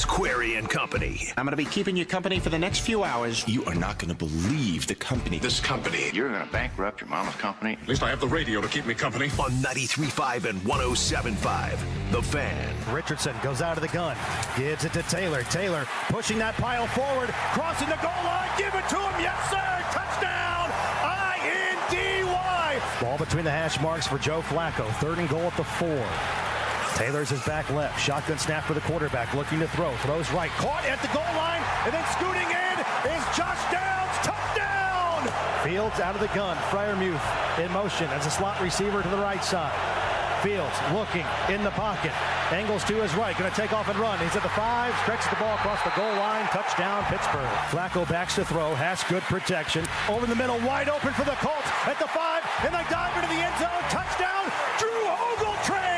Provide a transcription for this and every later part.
It's Query and Company. I'm going to be keeping you company for the next few hours. You are not going to believe the company. This company. You're going to bankrupt your mama's company? At least I have the radio to keep me company. On 93.5 and 107.5, The Fan. Richardson goes out of the gun. Gives it to Taylor. Taylor pushing that pile forward. Crossing the goal line. Give it to him. Yes, sir. Touchdown. I-N-D-Y. Ball between the hash marks for Joe Flacco. 3rd and goal at the 4. Taylor's his back left. Shotgun snap for the quarterback. Looking to throw. Throws right. Caught at the goal line. And then scooting in is Josh Downs. Touchdown! Fields out of the gun. Freiermuth in motion as a slot receiver to the right side. Fields looking in the pocket. Angles to his right. Going to take off and run. He's at the 5. Stretches the ball across the goal line. Touchdown, Pittsburgh. Flacco backs to throw. Has good protection. Over in the middle. Wide open for the Colts at the 5. And they dive into the end zone. Touchdown, Drew Ogletree.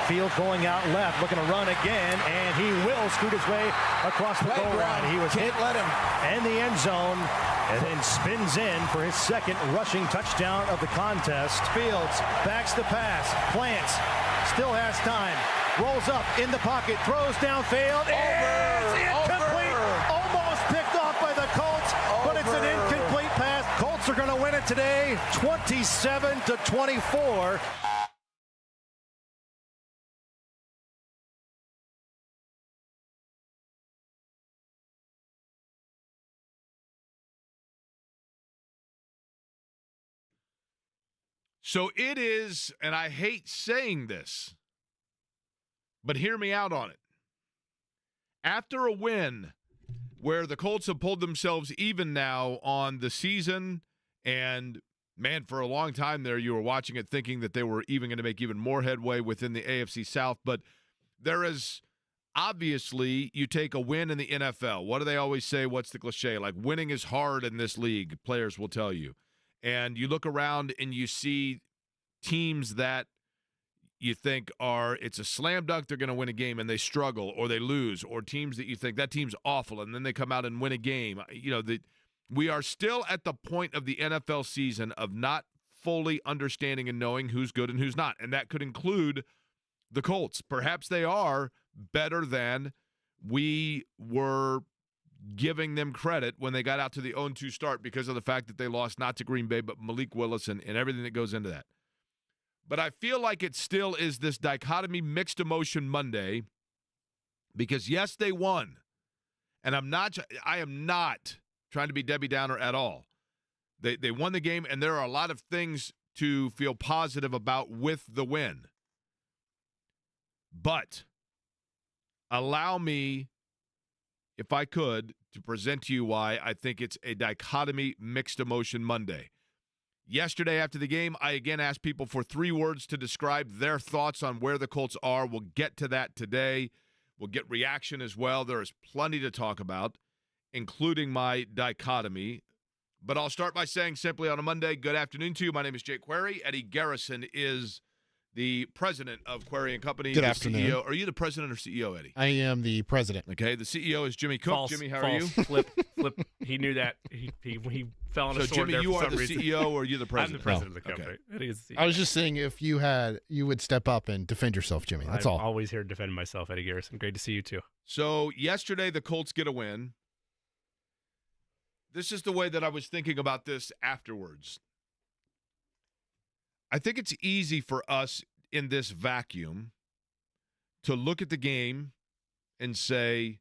Fields going out left. Looking to run again. And he will scoot his way across the goal line. He was hit. Let him. And the end zone. And then spins in for his 2nd rushing touchdown of the contest. Fields backs the pass. Plants. Still has time. Rolls up in the pocket. Throws downfield. It's incomplete. Almost picked off by the Colts. But it's an incomplete pass. Colts are going to win it today. 27-24. So it is, and I hate saying this, but hear me out on it. After a win where the Colts have pulled themselves even now on the season, and, man, for a long time there you were watching it thinking that they were even going to make even more headway within the AFC South, but there is obviously, you take a win in the NFL. What do they always say? What's the cliche? Like, winning is hard in this league, players will tell you. And you look around and you see teams that you think it's a slam dunk, they're going to win a game, and they struggle or they lose, or teams that you think that team's awful, and then they come out and win a game. We are still at the point of the NFL season of not fully understanding and knowing who's good and who's not, and that could include the Colts. Perhaps they are better than we were giving them credit when they got out to the 0-2 start because of the fact that they lost not to Green Bay but Malik Willis and everything that goes into that. But I feel like it still is this dichotomy mixed emotion Monday because, yes, they won. And I am not trying to be Debbie Downer at all. They won the game, and there are a lot of things to feel positive about with the win. But allow me, if I could, to present to you why I think it's a dichotomy mixed emotion Monday. Yesterday after the game, I again asked people for 3 words to describe their thoughts on where the Colts are. We'll get to that today. We'll get reaction as well. There is plenty to talk about, including my dichotomy. But I'll start by saying simply on a Monday, good afternoon to you. My name is Jake Query. Eddie Garrison is the president of Query and Company. Good afternoon. CEO. Are you the president or CEO, Eddie? I am the president. Okay. The CEO is Jimmy Cook. False, Jimmy, how false. are you? Flip. He knew that. He fell on a So, sword Jimmy, there you for are some the reason. CEO or you're the I'm president? the president of the Okay. company. Eddie is the CEO. I was just saying if you would step up and defend yourself, Jimmy. That's I'm all. always here to defend myself, Eddie Garrison. Great to see you too. So yesterday the Colts get a win. This is the way that I was thinking about this afterwards. I think it's easy for us in this vacuum to look at the game and say,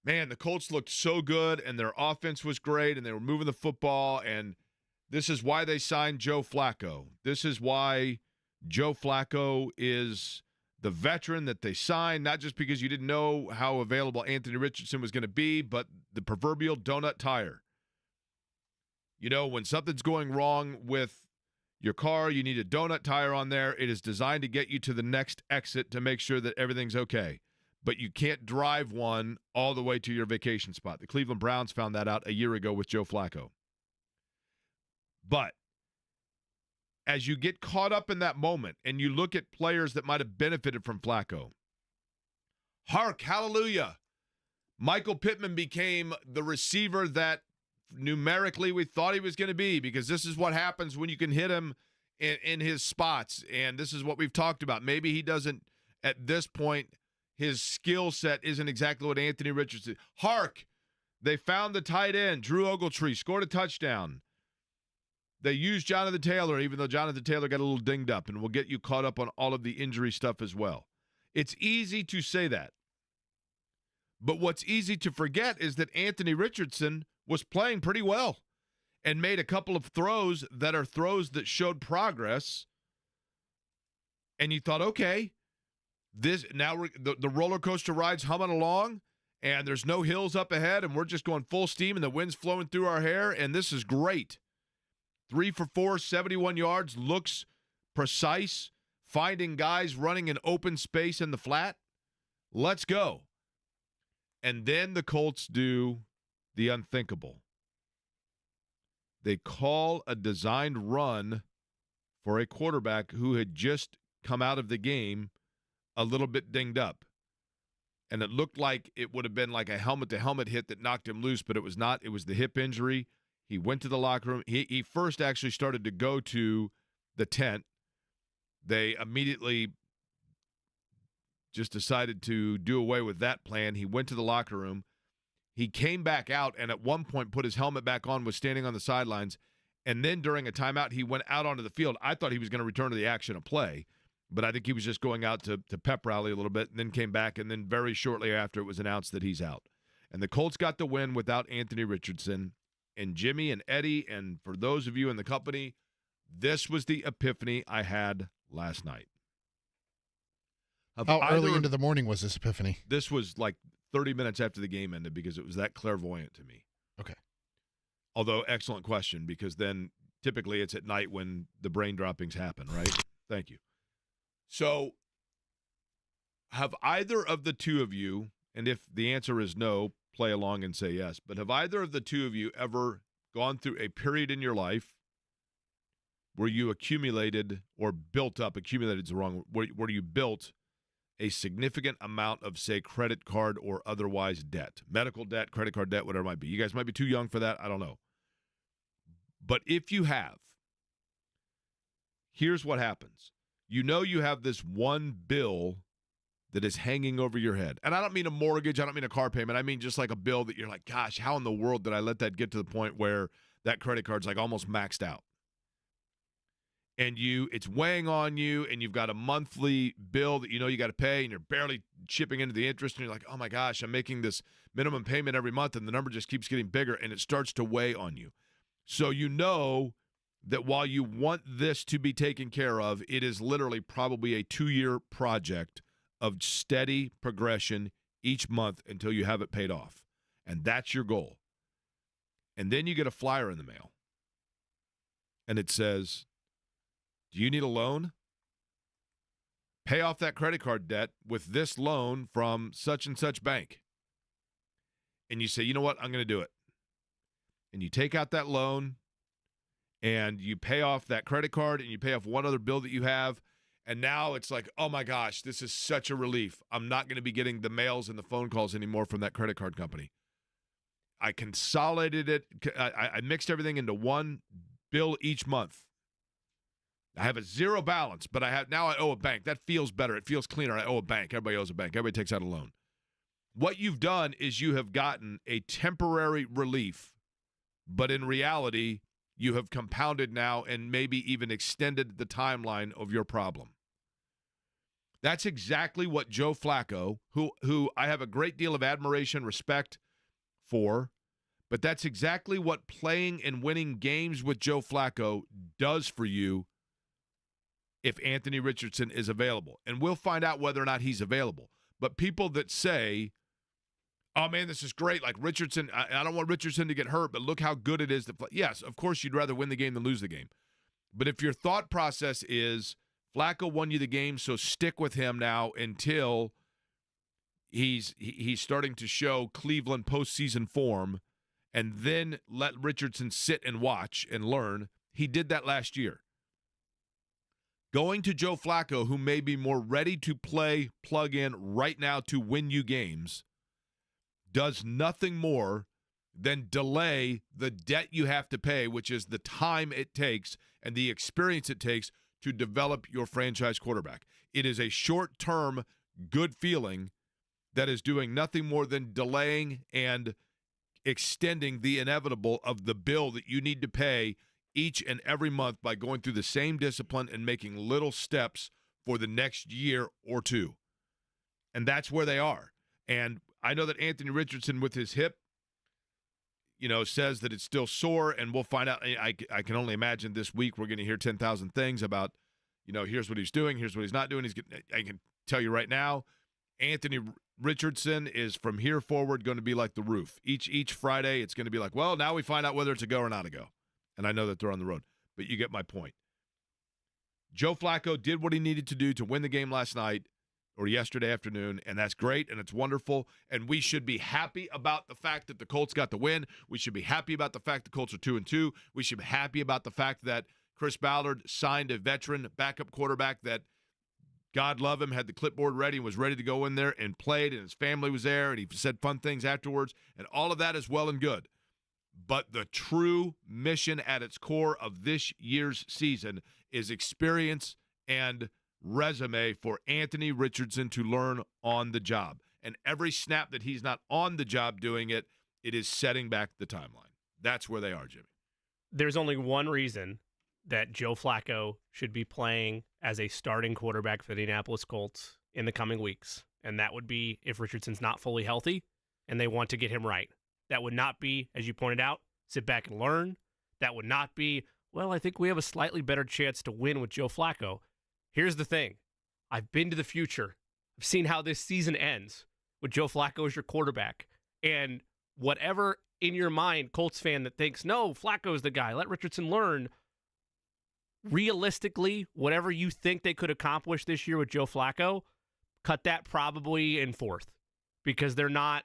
man, the Colts looked so good and their offense was great and they were moving the football, and this is why they signed Joe Flacco. This is why Joe Flacco is the veteran that they signed, not just because you didn't know how available Anthony Richardson was going to be, but the proverbial donut tire. You know, when something's going wrong with your car, you need a donut tire on there. It is designed to get you to the next exit to make sure that everything's okay. But you can't drive one all the way to your vacation spot. The Cleveland Browns found that out a year ago with Joe Flacco. But as you get caught up in that moment and you look at players that might have benefited from Flacco, hark, hallelujah, Michael Pittman became the receiver that numerically we thought he was going to be, because this is what happens when you can hit him in his spots, and this is what we've talked about. Maybe he doesn't, at this point, his skill set isn't exactly what Anthony Richardson. Hark! They found the tight end, Drew Ogletree, scored a touchdown. They used Jonathan Taylor, even though Jonathan Taylor got a little dinged up, and we'll get you caught up on all of the injury stuff as well. It's easy to say that. But what's easy to forget is that Anthony Richardson was playing pretty well and made a couple of throws that showed progress. And you thought, okay, the roller coaster ride's humming along, and there's no hills up ahead, and we're just going full steam, and the wind's flowing through our hair, and this is great. 3 for 4, 71 yards, looks precise, finding guys running in open space in the flat. Let's go. And then the Colts do the unthinkable. They call a designed run for a quarterback who had just come out of the game a little bit dinged up. And it looked like it would have been like a helmet-to-helmet hit that knocked him loose, but it was not. It was the hip injury. He went to the locker room. He first actually started to go to the tent. They immediately just decided to do away with that plan. He went to the locker room. He came back out and at one point put his helmet back on, was standing on the sidelines, and then during a timeout, he went out onto the field. I thought he was going to return to the action of play, but I think he was just going out to pep rally a little bit and then came back, and then very shortly after it was announced that he's out. And the Colts got the win without Anthony Richardson. And Jimmy and Eddie, and for those of you in the company, this was the epiphany I had last night. How early into the morning was this epiphany? This was like 30 minutes after the game ended because it was that clairvoyant to me. Okay. Although, excellent question, because then typically it's at night when the brain droppings happen, right? Thank you. So, have either of the two of you, and if the answer is no, play along and say yes, but have either of the two of you ever gone through a period in your life where you accumulated or built up, accumulated is the wrong, where you built a significant amount of, say, credit card or otherwise debt, medical debt, credit card debt, whatever it might be? You guys might be too young for that. I don't know. But if you have, here's what happens. You know you have this one bill that is hanging over your head. And I don't mean a mortgage. I don't mean a car payment. I mean just like a bill that you're like, gosh, how in the world did I let that get to the point where that credit card's like almost maxed out? And it's weighing on you, and you've got a monthly bill that you know you got to pay, and you're barely chipping into the interest, and you're like, oh my gosh, I'm making this minimum payment every month, and the number just keeps getting bigger, and it starts to weigh on you. So you know that while you want this to be taken care of, it is literally probably a 2-year project of steady progression each month until you have it paid off. And that's your goal. And then you get a flyer in the mail. And it says, do you need a loan? Pay off that credit card debt with this loan from such and such bank. And you say, you know what? I'm going to do it. And you take out that loan and you pay off that credit card and you pay off one other bill that you have. And now it's like, oh, my gosh, this is such a relief. I'm not going to be getting the mails and the phone calls anymore from that credit card company. I consolidated it. I mixed everything into one bill each month. I have a zero balance, but I owe a bank. That feels better. It feels cleaner. I owe a bank. Everybody owes a bank. Everybody takes out a loan. What you've done is you have gotten a temporary relief, but in reality, you have compounded now and maybe even extended the timeline of your problem. That's exactly what Joe Flacco, who I have a great deal of admiration, respect for, but that's exactly what playing and winning games with Joe Flacco does for you if Anthony Richardson is available. And we'll find out whether or not he's available. But people that say, oh, man, this is great. Like Richardson, I don't want Richardson to get hurt, but look how good it is to play. Yes, of course, you'd rather win the game than lose the game. But if your thought process is Flacco won you the game, so stick with him now until he's starting to show Cleveland postseason form, and then let Richardson sit and watch and learn. He did that last year. Going to Joe Flacco, who may be more ready to play plug-in right now to win you games, does nothing more than delay the debt you have to pay, which is the time it takes and the experience it takes to develop your franchise quarterback. It is a short-term good feeling that is doing nothing more than delaying and extending the inevitable of the bill that you need to pay each and every month by going through the same discipline and making little steps for the next year or two. And that's where they are. And I know that Anthony Richardson with his hip, says that it's still sore, and we'll find out. I can only imagine this week we're going to hear 10,000 things about, here's what he's doing, here's what he's not doing. I can tell you right now, Anthony Richardson is from here forward going to be like the roof. Each Friday, it's going to be like, well, now we find out whether it's a go or not a go. And I know that they're on the road, but you get my point. Joe Flacco did what he needed to do to win the game last night or yesterday afternoon, and that's great, and it's wonderful, and we should be happy about the fact that the Colts got the win. We should be happy about the fact the Colts are 2-2. We should be happy about the fact that Chris Ballard signed a veteran backup quarterback that, God love him, had the clipboard ready and was ready to go in there and played, and his family was there, and he said fun things afterwards, and all of that is well and good. But the true mission at its core of this year's season is experience and resume for Anthony Richardson to learn on the job. And every snap that he's not on the job doing it, it is setting back the timeline. That's where they are, Jimmy. There's only one reason that Joe Flacco should be playing as a starting quarterback for the Indianapolis Colts in the coming weeks, and that would be if Richardson's not fully healthy and they want to get him right. That would not be, as you pointed out, sit back and learn. That would not be, well, I think we have a slightly better chance to win with Joe Flacco. Here's the thing. I've been to the future. I've seen how this season ends with Joe Flacco as your quarterback. And whatever in your mind, Colts fan that thinks, no, Flacco's the guy, let Richardson learn. Realistically, whatever you think they could accomplish this year with Joe Flacco, cut that probably in fourth. Because they're not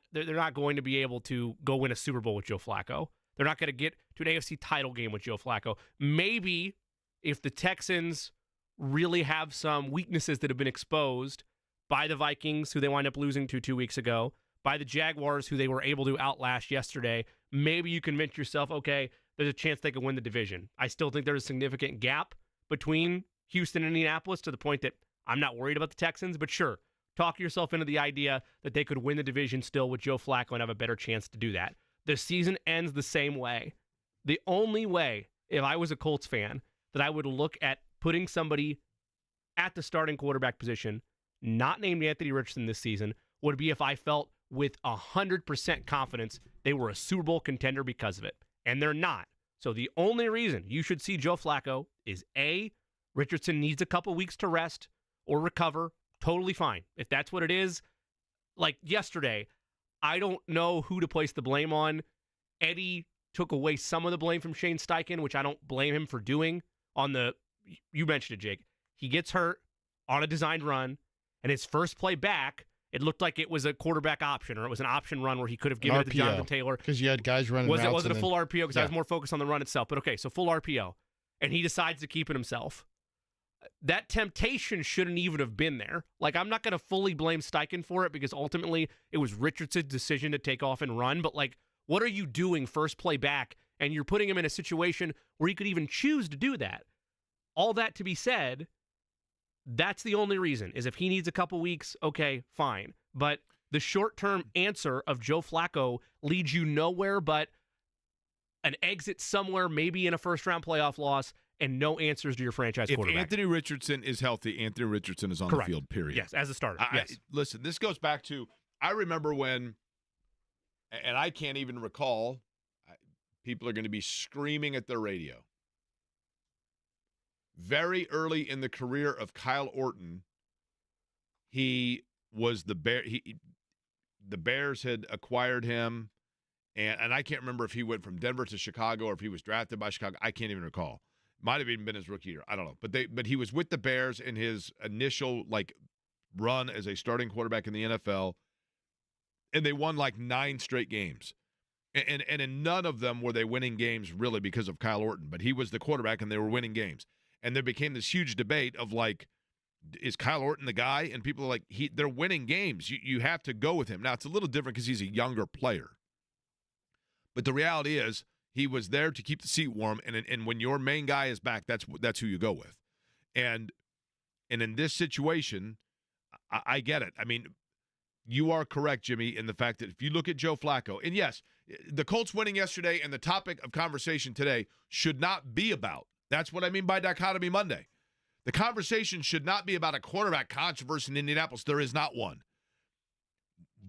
going to be able to go win a Super Bowl with Joe Flacco. They're not going to get to an AFC title game with Joe Flacco. Maybe if the Texans really have some weaknesses that have been exposed by the Vikings, who they wind up losing to 2 weeks ago, by the Jaguars, who they were able to outlast yesterday, maybe you convince yourself, okay, there's a chance they could win the division. I still think there's a significant gap between Houston and Indianapolis to the point that I'm not worried about the Texans, but sure, talk yourself into the idea that they could win the division still with Joe Flacco and have a better chance to do that. The season ends the same way. The only way, if I was a Colts fan, that I would look at putting somebody at the starting quarterback position, not named Anthony Richardson this season, would be if I felt with 100% confidence they were a Super Bowl contender because of it. And they're not. So the only reason you should see Joe Flacco is A, Richardson needs a couple weeks to rest or recover. Totally fine. If that's what it is, like yesterday, I don't know who to place the blame on. Eddie took away some of the blame from Shane Steichen, which I don't blame him for doing. You mentioned it, Jake. He gets hurt on a designed run, and his first play back, it looked like it was a quarterback option, or it was an option run where he could have given it to Jonathan Taylor. Because you had guys running routes. Was it a full RPO? Because I was more focused on the run itself. But okay, so full RPO. And he decides to keep it himself. That temptation shouldn't even have been there. Like, I'm not going to fully blame Steichen for it because ultimately it was Richardson's decision to take off and run. But, like, what are you doing first play back? And you're putting him in a situation where he could even choose to do that. All that to be said, that's the only reason, is if he needs a couple weeks, okay, fine. But the short-term answer of Joe Flacco leads you nowhere but an exit somewhere, maybe in a first-round playoff loss, and no answers to your franchise quarterback. If Anthony Richardson is healthy, Anthony Richardson is on Correct. the field, period. Yes, as a starter. Yes. Listen, this goes back to, I remember when, and I can't even recall, people are going to be screaming at their radio. Very early in the career of Kyle Orton, he was the Bears had acquired him, and I can't remember if he went from Denver to Chicago or if he was drafted by Chicago. I can't even recall. Might have even been his rookie year. I don't know. But he was with the Bears in his initial run as a starting quarterback in the NFL, and they won 9 straight games. And in none of them were they winning games really because of Kyle Orton, but he was the quarterback and they were winning games. And there became this huge debate of is Kyle Orton the guy? And people are like, they're winning games. You have to go with him. Now, it's a little different because he's a younger player. But the reality is he was there to keep the seat warm, and when your main guy is back, that's who you go with. And in this situation, I get it. I mean, you are correct, Jimmy, in the fact that if you look at Joe Flacco, and yes, the Colts winning yesterday and the topic of conversation today should not be about. That's what I mean by Dichotomy Monday. The conversation should not be about a quarterback controversy in Indianapolis. There is not one.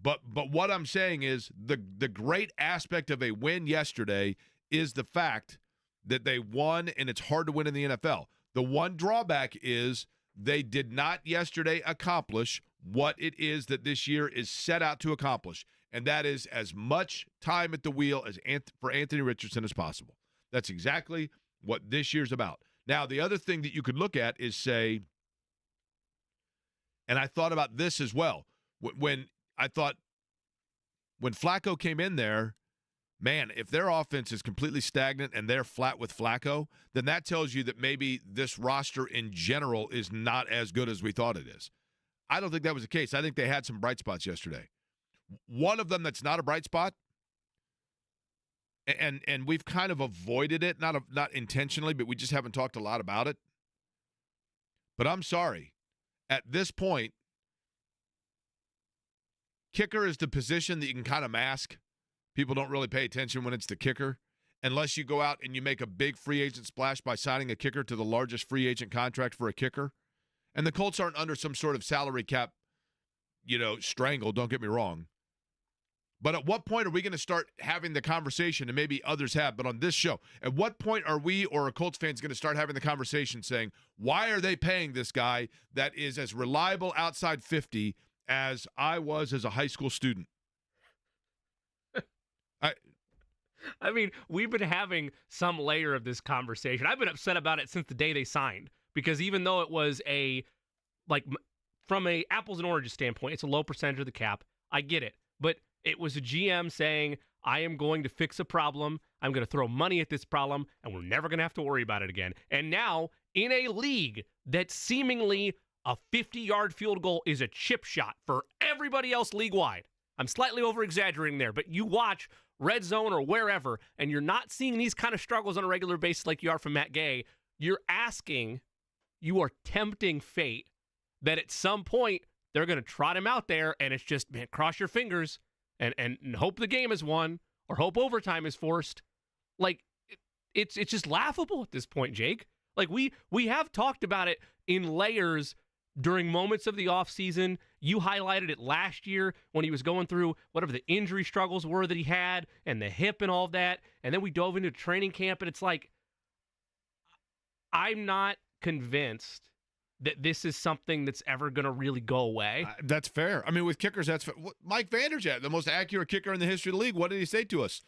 But what I'm saying is the great aspect of a win yesterday is the fact that they won, and it's hard to win in the NFL. The one drawback is they did not yesterday accomplish what it is that this year is set out to accomplish, and that is as much time at the wheel as for Anthony Richardson as possible. That's exactly what this year's about. Now, the other thing that you could look at is say, and I thought about this as well, when Flacco came in there, man, if their offense is completely stagnant and they're flat with Flacco, then that tells you that maybe this roster in general is not as good as we thought it is. I don't think that was the case. I think they had some bright spots yesterday. One of them that's not a bright spot, and we've kind of avoided it, not intentionally, but we just haven't talked a lot about it. But I'm sorry. At this point, kicker is the position that you can kind of mask. People don't really pay attention when it's the kicker, unless you go out and you make a big free agent splash by signing a kicker to the largest free agent contract for a kicker. And the Colts aren't under some sort of salary cap, strangle, don't get me wrong. But at what point are we going to start having the conversation, and maybe others have, but on this show, at what point are we or Colts fans going to start having the conversation saying, why are they paying this guy that is as reliable outside 50 as I was as a high school student? I mean, we've been having some layer of this conversation. I've been upset about it since the day they signed, because even though it was from a apples and oranges standpoint, it's a low percentage of the cap. I get it. But it was a GM saying, I am going to fix a problem. I'm going to throw money at this problem, and we're never going to have to worry about it again. And now, in a league that seemingly a 50-yard field goal is a chip shot for everybody else league-wide. I'm slightly over-exaggerating there, but you watch Red Zone or wherever, and you're not seeing these kind of struggles on a regular basis like you are from Matt Gay. You are tempting fate that at some point they're going to trot him out there, and it's just, man, cross your fingers and hope the game is won or hope overtime is forced. Like, it's just laughable at this point, Jake. Like, we have talked about it in layers during moments of the offseason. You highlighted it last year when he was going through whatever the injury struggles were that he had and the hip and all of that. And then we dove into training camp, and it's like, I'm not convinced that this is something that's ever going to really go away. That's fair. I mean, with kickers, that's fair. Mike Vanderjagt, the most accurate kicker in the history of the league, what did he say to us?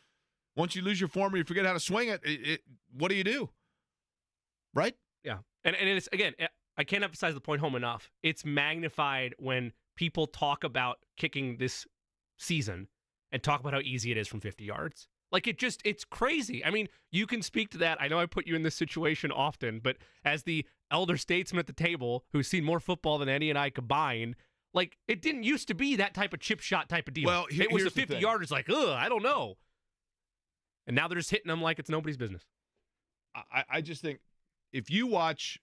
Once you lose your form or you forget how to swing it, what do you do? Right? Yeah. And it's, again, I can't emphasize the point home enough. It's magnified when people talk about kicking this season and talk about how easy it is from 50 yards. Like, it's crazy. I mean, you can speak to that. I know I put you in this situation often, but as the elder statesman at the table who's seen more football than Eddie and I combined, like, it didn't used to be that type of chip shot type of deal. Well, it was the 50-yarders like, I don't know. And now they're just hitting them like it's nobody's business. I just think if you watch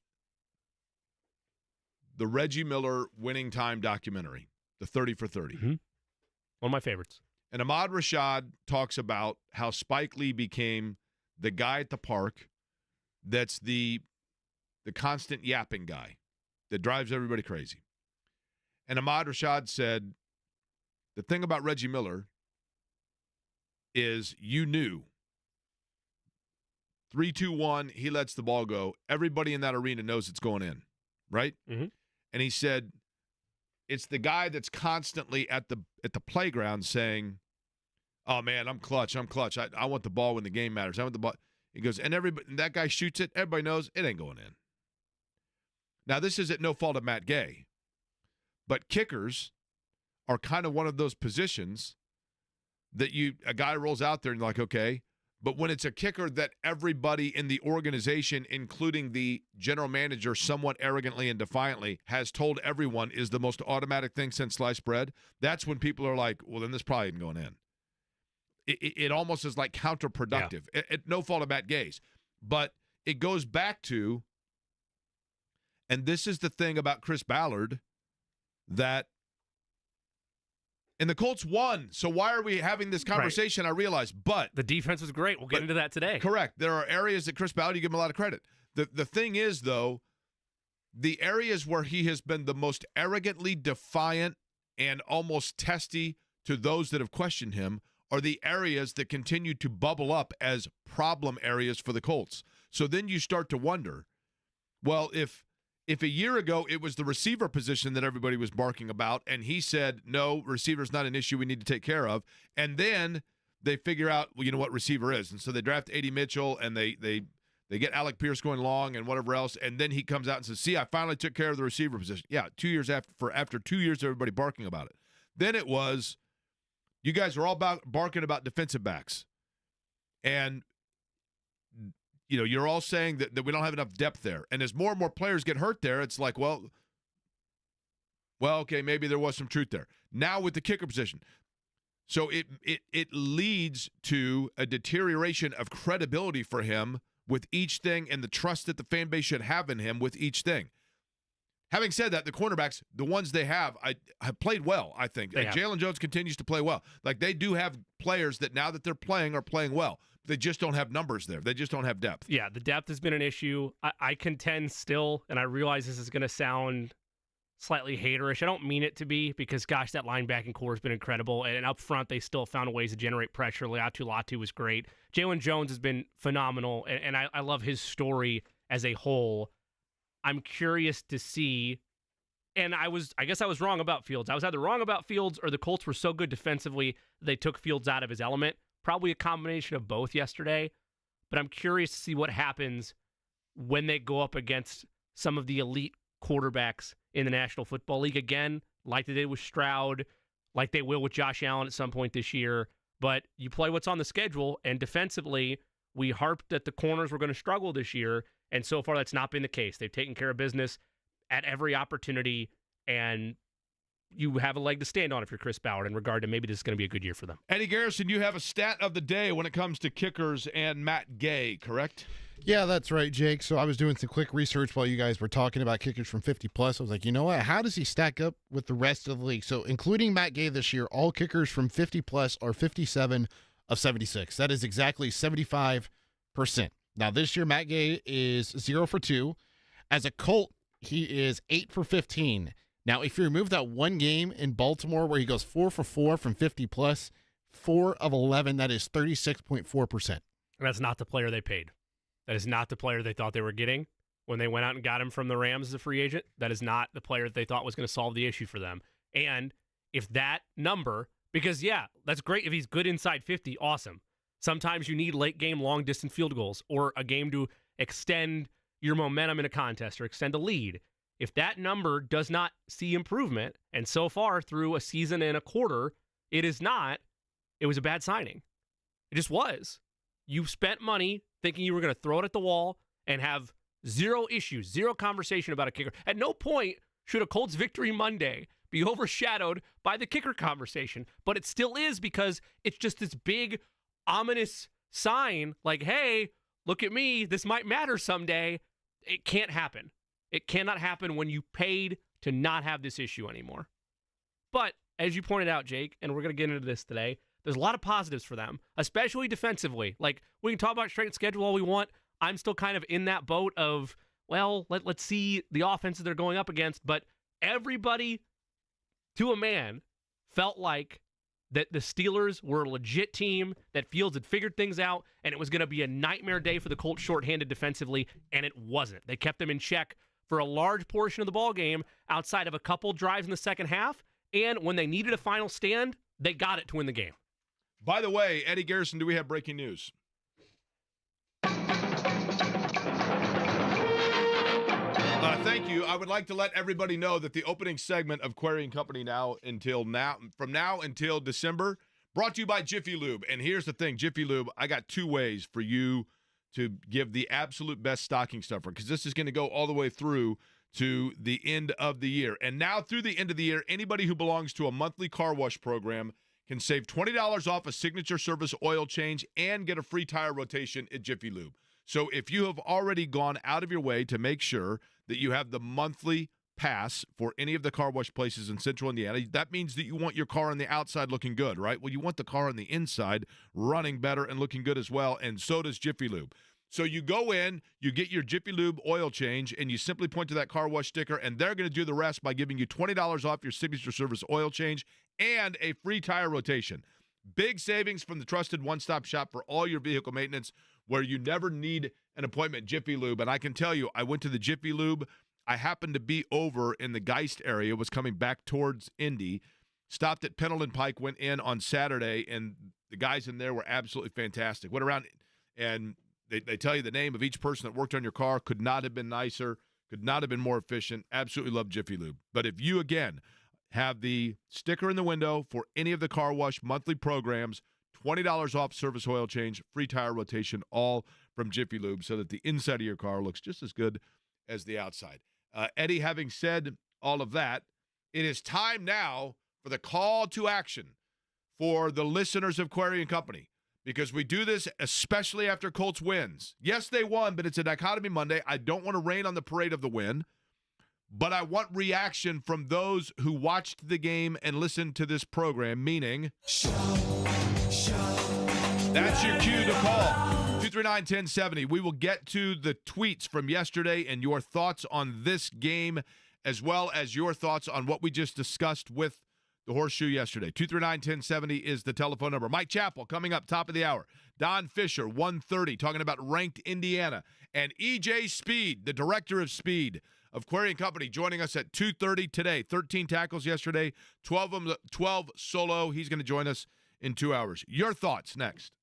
the Reggie Miller winning time documentary, the 30 for 30. Mm-hmm. One of my favorites. And Ahmad Rashad talks about how Spike Lee became the guy at the park that's the constant yapping guy that drives everybody crazy. And Ahmad Rashad said, the thing about Reggie Miller is you knew 3-2-1, he lets the ball go. Everybody in that arena knows it's going in, right? Mm-hmm. And he said, it's the guy that's constantly at the playground saying, oh, man, I'm clutch. I want the ball when the game matters. I want the ball. He goes, and that guy shoots it. Everybody knows it ain't going in. Now, this is at no fault of Matt Gay, but kickers are kind of one of those positions that a guy rolls out there and you're like, okay. But when it's a kicker that everybody in the organization, including the general manager, somewhat arrogantly and defiantly has told everyone is the most automatic thing since sliced bread, that's when people are like, well, then this probably isn't going in. It almost is like counterproductive. Yeah. At no fault of Matt Gay's. But it goes back to, and this is the thing about Chris Ballard that And the Colts won. So why are we having this conversation? Right. I realize. But the defense was great. We'll get into that today. Correct. There are areas that Chris Ballard, you give him a lot of credit. The thing is, though, the areas where he has been the most arrogantly defiant and almost testy to those that have questioned him are the areas that continue to bubble up as problem areas for the Colts. So then you start to wonder, well, if a year ago it was the receiver position that everybody was barking about, and he said, no, receiver's not an issue we need to take care of, and then they figure out, well, you know what receiver is, and so they draft A.D. Mitchell, and they get Alec Pierce going long and whatever else, and then he comes out and says, see, I finally took care of the receiver position. Yeah, 2 years after 2 years, everybody barking about it. Then it was, you guys are all barking about defensive backs. And, you know, you're all saying that we don't have enough depth there. And as more and more players get hurt there, it's like, well, okay, maybe there was some truth there. Now with the kicker position. So it leads to a deterioration of credibility for him with each thing and the trust that the fan base should have in him with each thing. Having said that, the cornerbacks, the ones they have played well, I think. Jalen Jones continues to play well. Like, they do have players that now that they're playing are playing well. They just don't have numbers there. They just don't have depth. Yeah, the depth has been an issue. I contend still, and I realize this is going to sound slightly haterish. I don't mean it to be because, gosh, that linebacking core has been incredible. And up front, they still found ways to generate pressure. Latu was great. Jalen Jones has been phenomenal, and I love his story as a whole. I'm curious to see, and I guess I was wrong about Fields. I was either wrong about Fields or the Colts were so good defensively they took Fields out of his element. Probably a combination of both yesterday. But I'm curious to see what happens when they go up against some of the elite quarterbacks in the National Football League again, like they did with Stroud, like they will with Josh Allen at some point this year. But you play what's on the schedule, and defensively, we harped that the corners were going to struggle this year, and so far that's not been the case. They've taken care of business at every opportunity, and you have a leg to stand on if you're Chris Ballard in regard to maybe this is going to be a good year for them. Eddie Garrison, you have a stat of the day when it comes to kickers and Matt Gay, correct? Yeah, that's right, Jake. So I was doing some quick research while you guys were talking about kickers from 50-plus. I was like, you know what? How does he stack up with the rest of the league? So including Matt Gay this year, all kickers from 50-plus are 57 of 76. That is exactly 75%. Now, this year, Matt Gay is 0 for 2. As a Colt, he is 8 for 15. Now, if you remove that one game in Baltimore where he goes 4 for 4 from 50-plus, 4 of 11, that is 36.4%. That's not the player they paid. That is not the player they thought they were getting when they went out and got him from the Rams as a free agent. That is not the player that they thought was going to solve the issue for them. And if that number, because, yeah, that's great if he's good inside 50, awesome. Sometimes you need late-game, long-distance field goals or a game to extend your momentum in a contest or extend a lead. If that number does not see improvement, and so far through a season and a quarter, it is not, it was a bad signing. It just was. You spent money thinking you were going to throw it at the wall and have zero issues, zero conversation about a kicker. At no point should a Colts victory Monday be overshadowed by the kicker conversation, but it still is because it's just this big, ominous sign like, hey, look at me, this might matter someday. It can't happen. It cannot happen when you paid to not have this issue anymore. But as you pointed out, Jake, and we're going to get into this today, there's a lot of positives for them, especially defensively. Like, we can talk about strength schedule all we want. I'm still kind of in that boat of, well, let's see the offenses they're going up against. But everybody, to a man, felt like that the Steelers were a legit team, that Fields had figured things out, and it was going to be a nightmare day for the Colts shorthanded defensively, and it wasn't. They kept them in check for a large portion of the ball game outside of a couple drives in the second half, and when they needed a final stand, they got it to win the game. By the way, Eddie Garrison, do we have breaking news? Thank you. I would like to let everybody know that the opening segment of Query and Company from now until December, brought to you by Jiffy Lube. And here's the thing, Jiffy Lube, I got 2 ways for you to give the absolute best stocking stuffer, because this is going to go all the way through to the end of the year. And now through the end of the year, anybody who belongs to a monthly car wash program can save $20 off a signature service oil change and get a free tire rotation at Jiffy Lube. So if you have already gone out of your way to make sure that you have the monthly pass for any of the car wash places in central Indiana. That means that you want your car on the outside looking good, right? Well, you want the car on the inside running better and looking good as well, and so does Jiffy Lube. So you go in, you get your Jiffy Lube oil change, and you simply point to that car wash sticker, and they're going to do the rest by giving you $20 off your signature service oil change and a free tire rotation. Big savings from the trusted one-stop shop for all your vehicle maintenance where you never need an appointment, Jiffy Lube. And I can tell you, I went to the Jiffy Lube. I happened to be over in the Geist area, was coming back towards Indy, stopped at Pendleton Pike, went in on Saturday, and the guys in there were absolutely fantastic. Went around, and they tell you the name of each person that worked on your car. Could not have been nicer, could not have been more efficient. Absolutely love Jiffy Lube. But if you, again, have the sticker in the window for any of the car wash monthly programs, $20 off service oil change, free tire rotation, all from Jiffy Lube, so that the inside of your car looks just as good as the outside. Eddie, having said all of that, it is time now for the call to action for the listeners of Query and Company, because we do this especially after Colts wins. Yes, they won, but it's a dichotomy Monday. I don't want to rain on the parade of the win, but I want reaction from those who watched the game and listened to this program, meaning that's your cue to call. 239-1070. We will get to the tweets from yesterday and your thoughts on this game, as well as your thoughts on what we just discussed with the Horseshoe yesterday. 239-1070 is the telephone number. Mike Chappell coming up top of the hour. Don Fisher, 1:30, talking about ranked Indiana. And EJ Speed, the director of speed of Query and Company, joining us at 2:30 today. 13 tackles yesterday, 12 solo. He's going to join us in 2 hours. Your thoughts next.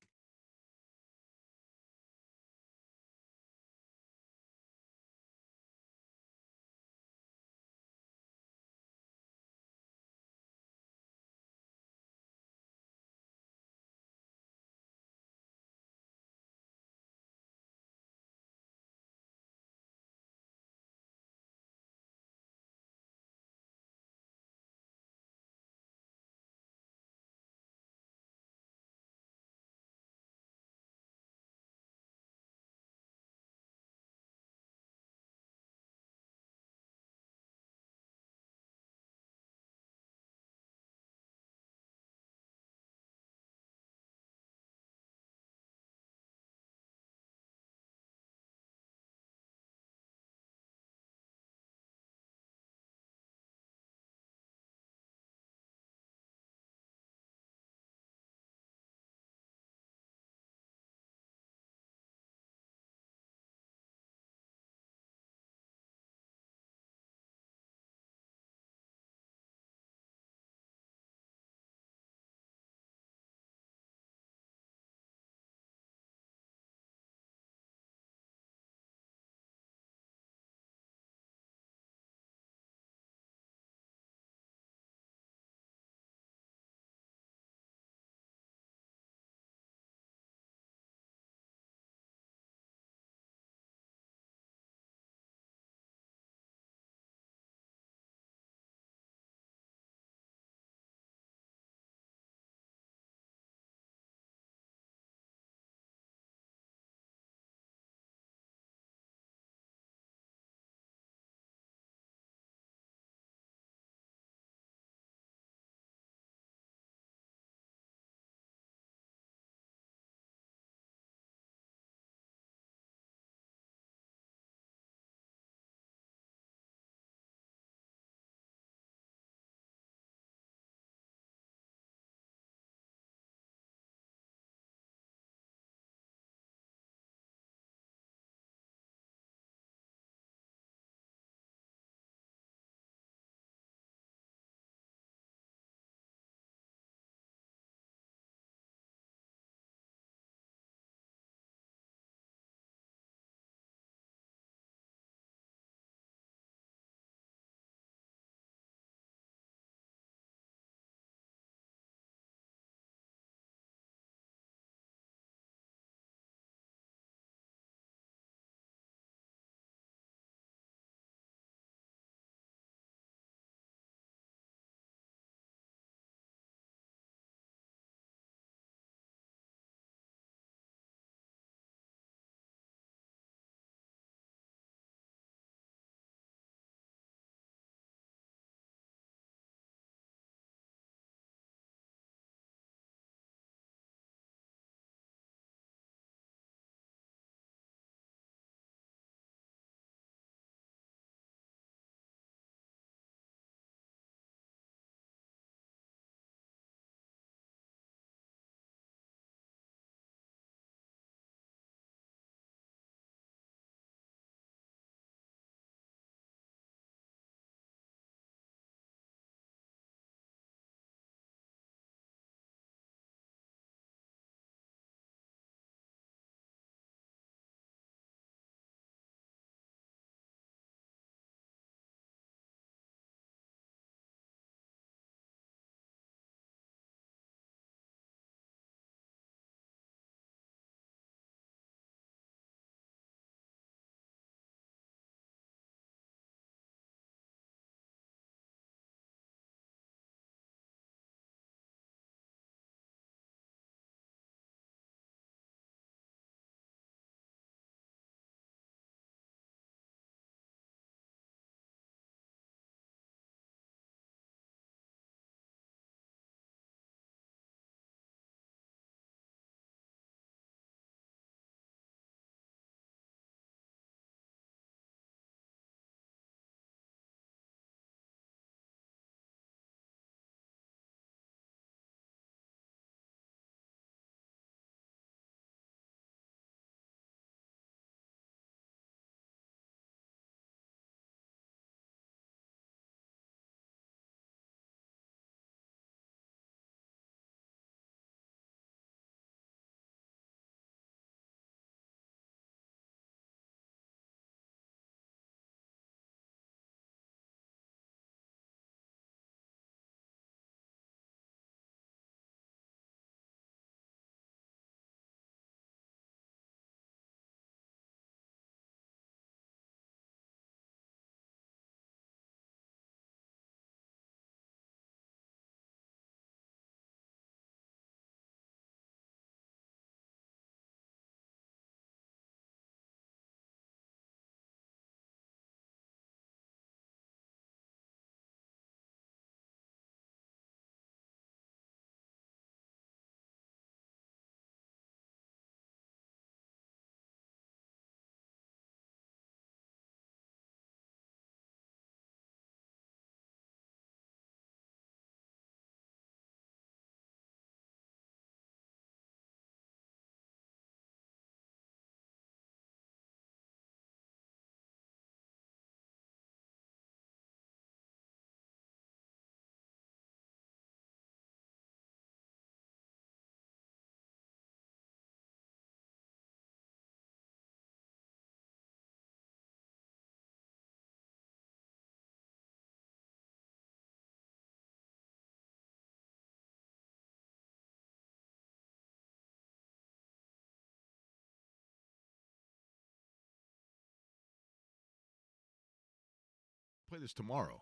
play this tomorrow.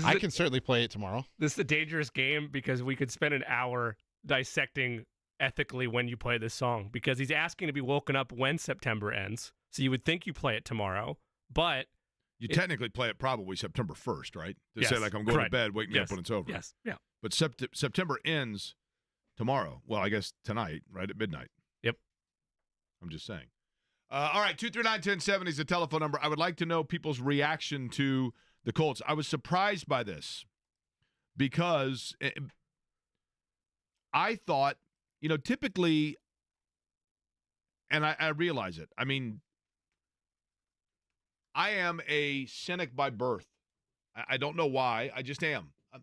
I can certainly play it tomorrow. This is a dangerous game because we could spend an hour dissecting ethically when you play this song, because he's asking to be woken up when September ends. So you would think you play it tomorrow, but you technically play it probably September 1st, right? To yes, say like I'm going correct. to bed, wake me up when it's over. Yes, yeah. But September ends tomorrow. Well, I guess tonight, right at midnight. Yep. I'm just saying. All right, 239-1070 is the telephone number. I would like to know people's reaction to the Colts. I was surprised by this because I thought, typically, and I realize it. I mean, I am a cynic by birth. I don't know why. I just am. I'm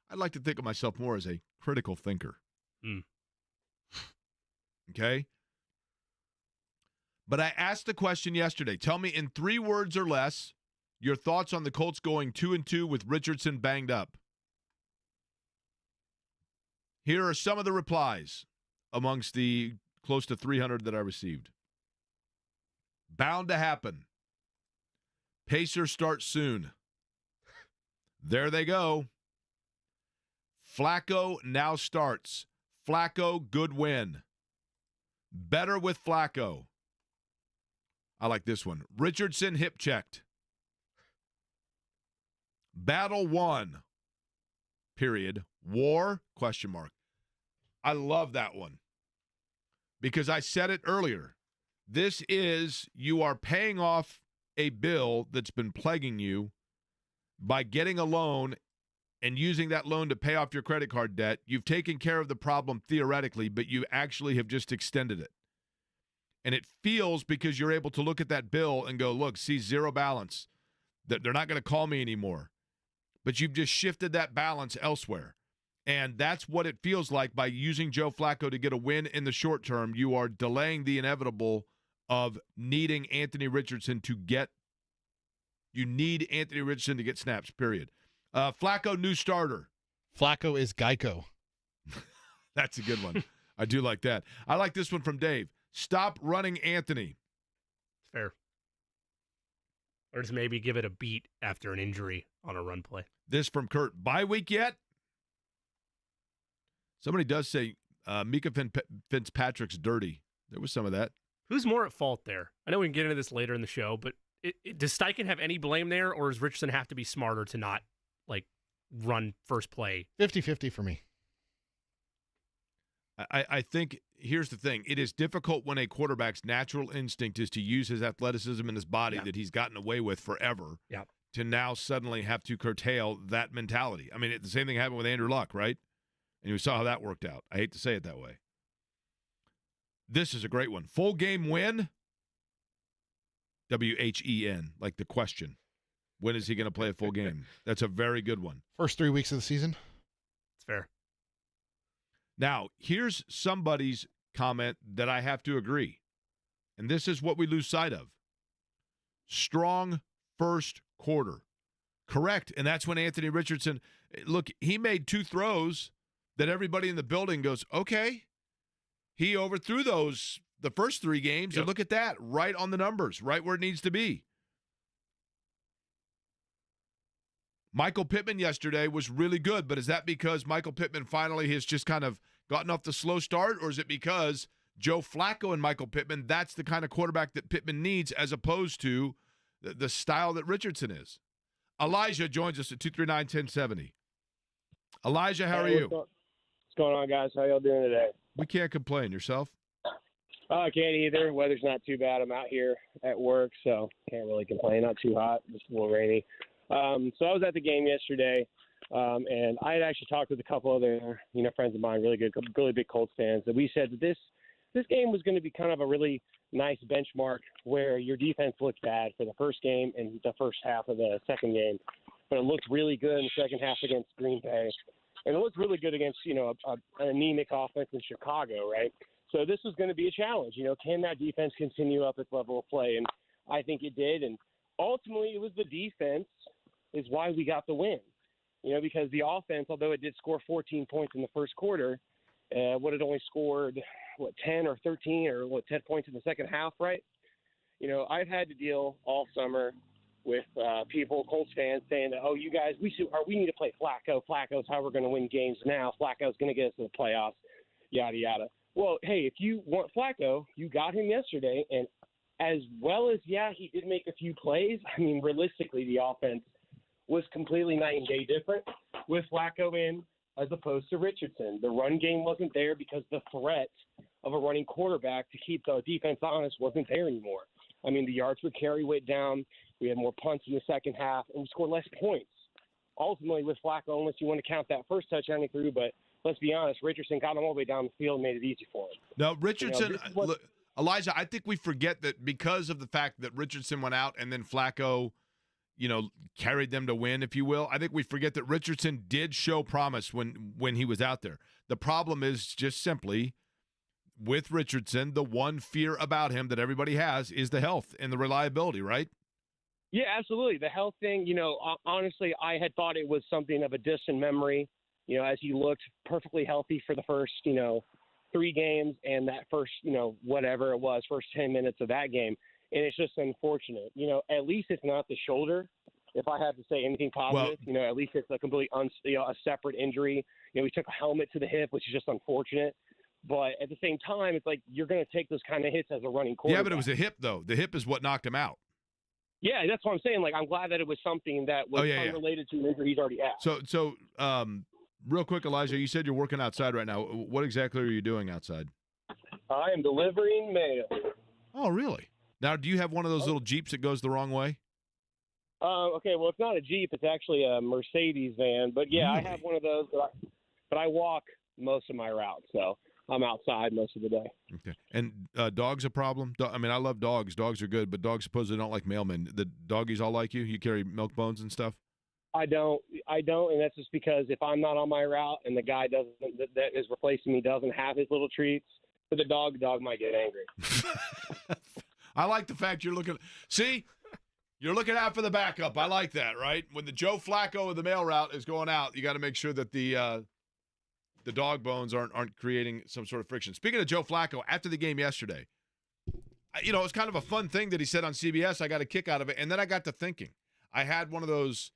I'd like to think of myself more as a critical thinker. Okay? But I asked the question yesterday. Tell me in 3 words or less your thoughts on the Colts going 2-2 with Richardson banged up. Here are some of the replies amongst the close to 300 that I received. Bound to happen. Pacers start soon. There they go. Flacco now starts. Flacco, good win. Better with Flacco. I like this one. Richardson hip checked. Battle won. Period. War? Question mark. I love that one. Because I said it earlier. This is, you are paying off a bill that's been plaguing you by getting a loan and using that loan to pay off your credit card debt. You've taken care of the problem theoretically, but you actually have just extended it. And it feels, because you're able to look at that bill and go, look, see, zero balance. That they're not going to call me anymore. But you've just shifted that balance elsewhere. And that's what it feels like by using Joe Flacco to get a win in the short term. You are delaying the inevitable of needing Anthony Richardson to get – you need Anthony Richardson to get snaps, period. Flacco, new starter. Flacco is Geico. That's a good one. I do like that. I like this one from Dave. Stop running Anthony. Fair. Or just maybe give it a beat after an injury on a run play. This from Kurt. Bye week yet? Somebody does say Mika Fitzpatrick's dirty. There was some of that. Who's more at fault there? I know we can get into this later in the show, but does Steichen have any blame there, or does Richardson have to be smarter to not, run first play? 50-50 for me. I think here's the thing. It is difficult when a quarterback's natural instinct is to use his athleticism and his body that he's gotten away with forever to now suddenly have to curtail that mentality. I mean, the same thing happened with Andrew Luck, right? And we saw how that worked out. I hate to say it that way. This is a great one. Full game win? W-H-E-N, like the question. When is he going to play a full game? That's a very good one. First 3 weeks of the season? It's fair. Now, here's somebody's comment that I have to agree. And this is what we lose sight of. Strong first quarter. Correct. And that's when Anthony Richardson, look, he made 2 throws that everybody in the building goes, okay. He overthrew those the first 3 games, and look at that, right on the numbers, right where it needs to be. Michael Pittman yesterday was really good, but is that because Michael Pittman finally has just kind of gotten off the slow start, or is it because Joe Flacco and Michael Pittman, that's the kind of quarterback that Pittman needs as opposed to the style that Richardson is? Elijah joins us at 239-1070. Elijah, how are you? What's going on, guys? How y'all doing today? We can't complain. Yourself? I can't either. Weather's not too bad. I'm out here at work, so can't really complain. Not too hot, just a little rainy. So I was at the game yesterday, and I had actually talked with a couple other, friends of mine, really big Colts fans, and we said that this game was going to be kind of a really nice benchmark where your defense looked bad for the first game and the first half of the second game, but it looked really good in the second half against Green Bay, and it looked really good against, an anemic offense in Chicago, right? So this was going to be a challenge. Can that defense continue up its level of play? And I think it did, and ultimately it was the defense is why we got the win, because the offense, although it did score 14 points in the first quarter, would have only scored, 10 or 13 or 10 points in the second half, right? I've had to deal all summer with people, Colts fans, saying that, oh, you guys, we need to play Flacco. Flacco's how we're going to win games now. Flacco's going to get us to the playoffs, yada, yada. Well, hey, if you want Flacco, you got him yesterday, and as well as, yeah, he did make a few plays, I mean, realistically, the offense was completely night and day different with Flacco in as opposed to Richardson. The run game wasn't there because the threat of a running quarterback to keep the defense honest wasn't there anymore. I mean, the yards per carry went down. We had more punts in the second half, and we scored less points. Ultimately, with Flacco, unless you want to count that first touchdown he threw, but let's be honest, Richardson got him all the way down the field and made it easy for him. No, Richardson, look, Elijah, I think we forget that because of the fact that Richardson went out and then Flacco, carried them to win, if you will. I think we forget that Richardson did show promise when he was out there. The problem is just simply with Richardson, the one fear about him that everybody has is the health and the reliability, right? Yeah, absolutely. The health thing, honestly, I had thought it was something of a distant memory, as he looked perfectly healthy for the first, 3 games and that first, whatever it was, first 10 minutes of that game. And it's just unfortunate. At least it's not the shoulder. If I have to say anything positive, at least it's a complete a separate injury. We took a helmet to the hip, which is just unfortunate. But at the same time, it's like you're going to take those kind of hits as a running quarterback. Yeah, but it was a hip, though. The hip is what knocked him out. Yeah, that's what I'm saying. Like, I'm glad that it was something that was unrelated to an injury he's already had. So, real quick, Elijah, you said you're working outside right now. What exactly are you doing outside? I am delivering mail. Oh, really? Now, do you have one of those little Jeeps that goes the wrong way? Okay, well, it's not a Jeep. It's actually a Mercedes van. But, yeah, Really? I have one of those. But I walk most of my route, so I'm outside most of the day. Okay. And dogs a problem? I mean, I love dogs. Dogs are good, but dogs supposedly don't like mailmen. The doggies all like you? You carry milk bones and stuff? I don't, and that's just because if I'm not on my route and the guy that is replacing me doesn't have his little treats for the dog might get angry. I like the fact you're looking. See, you're looking out for the backup. I like that, right? When the Joe Flacco of the mail route is going out, you got to make sure that the dog bones aren't creating some sort of friction. Speaking of Joe Flacco, after the game yesterday, it was kind of a fun thing that he said on CBS. I got a kick out of it, and then I got to thinking. I had one of those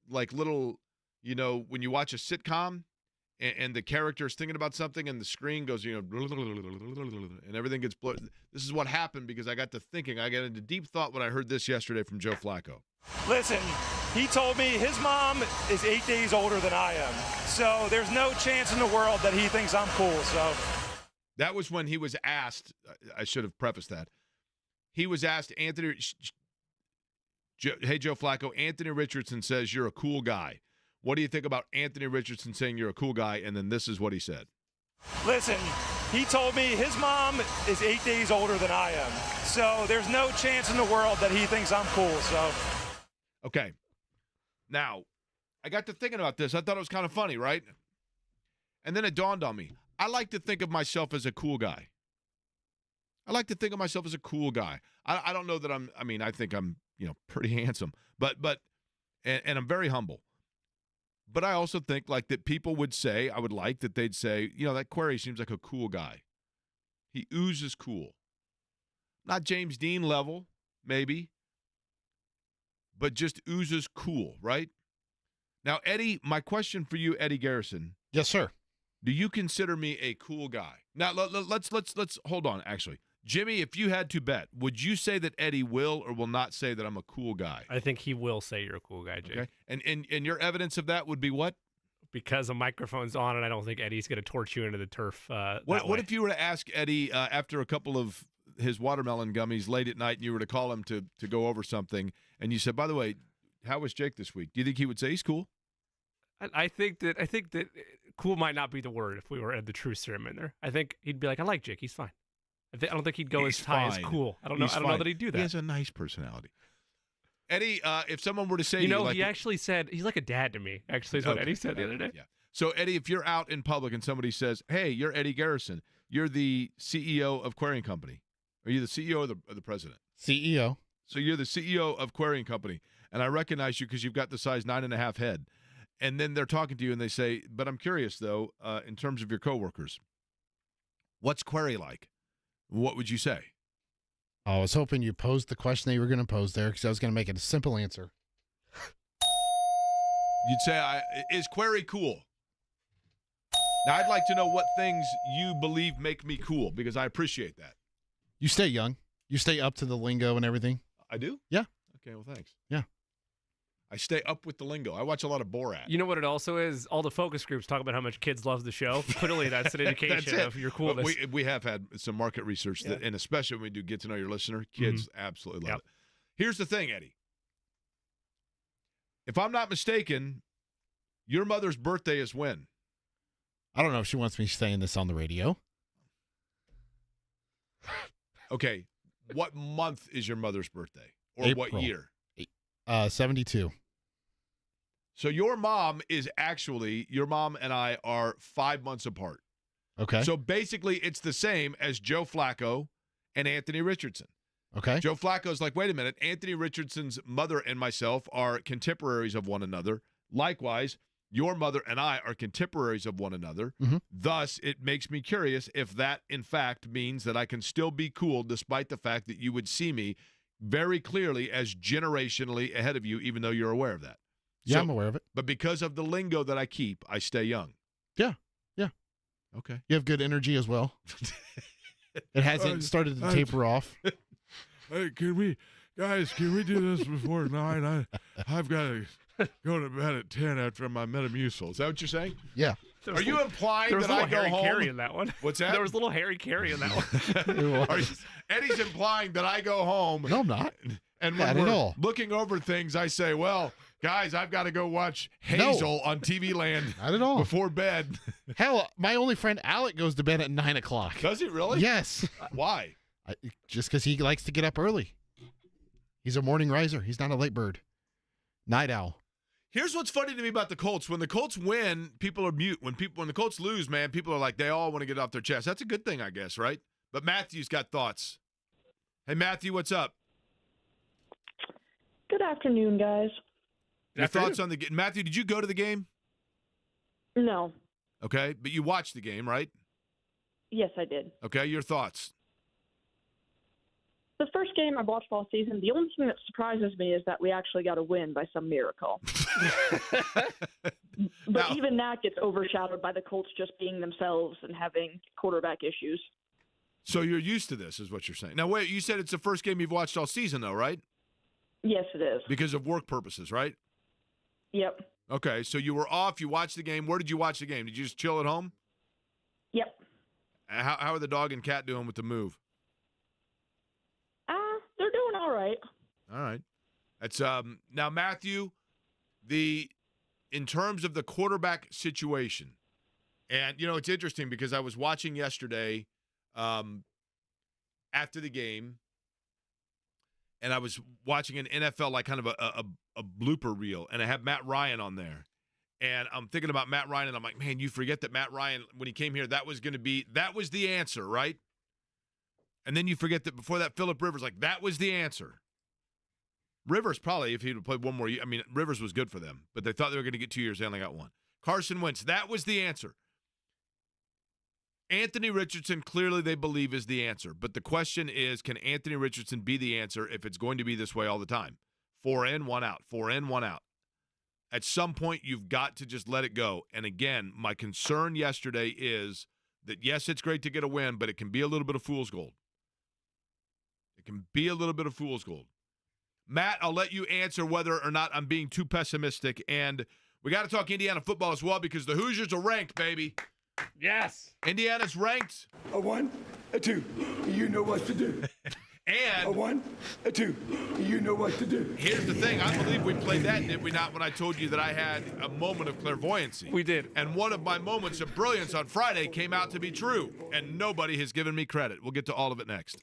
like little, when you watch a sitcom and the character is thinking about something and the screen goes, and everything gets blurred. This is what happened because I got to thinking. I got into deep thought when I heard this yesterday from Joe Flacco. Listen, he told me his mom is 8 days older than I am. So there's no chance in the world that he thinks I'm cool. So that was when he was asked. I should have prefaced that. He was asked, Anthony, hey, Joe Flacco, Anthony Richardson says you're a cool guy. What do you think about Anthony Richardson saying you're a cool guy? And then this is what he said. Listen, he told me his mom is 8 days older than I am. So there's no chance in the world that he thinks I'm cool. So. Okay. Now, I got to thinking about this. I thought it was kind of funny, right? And then it dawned on me. I like to think of myself as a cool guy. I like to think of myself as a cool guy. I don't know that I think I'm, pretty handsome, but and I'm very humble. But I also think like that people would say, I would like that they'd say, that Query seems like a cool guy. He oozes cool. Not James Dean level, maybe, but just oozes cool, right? Now, Eddie, my question for you, Eddie Garrison. Yes, sir. Do you consider me a cool guy? Now, let's hold on, actually. Jimmy, if you had to bet, would you say that Eddie will or will not say that I'm a cool guy? I think he will say you're a cool guy, Jake. Okay. And your evidence of that would be what? Because the microphone's on, and I don't think Eddie's going to torch you into the turf. What if you were to ask Eddie after a couple of his watermelon gummies late at night, and you were to call him to go over something, and you said, "By the way, how was Jake this week?" Do you think he would say he's cool? I think that cool might not be the word if we were at the truth serum in there. I think he'd be like, "I like Jake. He's fine." I don't think he'd go as high as cool. I don't know that he'd do that. He has a nice personality. Eddie, if someone were to say, he actually said he's like a dad to me. Actually, is what Eddie said the other day. Yeah. So Eddie, if you're out in public and somebody says, "Hey, you're Eddie Garrison. You're the CEO of Querying Company," are you the CEO or the president? CEO. So you're the CEO of Querying Company, and I recognize you because you've got the size 9.5 head. And then they're talking to you, and they say, "But I'm curious though, in terms of your coworkers, what's Query like?" What would you say? I was hoping you posed the question that you were going to pose there because I was going to make it a simple answer. You'd say, is Query cool? Now, I'd like to know what things you believe make me cool because I appreciate that. You stay young. You stay up to the lingo and everything. I do? Yeah. Okay, well, thanks. Yeah. I stay up with the lingo. I watch a lot of Borat. You know what it also is? All the focus groups talk about how much kids love the show. Clearly, that's an indication of your coolness. We have had some market research, that, and especially when we do get to know your listener, kids absolutely love it. Here's the thing, Eddie. If I'm not mistaken, your mother's birthday is when? I don't know if she wants me saying this on the radio. Okay. What month is your mother's birthday? Or April. what year? 72. So your mom and I are 5 months apart. Okay. So basically it's the same as Joe Flacco and Anthony Richardson. Okay. Joe Flacco's like, wait a minute, Anthony Richardson's mother and myself are contemporaries of one another. Likewise, your mother and I are contemporaries of one another. Mm-hmm. Thus, it makes me curious if that, in fact, means that I can still be cool despite the fact that you would see me very clearly as generationally ahead of you, even though you're aware of that. Yeah, So, I'm aware of it. But because of the lingo that I keep, I stay young. Yeah. Yeah. Okay. You have good energy as well. It hasn't started to taper off. Hey, can we do this before 9? I've got to go to bed at 10 after my Metamucil. Is that what you're saying? Yeah. Are you implying that I go Harry home? Carey in that one. What's that? There was little Harry Carey in that one. Eddie's implying that I go home. No, I'm not. And Not when at we're all. looking over things, I say, well, guys, I've got to go watch Hazel on TV Land Not at all. before bed. Hell, my only friend Alec goes to bed at 9 o'clock. Does he really? Yes. Why? Just because he likes to get up early. He's a morning riser. He's not a late bird. Night owl. Here's what's funny to me about the Colts. When the Colts win, people are mute. When the Colts lose, man, people are like, they all want to get off their chest. That's a good thing, I guess, right? But Matthew's got thoughts. Hey, Matthew, what's up? Good afternoon, guys. Your thoughts on the game? Matthew, did you go to the game? No. Okay, but you watched the game, right? Yes, I did. Okay, your thoughts? The first game I watched all season, the only thing that surprises me is that we actually got a win by some miracle. But even that gets overshadowed by the Colts just being themselves and having quarterback issues. So you're used to this, is what you're saying. Now, wait, you said it's the first game you've watched all season, though, right? Yes, it is. Because of work purposes, right? Yep. Okay, so you were off, you watched the game. Where did you watch the game? Did you just chill at home? Yep. How are the dog and cat doing with the move? They're doing all right. All right. That's now, Matthew, in terms of the quarterback situation, and it's interesting because I was watching yesterday after the game, and I was watching an NFL kind of a blooper reel, and I have Matt Ryan on there. And I'm thinking about Matt Ryan, and I'm like, man, you forget that Matt Ryan, when he came here, that was the answer, right? And then you forget that before that, Phillip Rivers, that was the answer. Rivers probably, if he'd have played one more year, Rivers was good for them, but they thought they were going to get 2 years. They only got one. Carson Wentz, that was the answer. Anthony Richardson, clearly they believe is the answer. But the question is, can Anthony Richardson be the answer if it's going to be this way all the time? 4 in, 1 out, 4 in, 1 out. At some point, you've got to just let it go. And again, my concern yesterday is that, yes, it's great to get a win, but it can be a little bit of fool's gold. It can be a little bit of fool's gold. Matt, I'll let you answer whether or not I'm being too pessimistic. And we got to talk Indiana football as well because the Hoosiers are ranked, baby. Yes. Indiana's ranked. A 1, a 2. You know what to do. And a 1, a 2. You know what to do. Here's the thing. I believe we played that, did we not, when I told you that I had a moment of clairvoyancy? We did. And one of my moments of brilliance on Friday came out to be true. And nobody has given me credit. We'll get to all of it next.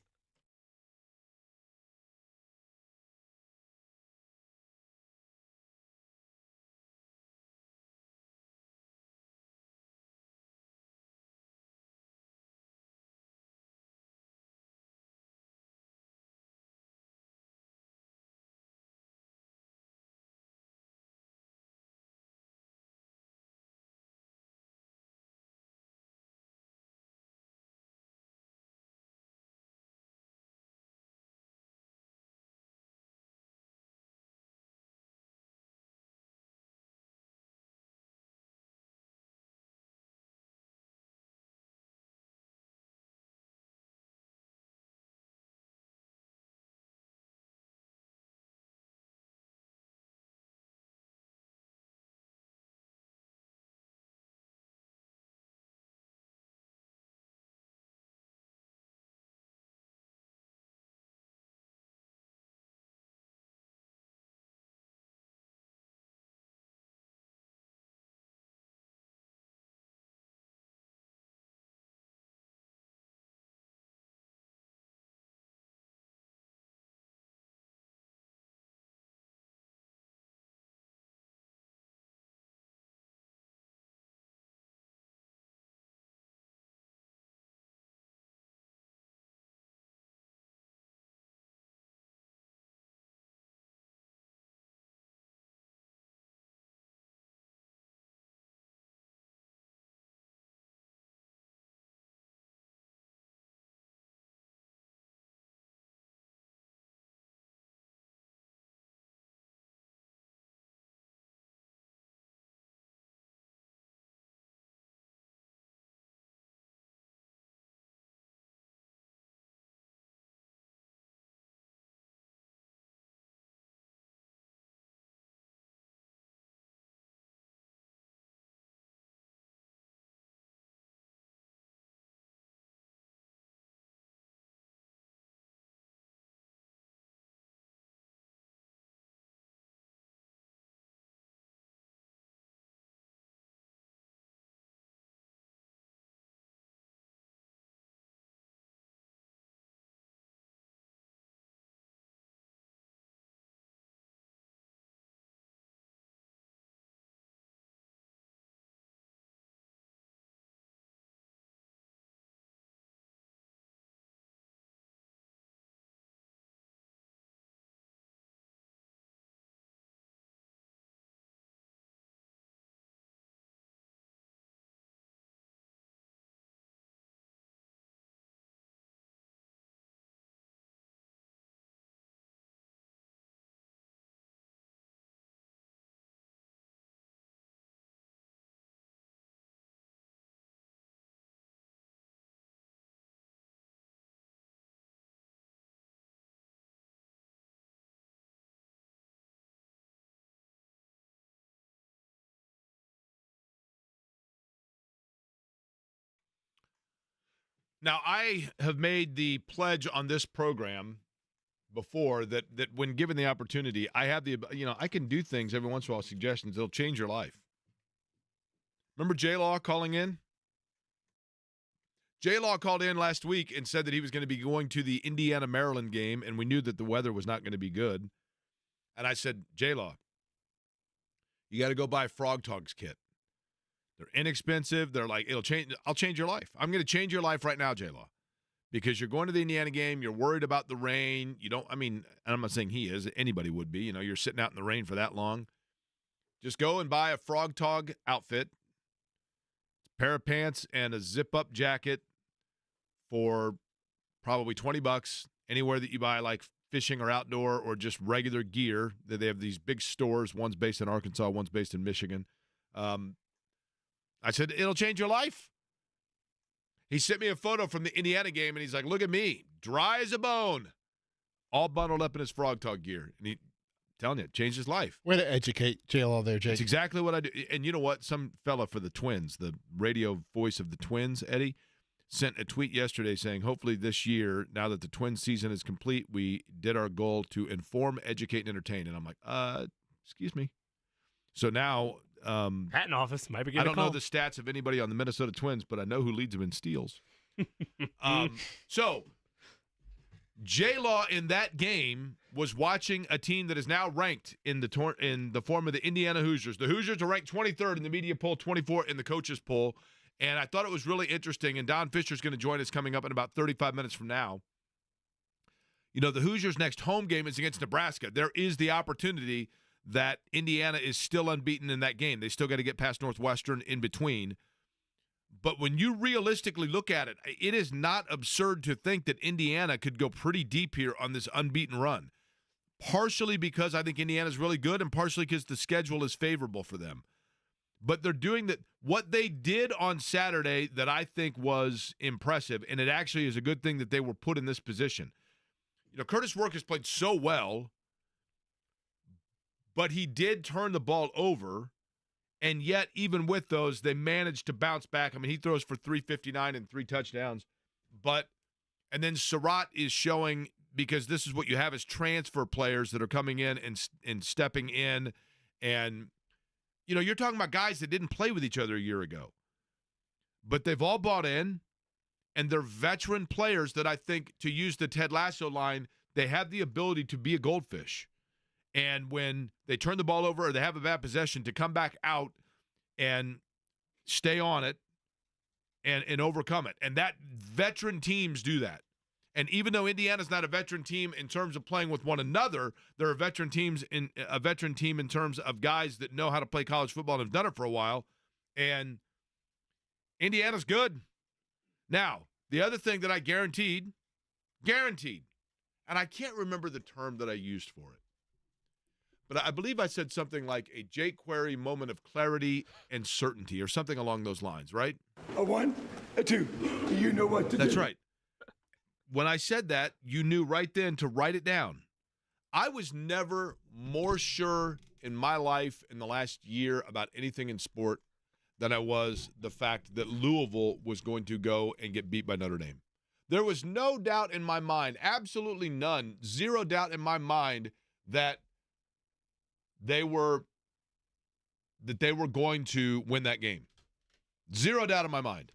Now, I have made the pledge on this program before that when given the opportunity, I have I can do things every once in a while, suggestions that'll change your life. Remember J-Law calling in? J-Law called in last week and said that he was going to be going to the Indiana-Maryland game, and we knew that the weather was not going to be good. And I said, J-Law, you got to go buy a Frog Togs kit. They're inexpensive. They're like, I'll change your life. I'm going to change your life right now, J-Law. Because you're going to the Indiana game, you're worried about the rain. And I'm not saying he is. Anybody would be. You're sitting out in the rain for that long. Just go and buy a Frog Tog outfit, a pair of pants, and a zip-up jacket for probably $20 anywhere that you buy, like fishing or outdoor or just regular gear. They have these big stores. One's based in Arkansas, one's based in Michigan. I said, it'll change your life. He sent me a photo from the Indiana game, and he's like, look at me, dry as a bone, all bundled up in his Frog Tog gear. And telling you, it changed his life. Way to educate JLL there, Jake. That's exactly what I do. And you know what? Some fella for the Twins, the radio voice of the Twins, Eddie, sent a tweet yesterday saying, hopefully this year, now that the Twins season is complete, we did our goal to inform, educate, and entertain. And I'm like, excuse me. So now patent office might be getting I don't know the stats of anybody on the Minnesota Twins, but I know who leads them in steals. So J-Law in that game was watching a team that is now ranked in the form of the Indiana Hoosiers. The Hoosiers are ranked 23rd in the media poll, 24th in the coaches poll, and I thought it was really interesting, and Don Fisher's going to join us coming up in about 35 minutes from now. The Hoosiers' next home game is against Nebraska. There is the opportunity that Indiana is still unbeaten in that game. They still got to get past Northwestern in between. But when you realistically look at it, it is not absurd to think that Indiana could go pretty deep here on this unbeaten run. Partially because I think Indiana's really good and partially because the schedule is favorable for them. But they're doing that. What they did on Saturday that I think was impressive, and it actually is a good thing that they were put in this position. Curtis Work has played so well, but he did turn the ball over, and yet even with those, they managed to bounce back. I mean, he throws for 359 and 3 touchdowns. And then Surratt is showing, because this is what you have as transfer players that are coming in and stepping in. And, you're talking about guys that didn't play with each other a year ago. But they've all bought in, and they're veteran players that I think, to use the Ted Lasso line, they have the ability to be a goldfish. And when they turn the ball over or they have a bad possession, to come back out and stay on it and overcome it. And that veteran teams do that. And even though Indiana's not a veteran team in terms of playing with one another, they're a veteran team in terms of guys that know how to play college football and have done it for a while. And Indiana's good. Now, the other thing that I guaranteed, and I can't remember the term that I used for it, but I believe I said something like a Jake Query moment of clarity and certainty or something along those lines, right? A 1, a 2. You know what to do. That's right. When I said that, you knew right then to write it down. I was never more sure in my life in the last year about anything in sport than I was the fact that Louisville was going to go and get beat by Notre Dame. There was no doubt in my mind, absolutely none, zero doubt in my mind that they were going to win that game. Zero doubt in my mind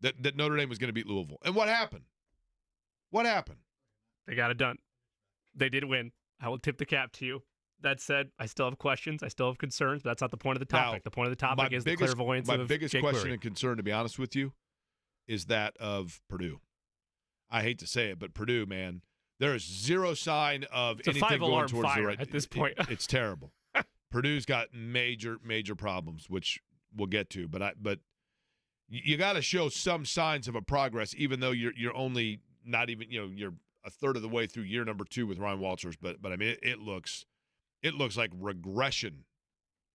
that Notre Dame was going to beat Louisville. And what happened? They got it done. They did win. I will tip the cap to you. That said, I still have questions. I still have concerns, but that's not the point of the topic. Now, the point of the topic is the clairvoyance of my biggest Jake question Query. and concern, to be honest with you, is that of Purdue. I hate to say it, but Purdue, man, there is zero sign of It's anything a going five-alarm towards fire the right. at this point. It's terrible. Purdue's got major problems, which we'll get to. But you got to show some signs of a progress, even though you're only not even you're a third of the way through year number 2 with Ryan Walters. But I mean it looks like regression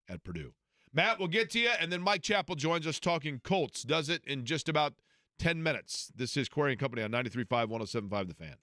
at Purdue. Matt, we'll get to you, and then Mike Chappell joins us talking Colts. Does it in just about 10 minutes. This is Query & Company on 93.5, 107.5 The Fan.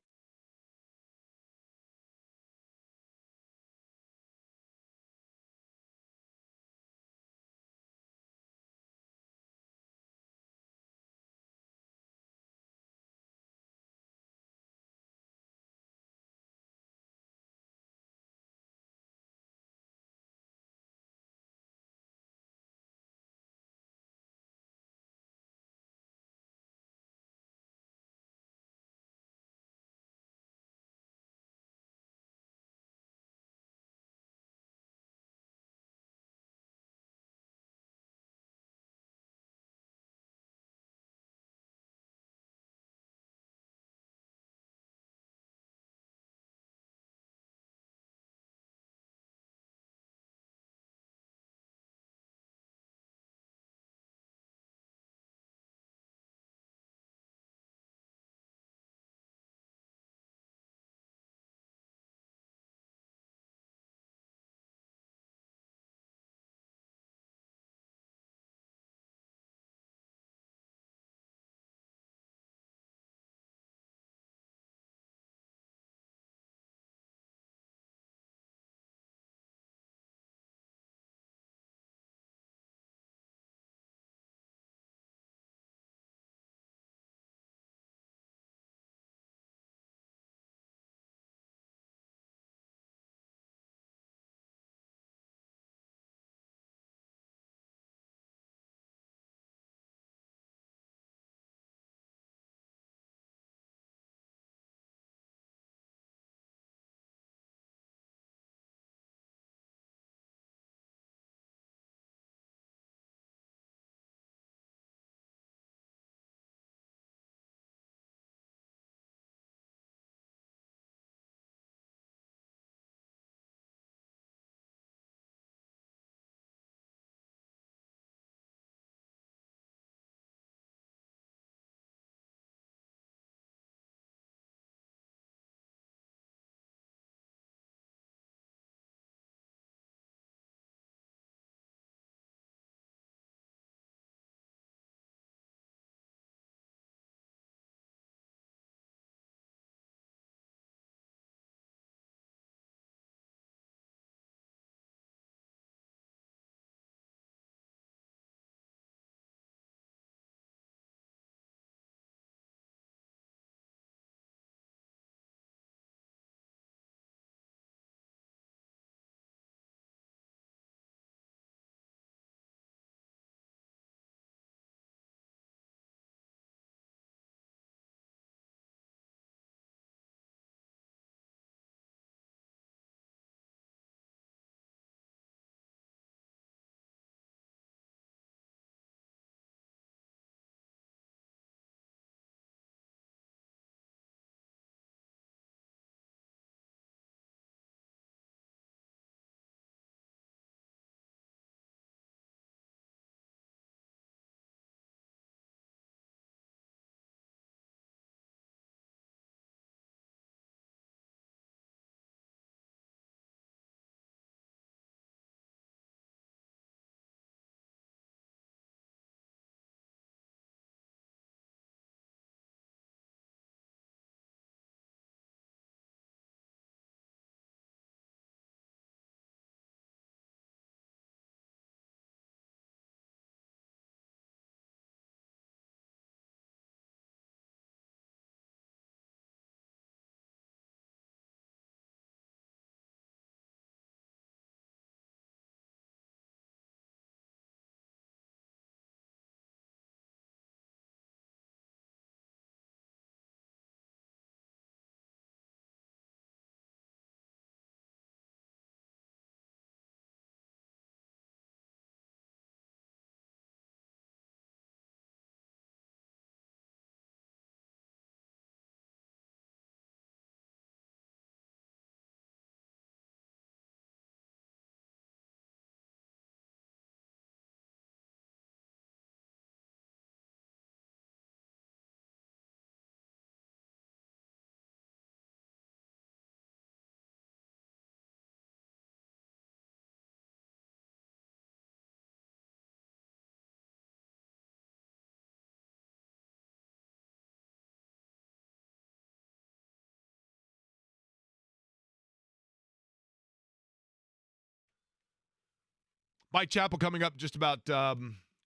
Mike Chappell coming up just about a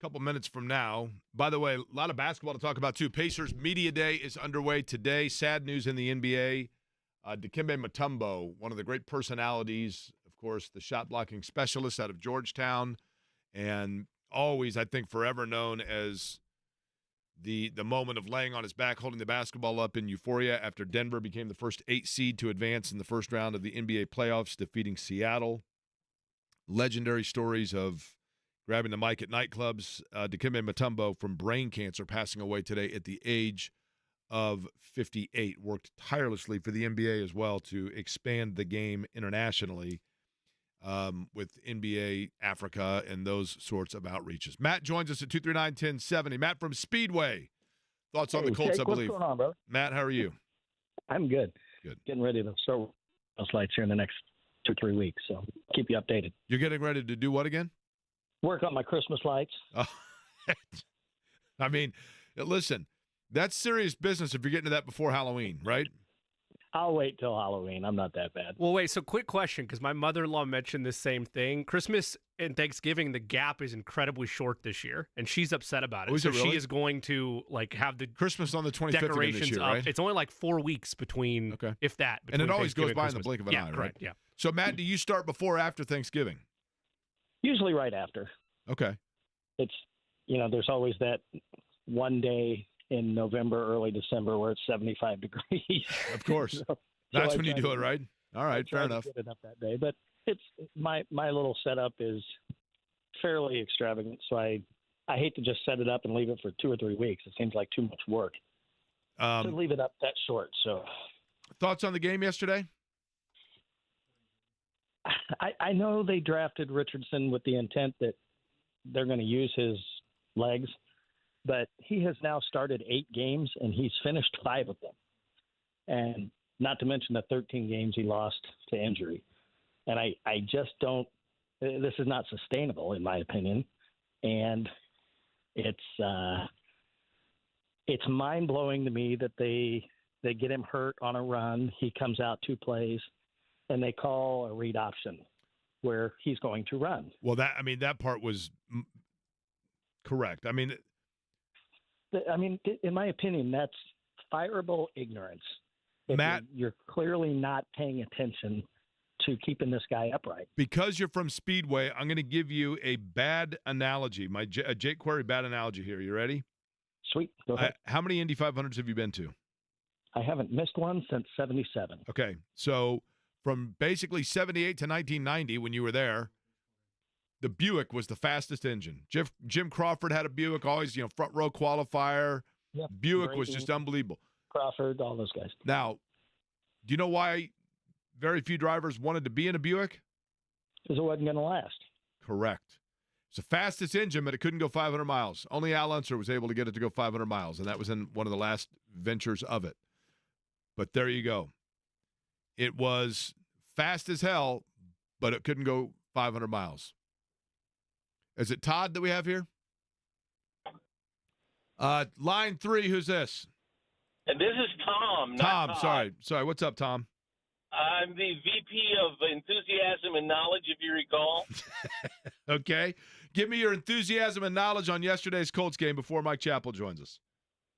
couple minutes from now. By the way, a lot of basketball to talk about, too. Pacers Media Day is underway today. Sad news in the NBA. Dikembe Mutombo, one of the great personalities, of course, the shot-blocking specialist out of Georgetown, and always, I think, forever known as the moment of laying on his back, holding the basketball up in euphoria after Denver became the first 8 seed to advance in the first round of the NBA playoffs, defeating Seattle. Legendary stories of grabbing the mic at nightclubs. Dikembe Mutombo from brain cancer passing away today at the age of 58. Worked tirelessly for the NBA as well to expand the game internationally with NBA Africa and those sorts of outreaches. Matt joins us at 239-1070. Matt from Speedway. Thoughts on the Colts, Jake, I believe. What's going on, brother? Matt, how are you? I'm good. Good. Getting ready to start those lights here in the next 2-3 weeks, so keep you updated. You're getting ready to do what again? Work on my Christmas lights. Oh, I mean, listen, that's serious business if you're getting to that before Halloween, right? I'll wait till Halloween. I'm not that bad. Well, wait, so quick question, because my mother-in-law mentioned the same thing. Christmas and Thanksgiving, the gap is incredibly short this year, and she's upset about it. Oh, is so it really? she is going to have the Christmas on the 25th decorations again this year, up. right? It's only like 4 weeks between, if that. And it between always goes Thanksgiving by and in the Christmas. blink of an Yeah, eye, correct, right? yeah. So, Matt, do you start before or after Thanksgiving? Usually right after. Okay. It's, there's always that one day in November, early December where it's 75 degrees. Of course. So That's I when you try do to- it, right? All right, fair enough. Get it up that day, but it's my little setup is fairly extravagant, so I hate to just set it up and leave it for 2 or 3 weeks. It seems like too much work to leave it up that short. So, thoughts on the game yesterday? I know they drafted Richardson with the intent that they're going to use his legs, but he has now started 8 games and he's finished 5 of them, and not to mention the 13 games he lost to injury. And I just don't – this is not sustainable in my opinion. And it's mind-blowing to me that they get him hurt on a run. He comes out 2 plays, and they call a read option where he's going to run. Well, that part was correct. I mean, in my opinion, that's fireable ignorance. If Matt, you're clearly not paying attention to keeping this guy upright. Because you're from Speedway, I'm going to give you a bad analogy. A Jake Query bad analogy here. You ready? Sweet. Go ahead. How many Indy 500s have you been to? I haven't missed one since 77. Okay. So from basically 78 to 1990 when you were there, the Buick was the fastest engine. Jim Crawford had a Buick, always, front row qualifier. Yep. Buick was just unbelievable. Crawford, all those guys. Now, do you know why very few drivers wanted to be in a Buick? Because it wasn't going to last. Correct. It's the fastest engine, but it couldn't go 500 miles. Only Al Unser was able to get it to go 500 miles, and that was in one of the last ventures of it. But there you go. It was fast as hell, but it couldn't go 500 miles. Is it Todd that we have here? Line 3, who's this? And this is Tom. Tom, not Todd. sorry. What's up, Tom? I'm the VP of Enthusiasm and Knowledge, if you recall. Okay. Give me your enthusiasm and knowledge on yesterday's Colts game before Mike Chappell joins us.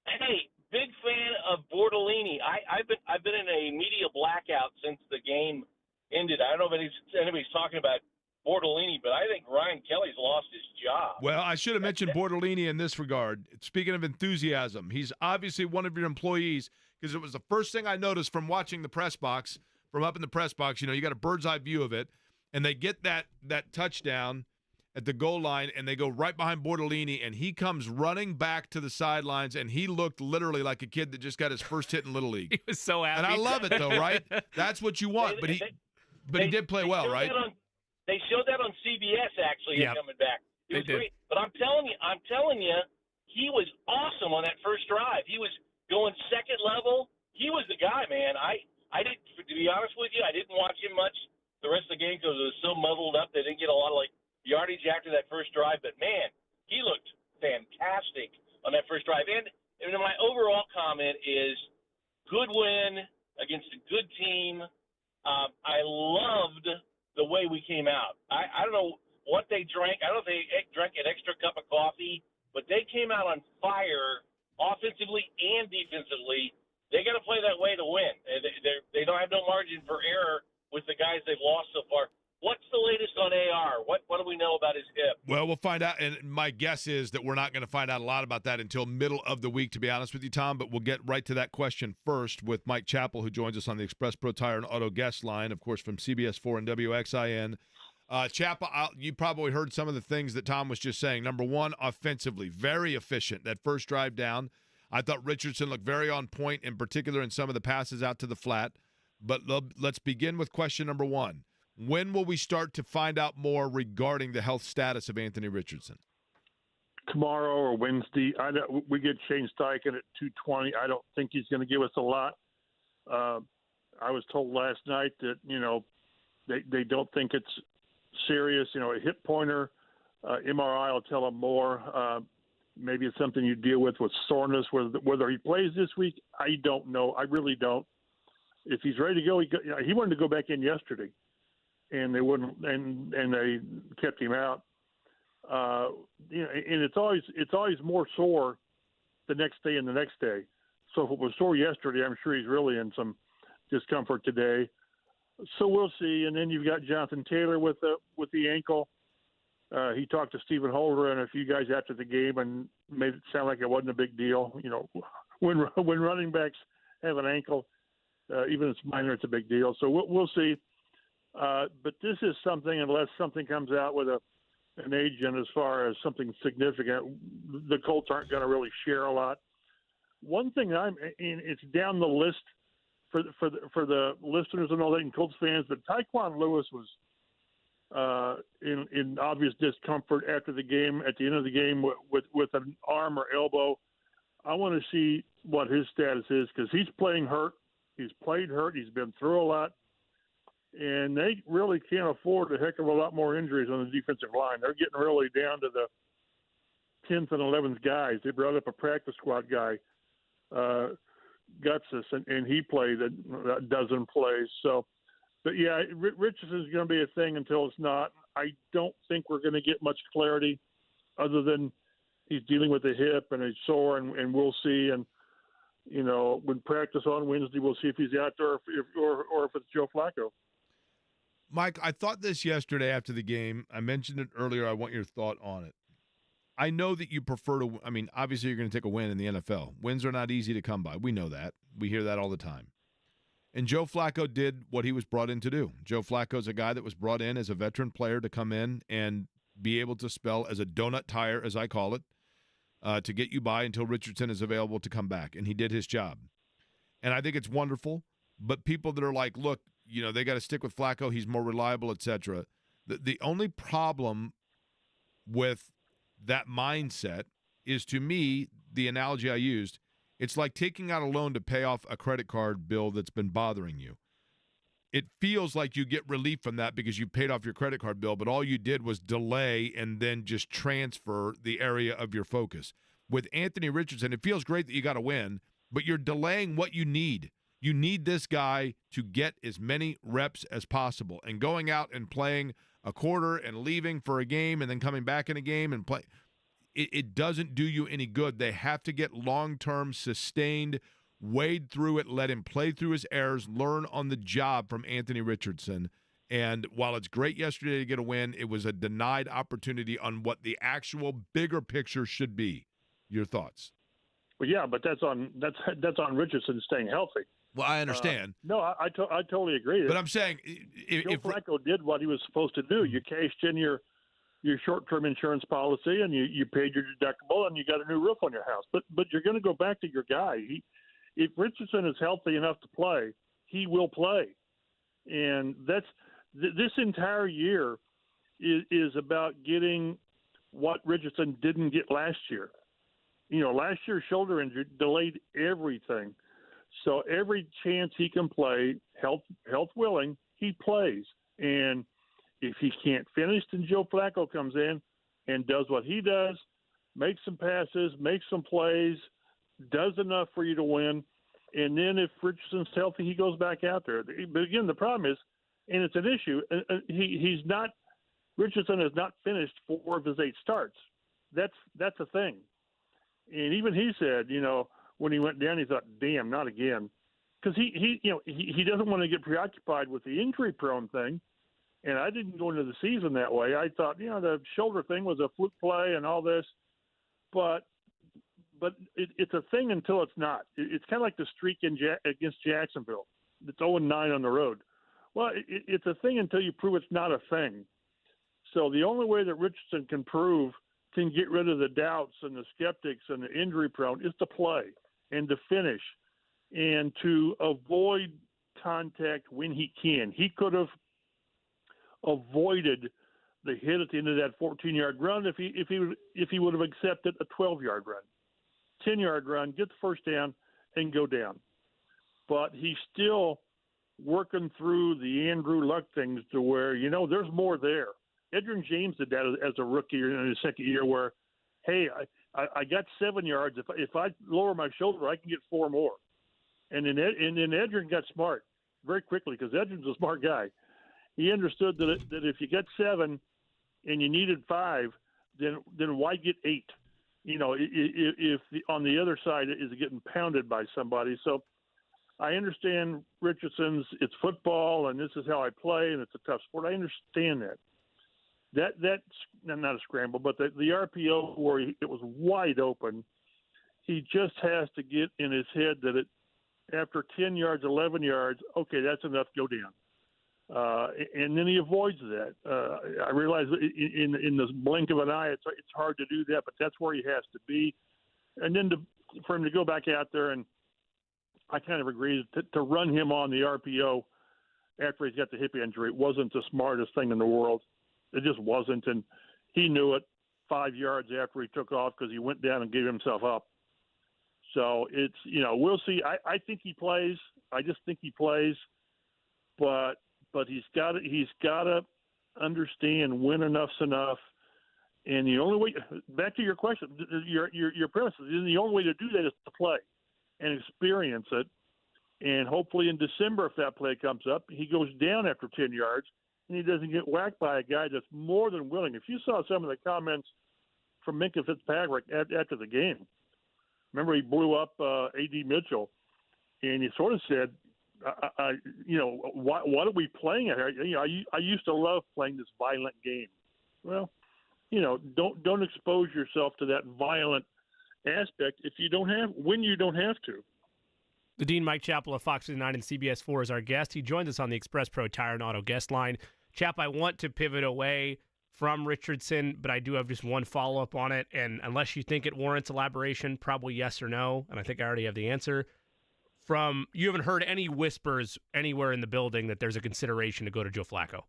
Hey, big fan of Bortolini. I've been in a media blackout since the game ended. I don't know if anybody's talking about Bortolini, but I think Ryan Kelly's lost his job. Well, I should have mentioned Bortolini in this regard. Speaking of enthusiasm, he's obviously one of your employees because it was the first thing I noticed from watching the press box, from up in the press box. You got a bird's eye view of it, and they get that touchdown at the goal line, and they go right behind Bortolini, and he comes running back to the sidelines, and he looked literally like a kid that just got his first hit in Little League. He was so happy. And I love it, though, right? That's what you want. But he did play well, right? They showed that on CBS, actually, coming back. It was great. But I'm telling you, he was awesome on that first drive. He was going second level. He was the guy, man. I didn't, to be honest with you, I didn't watch him much the rest of the game because it was so muddled up. They didn't get a lot of, yardage after that first drive. But, man, he looked fantastic on that first drive. And my overall comment is good win against a good team. I loved the way we came out. I don't know what they drank. I don't know if they drank an extra cup of coffee, but they came out on fire offensively and defensively. They got to play that way to win. They don't have no margin for error with the guys they've lost so far. What's the latest on AR? What do we know about his hip? Well, we'll find out, and my guess is that we're not going to find out a lot about that until middle of the week, to be honest with you, Tom, but we'll get right to that question first with Mike Chappell, who joins us on the Express Pro Tire and Auto guest line, of course, from CBS4 and WXIN. Chappell, you probably heard some of the things that Tom was just saying. Number one, offensively, very efficient. That first drive down, I thought Richardson looked very on point, in particular in some of the passes out to the flat. But let's begin with question number one. When will we start to find out more regarding the health status of Anthony Richardson? Tomorrow or Wednesday. We get Shane Steichen at 2:20. I don't think he's going to give us a lot. I was told last night that, they don't think it's serious. A hip pointer, MRI will tell them more. Maybe it's something you deal with soreness. Whether he plays this week, I don't know. I really don't. If he's ready to go, he wanted to go back in yesterday. And they wouldn't, and they kept him out. And it's always more sore the next day and the next day. So if it was sore yesterday, I'm sure he's really in some discomfort today. So we'll see. And then you've got Jonathan Taylor with the ankle. He talked to Stephen Holder and a few guys after the game and made it sound like it wasn't a big deal. When running backs have an ankle, even if it's minor, it's a big deal. So we'll see. But this is something, unless something comes out with an agent as far as something significant, the Colts aren't going to really share a lot. One thing it's down the list for the listeners and all that, and Colts fans, but Tyquan Lewis was in obvious discomfort after the game, at the end of the game with an arm or elbow. I want to see what his status is because he's playing hurt. He's played hurt. He's been through a lot. And they really can't afford a heck of a lot more injuries on the defensive line. They're getting really down to the 10th and 11th guys. They brought up a practice squad guy, Gutsis, and he played a dozen plays. So, but yeah, Richardson's going to be a thing until it's not. I don't think we're going to get much clarity other than he's dealing with a hip and he's sore, and we'll see. And, when practice on Wednesday, we'll see if he's out there or if it's Joe Flacco. Mike, I thought this yesterday after the game. I mentioned it earlier. I want your thought on it. I know that you prefer to – obviously you're going to take a win in the NFL. Wins are not easy to come by. We know that. We hear that all the time. And Joe Flacco did what he was brought in to do. Joe Flacco's a guy that was brought in as a veteran player to come in and be able to spell as a donut tire, as I call it, to get you by until Richardson is available to come back. And he did his job. And I think it's wonderful. But people that are like, look, they got to stick with Flacco. He's more reliable, etc. The only problem with that mindset is, to me, the analogy I used, it's like taking out a loan to pay off a credit card bill that's been bothering you. It feels like you get relief from that because you paid off your credit card bill, but all you did was delay and then just transfer the area of your focus. With Anthony Richardson, it feels great that you got to win, but you're delaying what you need. You need this guy to get as many reps as possible. And going out and playing a quarter and leaving for a game and then coming back in a game and play, it doesn't do you any good. They have to get long-term, sustained, wade through it, let him play through his errors, learn on the job from Anthony Richardson. And while it's great yesterday to get a win, it was a denied opportunity on what the actual bigger picture should be. Your thoughts? Well, yeah, but that's on Richardson staying healthy. Well, I understand. No, I totally agree. But I'm saying, if Flacco did what he was supposed to do, you cashed in your short-term insurance policy and you paid your deductible and you got a new roof on your house. But you're going to go back to your guy. If Richardson is healthy enough to play, he will play. And this entire year is about getting what Richardson didn't get last year. Last year's shoulder injury delayed everything. So every chance he can play, health willing, he plays. And if he can't finish, then Joe Flacco comes in and does what he does, makes some passes, makes some plays, does enough for you to win. And then if Richardson's healthy, he goes back out there. But again, the problem is, and it's an issue, he's not Richardson has not finished 4 of his 8 starts. That's a thing. And even he said, when he went down, he thought, "Damn, not again," because he doesn't want to get preoccupied with the injury-prone thing. And I didn't go into the season that way. I thought, the shoulder thing was a fluke play and all this, but it's a thing until it's not. It's kind of like the streak against Jacksonville. It's 0-9 on the road. Well, it's a thing until you prove it's not a thing. So the only way that Richardson can get rid of the doubts and the skeptics and the injury prone is to play and to finish and to avoid contact when he can. He could have avoided the hit at the end of that 14-yard run if he would have accepted a 12-yard run, 10-yard run, get the first down, and go down. But he's still working through the Andrew Luck things to where there's more there. Edgerrin James did that as a rookie in his second year, where, hey, I got 7 yards. If I lower my shoulder, I can get 4 more. And then Edgerrin got smart very quickly because Edgerrin's a smart guy. He understood that if you got 7 and you needed 5, then why get 8? If on the other side is getting pounded by somebody. So I understand Richardson's. It's football, and this is how I play, and it's a tough sport. I understand that. That's not a scramble, but the RPO where it was wide open. He just has to get in his head that after 10 yards, 11 yards, okay, that's enough. Go down. And then he avoids that. I realize in the blink of an eye, it's hard to do that, but that's where he has to be. And then for him to go back out there, and I kind of agree to run him on the RPO after he's got the hip injury, it wasn't the smartest thing in the world. It just wasn't, and he knew it 5 yards after he took off because he went down and gave himself up. So it's we'll see. I think he plays. I just think he plays, but he's got to understand when enough's enough. And the only way, back to your question, your premise, the only way to do that is to play and experience it. And hopefully in December, if that play comes up, he goes down after 10 yards and he doesn't get whacked by a guy that's more than willing. If you saw some of the comments from Minkah Fitzpatrick after the game, remember he blew up A.D. Mitchell, and he sort of said, why are we playing it here? I used to love playing this violent game. Well, don't expose yourself to that violent aspect when you don't have to. The Dean Mike Chappell of Fox 9 and CBS 4 is our guest. He joins us on the Express Pro Tire and Auto guest line. Chap, I want to pivot away from Richardson, but I do have just one follow-up on it, and unless you think it warrants elaboration, probably yes or no, and I think I already have the answer. You haven't heard any whispers anywhere in the building that there's a consideration to go to Joe Flacco?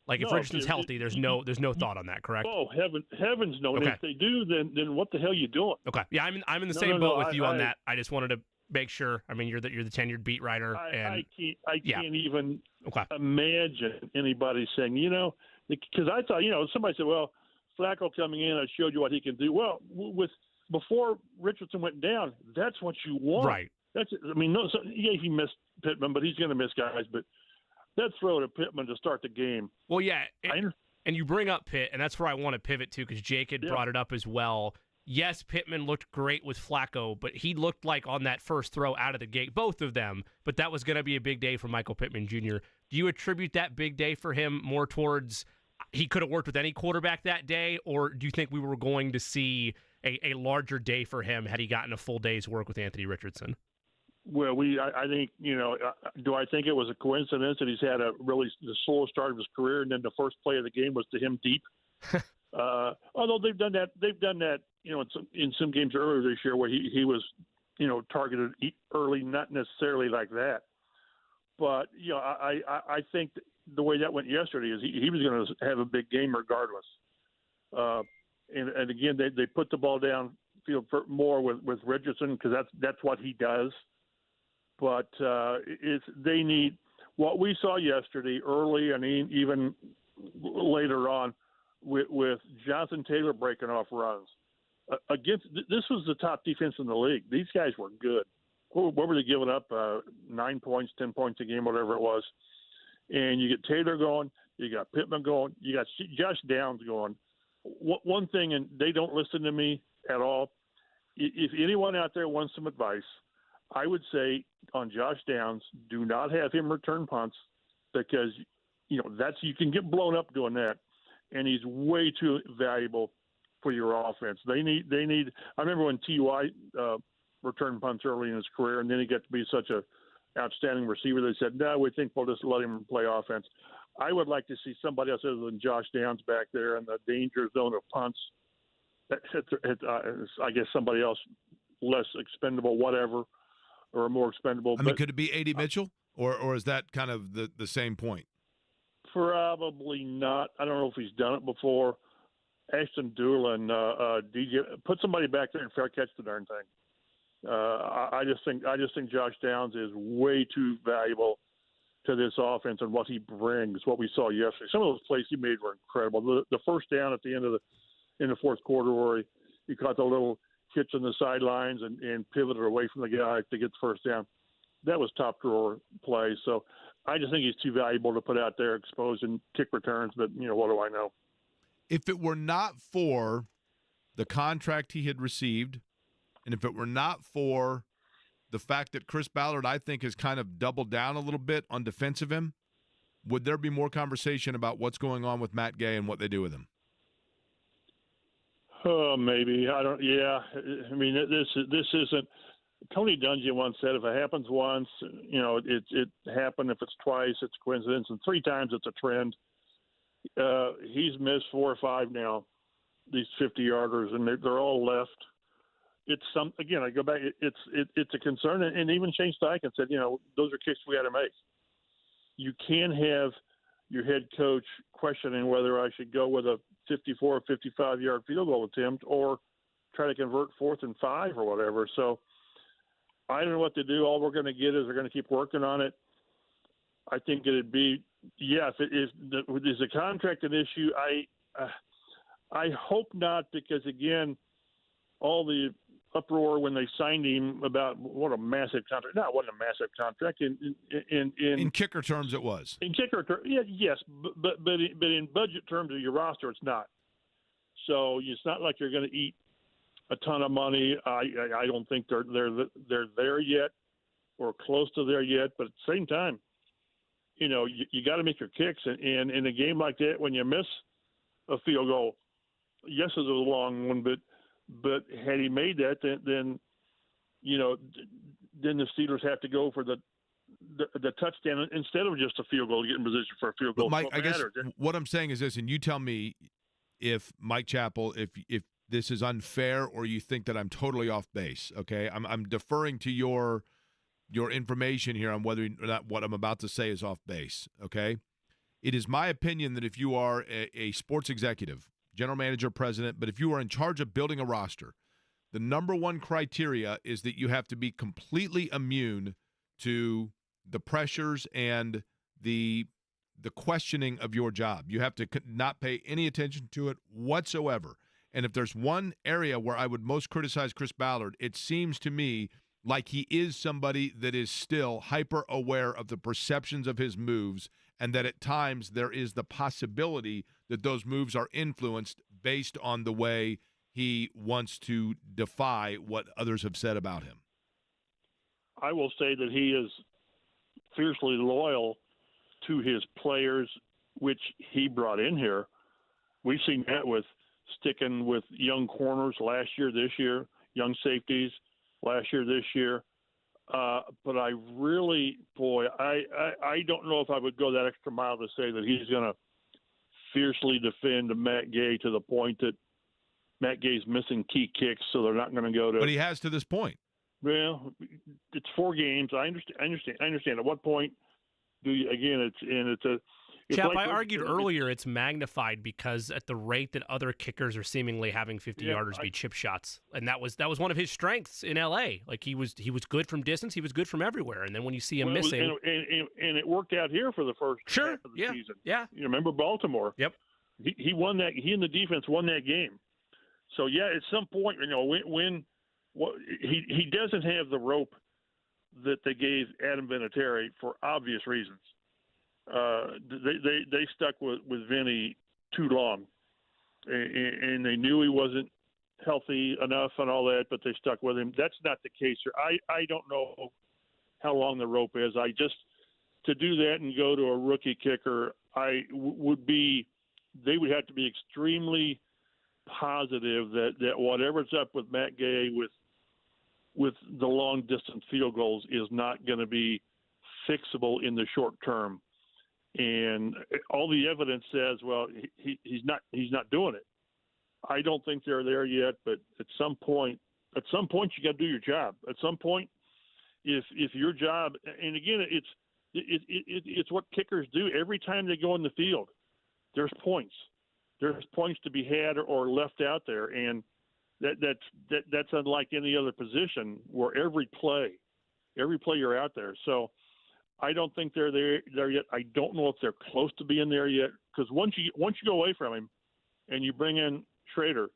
Like, if Richardson's healthy, there's no thought on that, correct? Oh, heavens no. Okay. And if they do, then what the hell are you doing? Okay. Yeah, I'm in the same boat with you on that. I just wanted to make sure. I mean, you're the tenured beat writer. I can't even imagine anybody saying, because I thought, somebody said, well, Flacco coming in, I showed you what he can do. Well, before Richardson went down, that's what you want. Right. He missed Pittman, but he's going to miss guys. But that throw to Pittman to start the game. Well, yeah, and you bring up Pitt, and that's where I want to pivot to because Jake had brought it up as well. Yes, Pittman looked great with Flacco, but he looked like on that first throw out of the gate, both of them, but that was going to be a big day for Michael Pittman Jr. Do you attribute that big day for him more towards he could have worked with any quarterback that day, or do you think we were going to see a larger day for him had he gotten a full day's work with Anthony Richardson? Well, I think, do I think it was a coincidence that he's had the slow start of his career, and then the first play of the game was to him deep? Although they've done that, in some games earlier this year where he was, targeted early, not necessarily like that. But I think the way that went yesterday is he was going to have a big game regardless. And again, they put the ball downfield more with Richardson because that's what he does. But they need what we saw yesterday early and even later on with Jonathan Taylor breaking off runs. This was the top defense in the league. These guys were good. What were they giving up? 9 points, 10 points a game, whatever it was. And you get Taylor going. You got Pittman going. You got Josh Downs going. One thing, and they don't listen to me at all. If anyone out there wants some advice, I would say on Josh Downs, do not have him return punts because you can get blown up doing that, and he's way too valuable for your offense. They need. I remember when T.Y. Returned punts early in his career, and then he got to be such a outstanding receiver. They said, no, we think we'll just let him play offense. I would like to see somebody else other than Josh Downs back there in the danger zone of punts. I guess somebody else less expendable, whatever, or more expendable. I mean, could it be A.D. Mitchell, or is that kind of the same point? Probably not. I don't know if he's done it before. Ashton Doolin, DJ, put somebody back there and fair catch the darn thing. I just think Josh Downs is way too valuable to this offense and what he brings. What we saw yesterday, some of those plays he made were incredible. The first down at the end of in the fourth quarter where he caught the little hitch on the sidelines and pivoted away from the guy to get the first down. That was top drawer play. So I just think he's too valuable to put out there exposing kick returns. But what do I know? If it were not for the contract he had received, and if it were not for the fact that Chris Ballard, I think, has kind of doubled down a little bit on defensive him, would there be more conversation about what's going on with Matt Gay and what they do with him? Maybe. I don't. Yeah. I mean, this isn't. Tony Dungy once said, if it happens once, it happened. If it's twice, it's a coincidence, and 3 times, it's a trend. He's missed 4 or 5 now, these 50-yarders, and they're all left. It's again, I go back. It's a concern, and even Shane Steichen said, those are kicks we got to make. You can't have your head coach questioning whether I should go with a 54 or 55-yard field goal attempt or try to convert 4th and 5 or whatever. So I don't know what to do. All we're going to get is we're going to keep working on it. I think it'd be, if there's a contract an issue, I hope not, because again, all the uproar when they signed him about what a massive contract. No, it wasn't a massive contract. In kicker terms, it was. In kicker terms, yes, but in budget terms of your roster, it's not. So it's not like you're going to eat a ton of money. I don't think they're there yet or close to there yet. But at the same time, you got to make your kicks. And in a game like that, when you miss a field goal, yes, it was a long one, but had he made that, then the Steelers have to go for the touchdown instead of just a field goal, get in position for a field goal. But Mike, I guess what I'm saying is this, and you tell me if Mike Chappell, if this is unfair or you think that I'm totally off base. Okay, I'm deferring to your information here on whether or not what I'm about to say is off base. Okay, it is my opinion that if you are a sports executive, general manager, president, but if you are in charge of building a roster, the number one criteria is that you have to be completely immune to the pressures and the questioning of your job. You have to not pay any attention to it whatsoever. And if there's one area where I would most criticize Chris Ballard, it seems to me like he is somebody that is still hyper aware of the perceptions of his moves, and that at times there is the possibility that those moves are influenced based on the way he wants to defy what others have said about him. I will say that he is fiercely loyal to his players, which he brought in here. We've seen that with sticking with young corners last year, this year, young safeties last year, this year. But I really, I don't know if I would go that extra mile to say that he's going to fiercely defend Matt Gay to the point that Matt Gay's missing key kicks, so they're not going to go to. But he has to this point. Well, it's 4 games. I understand. At what point do you? Again, Chap, I argued earlier it's magnified because at the rate that other kickers are seemingly having 50-yarders be chip shots, and that was one of his strengths in L.A. Like he was good from distance, he was good from everywhere, and then when you see him missing, and it worked out here for the first half of the season. Yeah, you remember Baltimore? Yep. He won that. He and the defense won that game. So at some point, when he doesn't have the rope that they gave Adam Vinatieri for obvious reasons. they stuck with Vinny too long, and they knew he wasn't healthy enough and all that, but they stuck with him. That's not the case here. I don't know how long the rope is. To do that and go to a rookie kicker, they would have to be extremely positive that whatever's up with Matt Gay with the long distance field goals is not going to be fixable in the short term. And all the evidence says, well, he's not doing it. I don't think they're there yet, but at some point you got to do your job. At some point, if your job, and again, it's what kickers do every time they go in the field. There's points. There's points to be had or left out there, and that's unlike any other position where every play you're out there. So I don't think they're there yet. I don't know if they're close to being there yet, because once you go away from him and you bring in Schrader,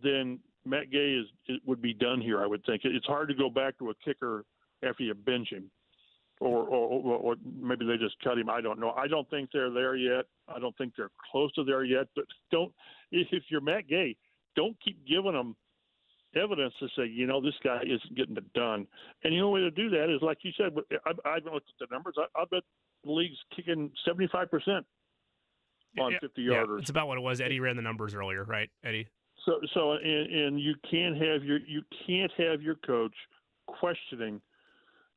then Matt Gay would be done here. I would think it's hard to go back to a kicker after you bench him, or maybe they just cut him. I don't know. I don't think they're there yet. I don't think they're close to there yet. But if you're Matt Gay, don't keep giving them evidence to say, this guy isn't getting it done. And the only way to do that is, like you said, I've looked at the numbers. I bet the league's kicking 75% on 50-yarders. Yeah, it's about what it was. Eddie ran the numbers earlier, right, Eddie? So and you can't have your coach questioning.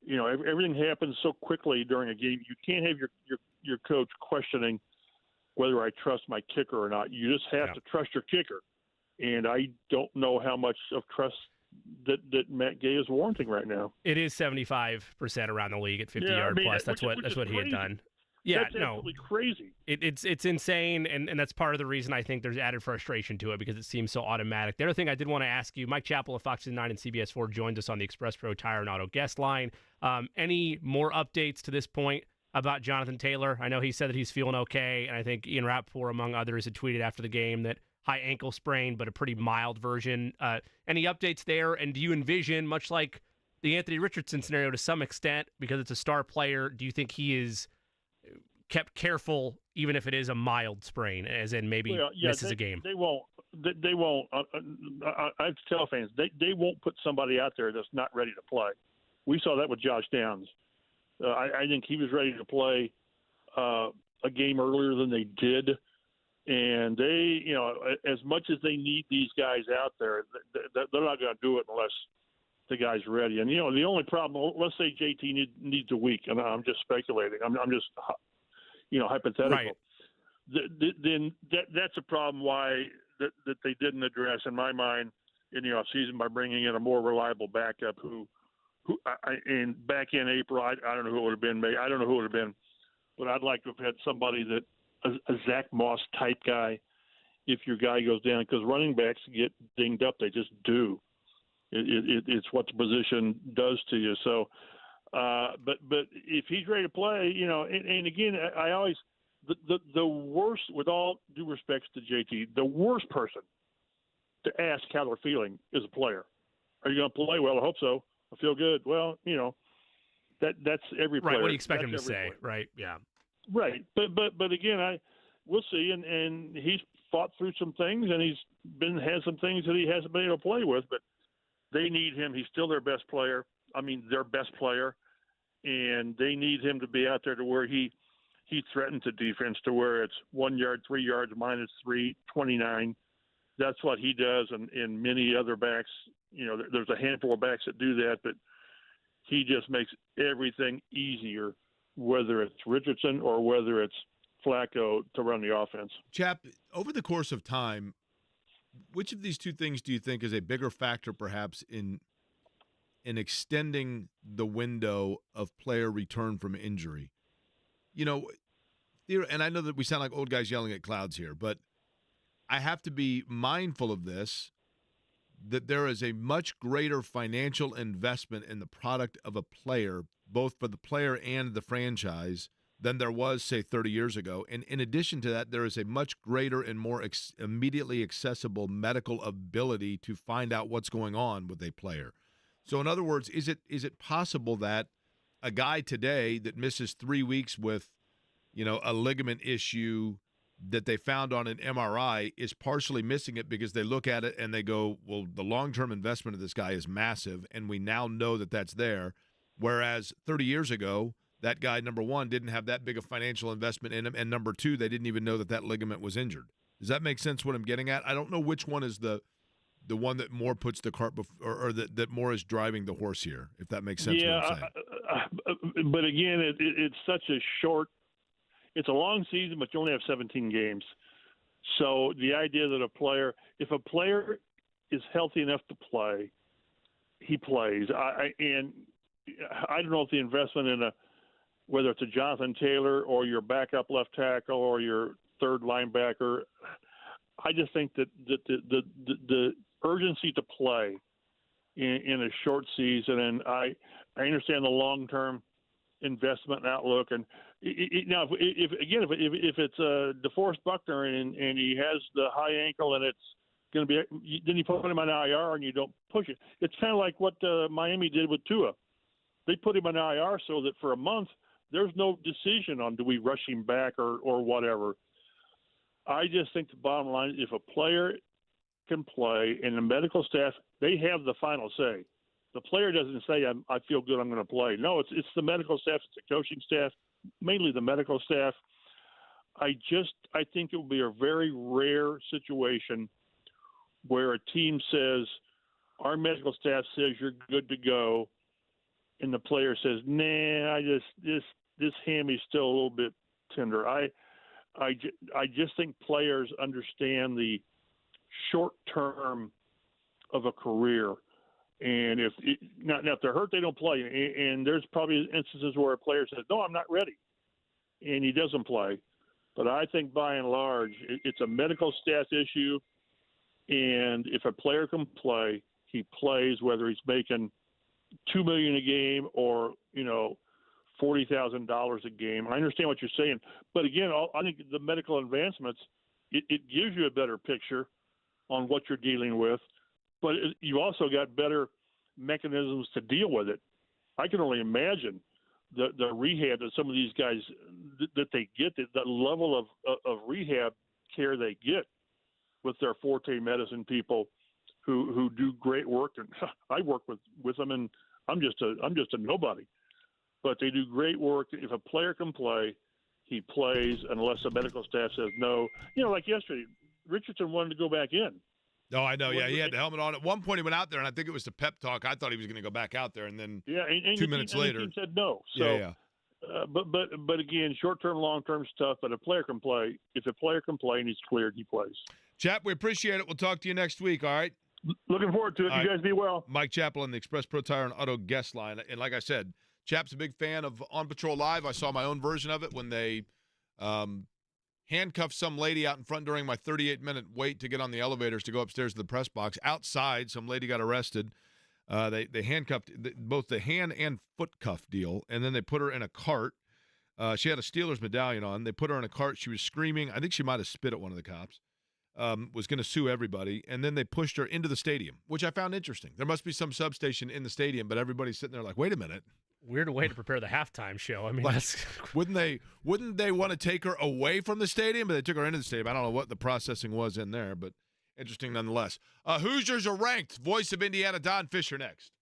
Everything happens so quickly during a game. You can't have your coach questioning whether I trust my kicker or not. You just have to trust your kicker. And I don't know how much of trust that Matt Gay is warranting right now. It is 75% around the league at 50-yard plus. That's what he had done. Yeah, that's absolutely crazy. It's insane, and that's part of the reason I think there's added frustration to it, because it seems so automatic. The other thing I did want to ask you, Mike Chappell of Fox 9 and CBS 4 joined us on the Express Pro Tire and Auto guest line. Any more updates to this point about Jonathan Taylor? I know he said that he's feeling okay, and I think Ian Rappaport, among others, had tweeted after the game that high ankle sprain, but a pretty mild version. Any updates there? And do you envision, much like the Anthony Richardson scenario to some extent, because it's a star player, do you think he is kept careful even if it is a mild sprain, as in maybe misses a game? They won't. I have to tell fans, they won't put somebody out there that's not ready to play. We saw that with Josh Downs. I think he was ready to play a game earlier than they did. And they, as much as they need these guys out there, they're not going to do it unless the guy's ready. And, the only problem, let's say JT needs a week, and I'm just speculating. I'm just, hypothetical. Right. Then that's a problem why that they didn't address, in my mind, in the offseason by bringing in a more reliable backup who and back in April, I don't know who it would have been. I don't know who it would have been, but I'd like to have had somebody that, a Zach Moss type guy, if your guy goes down, because running backs get dinged up. They just do. It's what the position does to you. So, but if he's ready to play, and again, I always the worst, with all due respects to JT, the worst person to ask how they're feeling is a player. Are you going to play? Well, I hope so. I feel good. Well, that's every player. Right. What do you expect him to say? Player. Right. Yeah. Right, but again, we'll see, and he's fought through some things, and he's had some things that he hasn't been able to play with, but they need him. He's still their best player. Their best player, and they need him to be out there to where he threatens the defense, to where it's 1 yard, 3 yards, -3, 29. That's what he does, and many other backs. There's a handful of backs that do that, but he just makes everything easier, whether it's Richardson or whether it's Flacco, to run the offense. Chap, over the course of time, which of these two things do you think is a bigger factor perhaps in extending the window of player return from injury? And I know that we sound like old guys yelling at clouds here, but I have to be mindful of this, that there is a much greater financial investment in the product of a player, both for the player and the franchise, than there was, say, 30 years ago. And in addition to that, there is a much greater and more immediately accessible medical ability to find out what's going on with a player. So in other words, is it possible that a guy today that misses 3 weeks with a ligament issue that they found on an MRI is partially missing it because they look at it and they go, well, the long-term investment of this guy is massive, and we now know that that's there. Whereas 30 years ago, that guy, number one, didn't have that big a financial investment in him, and number two, they didn't even know that ligament was injured. Does that make sense what I'm getting at? I don't know which one is the one that more puts the cart or that more is driving the horse here, if that makes sense. Yeah, what I'm saying. But again, it's such a short – it's a long season, but you only have 17 games. So the idea that if a player is healthy enough to play, he plays. And I don't know if the investment in whether it's a Jonathan Taylor or your backup left tackle or your third linebacker, I just think that the urgency to play in a short season, and I understand the long-term investment and outlook. And now, if it's DeForest Buckner and he has the high ankle and it's going to be, then you put him on IR and you don't push it. It's kind of like what Miami did with Tua. They put him on IR so that for a month there's no decision on do we rush him back or whatever. I just think the bottom line is if a player can play and the medical staff, they have the final say. The player doesn't say, I feel good, I'm going to play. No, it's the medical staff, it's the coaching staff, mainly the medical staff. I think it will be a very rare situation where a team says, our medical staff says you're good to go, and the player says, nah, this hammy's still a little bit tender. I just think players understand the short term of a career, and if they're hurt, they don't play. And there's probably instances where a player says, "No, I'm not ready," and he doesn't play. But I think by and large, it's a medical staff issue, and if a player can play, he plays, whether he's making $2 million a game or $40,000 a game. I understand what you're saying, but again, I think the medical advancements it gives you a better picture on what you're dealing with, but you also got better mechanisms to deal with it. I can only imagine the rehab that some of these guys that they get, the level of rehab care they get with their Forte Medicine people who do great work. And I work with them, and I'm just a nobody. But they do great work. If a player can play, he plays unless the medical staff says no. Like yesterday, Richardson wanted to go back in. Oh, I know. Yeah, he had the helmet on. At one point, he went out there, and I think it was the pep talk. I thought he was going to go back out there, and then 2 minutes later, he said no. So, yeah. But again, short-term, long-term stuff. But a player can play. If a player can play and he's cleared, he plays. Chap, we appreciate it. We'll talk to you next week. All right. Looking forward to it. You guys be well. Mike Chappell on the Express Pro Tire and Auto guest line, and like I said, Chap's a big fan of On Patrol Live. I saw my own version of it when they handcuffed some lady out in front during my 38-minute wait to get on the elevators to go upstairs to the press box. Outside, some lady got arrested. They handcuffed both the hand and foot cuff deal, and then they put her in a cart. She had a Steelers medallion on. They put her in a cart. She was screaming. I think she might have spit at one of the cops. Was going to sue everybody, and then they pushed her into the stadium, which I found interesting. There must be some substation in the stadium, but everybody's sitting there like, wait a minute. Weird way to prepare the halftime show. I mean, wouldn't they want to take her away from the stadium? But they took her into the stadium. I don't know what the processing was in there, but interesting nonetheless. Hoosiers are ranked. Voice of Indiana, Don Fisher next.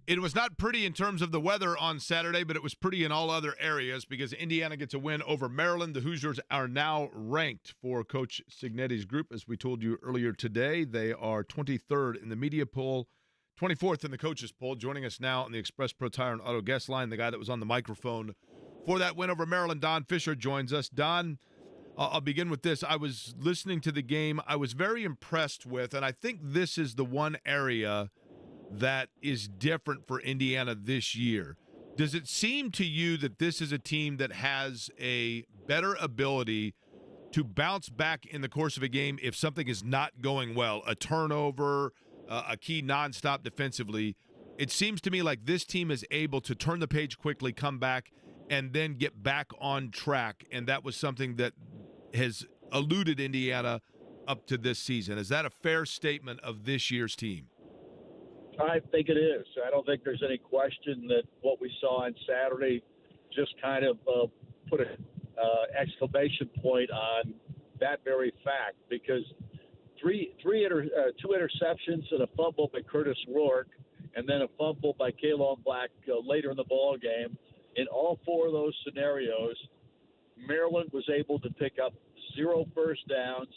It was not pretty in terms of the weather on Saturday, but it was pretty in all other areas because Indiana gets a win over Maryland. The Hoosiers are now ranked for Coach Cignetti's group. As we told you earlier today, they are 23rd in the media poll, 24th in the coaches poll. Joining us now on the Express Pro Tire and Auto guest line, the guy that was on the microphone for that win over Maryland, Don Fisher, joins us. Don, I'll begin with this. I was listening to the game. I was very impressed with, and I think this is the one area that is different for Indiana this year. Does it seem to you that this is a team that has a better ability to bounce back in the course of a game if something is not going well, a turnover, a key nonstop defensively? It seems to me like this team is able to turn the page quickly, come back, and then get back on track, and that was something that has eluded Indiana up to this season. Is that a fair statement of this year's team? I think it is. I don't think there's any question that what we saw on Saturday just kind of put an exclamation point on that very fact, because two interceptions and a fumble by Curtis Rourke and then a fumble by Kalon Black later in the ball game. In all four of those scenarios, Maryland was able to pick up 0 first downs,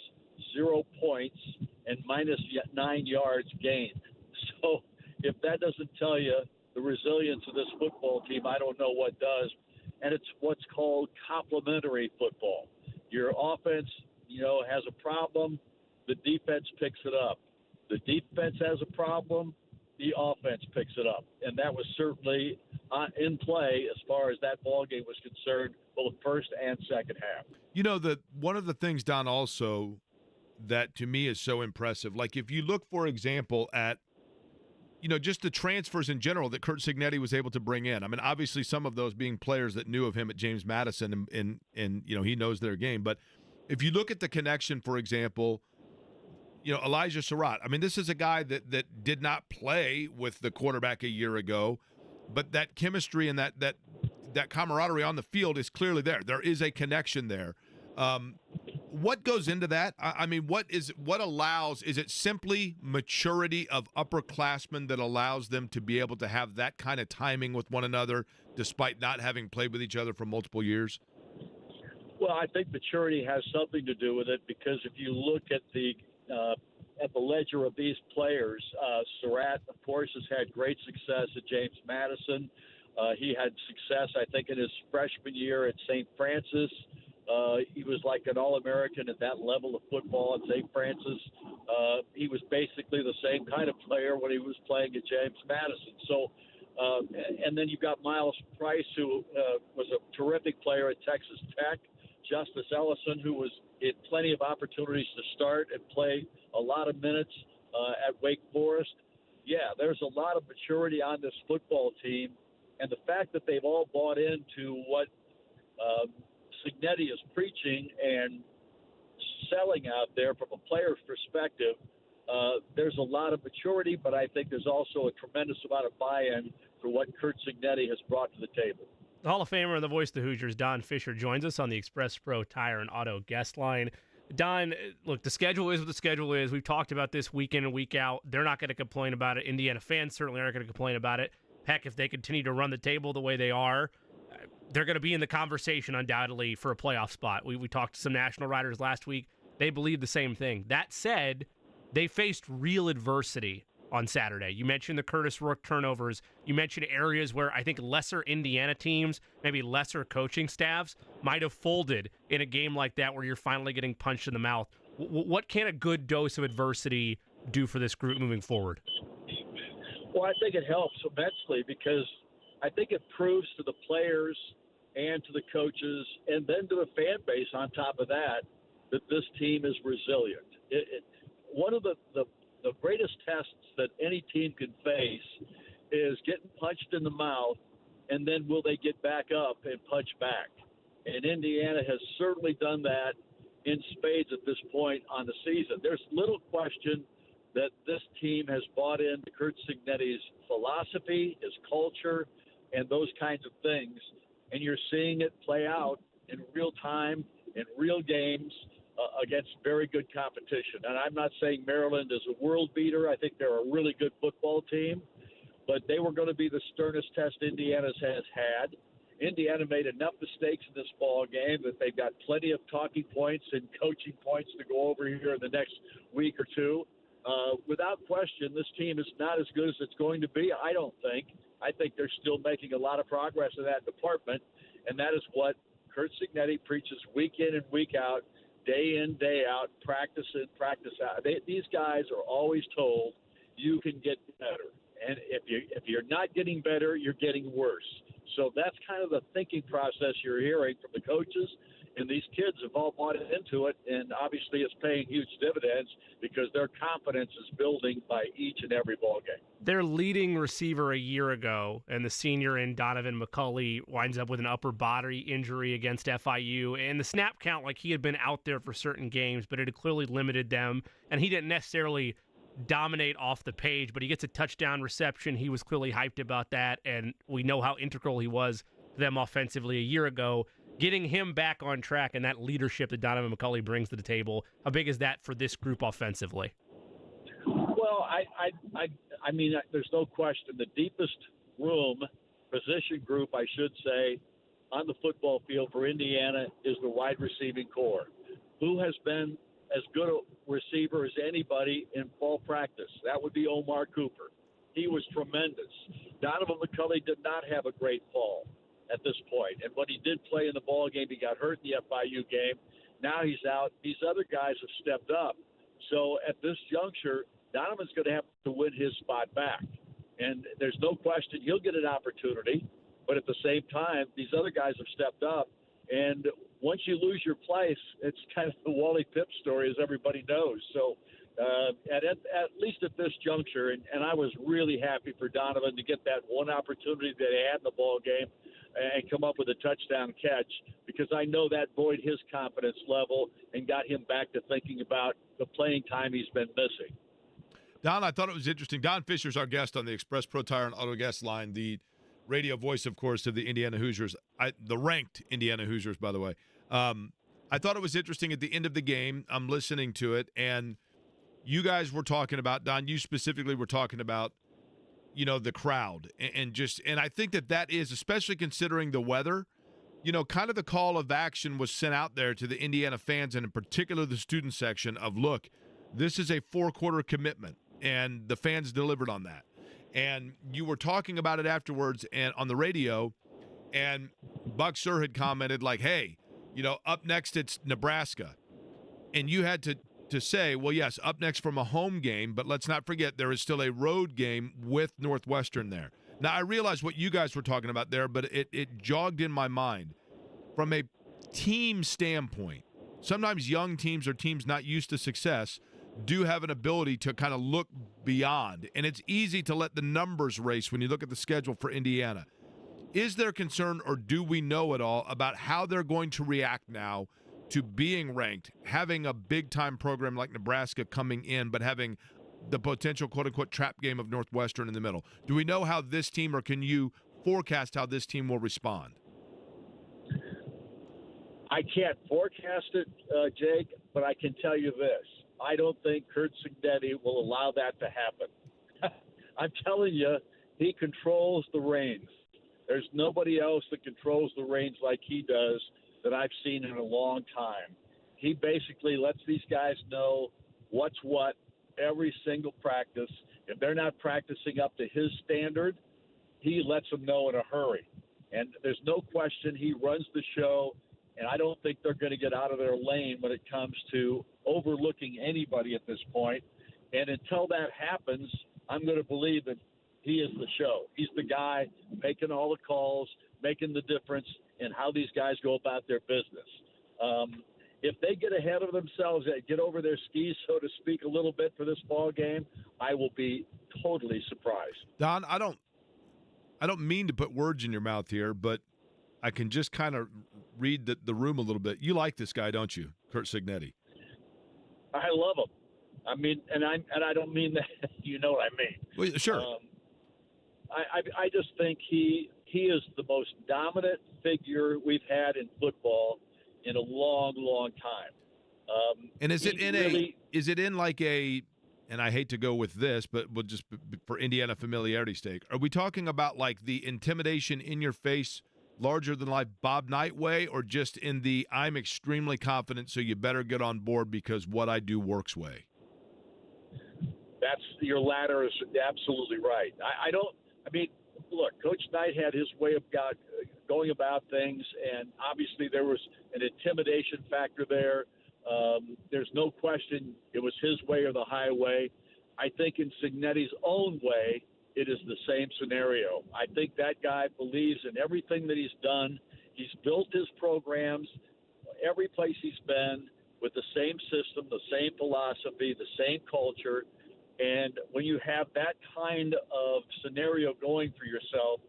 0 points, and -9 yards gained. So if that doesn't tell you the resilience of this football team, I don't know what does. And it's what's called complementary football. Your offense, has a problem, the defense picks it up. The defense has a problem, the offense picks it up. And that was certainly in play as far as that ball game was concerned, both first and second half. One of the things, Don, also that to me is so impressive, like if you look, for example, at just the transfers in general that Curt Cignetti was able to bring in. I mean, obviously some of those being players that knew of him at James Madison and he knows their game. But if you look at the connection, for example, Elijah Surratt, I mean, this is a guy that did not play with the quarterback a year ago, but that chemistry and that camaraderie on the field is clearly there. There is a connection there. What goes into that? I mean, what allows? Is it simply maturity of upperclassmen that allows them to be able to have that kind of timing with one another despite not having played with each other for multiple years? Well, I think maturity has something to do with it, because if you look at the ledger of these players, Surratt, of course, has had great success at James Madison. He had success, I think, in his freshman year at St. Francis. He was like an All-American at that level of football at St. Francis. He was basically the same kind of player when he was playing at James Madison. So, and then you've got Miles Price, who was a terrific player at Texas Tech. Justice Ellison, who was in plenty of opportunities to start and play a lot of minutes at Wake Forest. Yeah, there's a lot of maturity on this football team. And the fact that they've all bought into what Cignetti is preaching and selling out there from a player's perspective, there's a lot of maturity, but I think there's also a tremendous amount of buy-in for what Curt Cignetti has brought to the table. The Hall of Famer and the voice of the Hoosiers, Don Fisher, joins us on the Express Pro Tire and Auto guest line. Don, look, the schedule is what the schedule is. We've talked about this week in and week out. They're not going to complain about it. Indiana fans certainly aren't going to complain about it. Heck, if they continue to run the table the way they are, they're going to be in the conversation undoubtedly for a playoff spot. We talked to some national writers last week. They believe the same thing. That said, they faced real adversity on Saturday. You mentioned the Curtis Rourke turnovers. You mentioned areas where I think lesser Indiana teams, maybe lesser coaching staffs, might have folded in a game like that where you're finally getting punched in the mouth. What can a good dose of adversity do for this group moving forward? Well, I think it helps immensely, because I think it proves to the players and to the coaches and then to the fan base on top of that this team is resilient. One of the greatest tests that any team can face is getting punched in the mouth, and then will they get back up and punch back? And Indiana has certainly done that in spades at this point on the season. There's little question that this team has bought into Curt Cignetti's philosophy, his culture, and those kinds of things. And you're seeing it play out in real time, in real games, against very good competition. And I'm not saying Maryland is a world beater. I think they're a really good football team. but they were going to be the sternest test Indiana has had. Indiana made enough mistakes in this ball game that they've got plenty of talking points and coaching points to go over here in the next week or two. Without question, this team is not as good as it's going to be, I don't think. I think they're still making a lot of progress in that department, and that is what Curt Cignetti preaches week in and week out, day in, day out, practice in, practice out. These guys are always told you can get better. And if you're not getting better, you're getting worse. So that's kind of the thinking process you're hearing from the coaches, and these kids have all bought into it, and obviously it's paying huge dividends because their confidence is building by each and every ball game. Their leading receiver a year ago, and the senior in Donovan McCulley, winds up with an upper body injury against FIU, and the snap count, like he had been out there for certain games, but it had clearly limited them, and he didn't necessarily dominate off the page, but he gets a touchdown reception. He was clearly hyped about that, and we know how integral he was to them offensively a year ago. Getting him back on track and that leadership that Donovan McCulley brings to the table, how big is that for this group offensively? Well, I mean, there's no question. The deepest position group, I should say, on the football field for Indiana is the wide receiving core. Who has been as good a receiver as anybody in fall practice? That would be Omar Cooper. He was tremendous. Donovan McCulley did not have a great fall at this point. And when he did play in the ball game, he got hurt in the FIU game. Now he's out. These other guys have stepped up. So at this juncture, Donovan's going to have to win his spot back. And there's no question he'll get an opportunity. But at the same time, these other guys have stepped up. And once you lose your place, it's kind of the Wally Pipp story, as everybody knows. So at least at this juncture, and I was really happy for Donovan to get that one opportunity that he had in the ball game and come up with a touchdown catch, because I know that buoyed his confidence level and got him back to thinking about the playing time he's been missing. Don, I thought it was interesting. Don Fisher's our guest on the Express Pro Tire and Auto Gas line, the radio voice, of course, of the Indiana Hoosiers, the ranked Indiana Hoosiers, by the way. I thought it was interesting at the end of the game. I'm listening to it, and you guys were talking about, Don, you specifically were talking about, the crowd and I think that is, especially considering the weather, kind of the call of action was sent out there to the Indiana fans, and in particular the student section, of, look, this is a 4-quarter commitment, and the fans delivered on that. And you were talking about it afterwards and on the radio, and Buck Sir had commented like, hey, up next it's Nebraska. And you had to say, well, yes, up next from a home game, but let's not forget there is still a road game with Northwestern there. Now, I realize what you guys were talking about there, but it jogged in my mind. From a team standpoint, sometimes young teams or teams not used to success do have an ability to kind of look beyond, and it's easy to let the numbers race when you look at the schedule for Indiana. Is there concern, or do we know at all about how they're going to react now to being ranked, having a big-time program like Nebraska coming in, but having the potential quote-unquote trap game of Northwestern in the middle? Do we know how this team, or can you forecast how this team will respond? I can't forecast it, Jake, but I can tell you this. I don't think Curt Cignetti will allow that to happen. I'm telling you, he controls the reins. There's nobody else that controls the reins like he does that I've seen in a long time. He basically lets these guys know what's what every single practice. If they're not practicing up to his standard, he lets them know in a hurry. And there's no question he runs the show, and I don't think they're going to get out of their lane when it comes to overlooking anybody at this point. And until that happens, I'm going to believe that he is the show. He's the guy making all the calls, making the difference in how these guys go about their business. If they get ahead of themselves, get over their skis, so to speak, a little bit for this ball game, I will be totally surprised. Don, I don't mean to put words in your mouth here, but I can just kind of read the room a little bit. You like this guy, don't you, Curt Cignetti? I love him. I mean, and I don't mean that. You know what I mean? Well, sure. I just think he is the most dominant figure we've had in football in a long, long time. And is it in like a and I hate to go with this, but we'll just for Indiana familiarity's sake, are we talking about like the intimidation in your face, larger than life Bob Knight way, or just in the I'm extremely confident, so you better get on board because what I do works way? That's your latter is absolutely right. Look, Coach Knight had his way of going about things, and obviously there was an intimidation factor there. There's no question it was his way or the highway. I think in Cignetti's own way, it is the same scenario. I think that guy believes in everything that he's done. He's built his programs every place he's been with the same system, the same philosophy, the same culture. And when you have that kind of scenario going for yourself,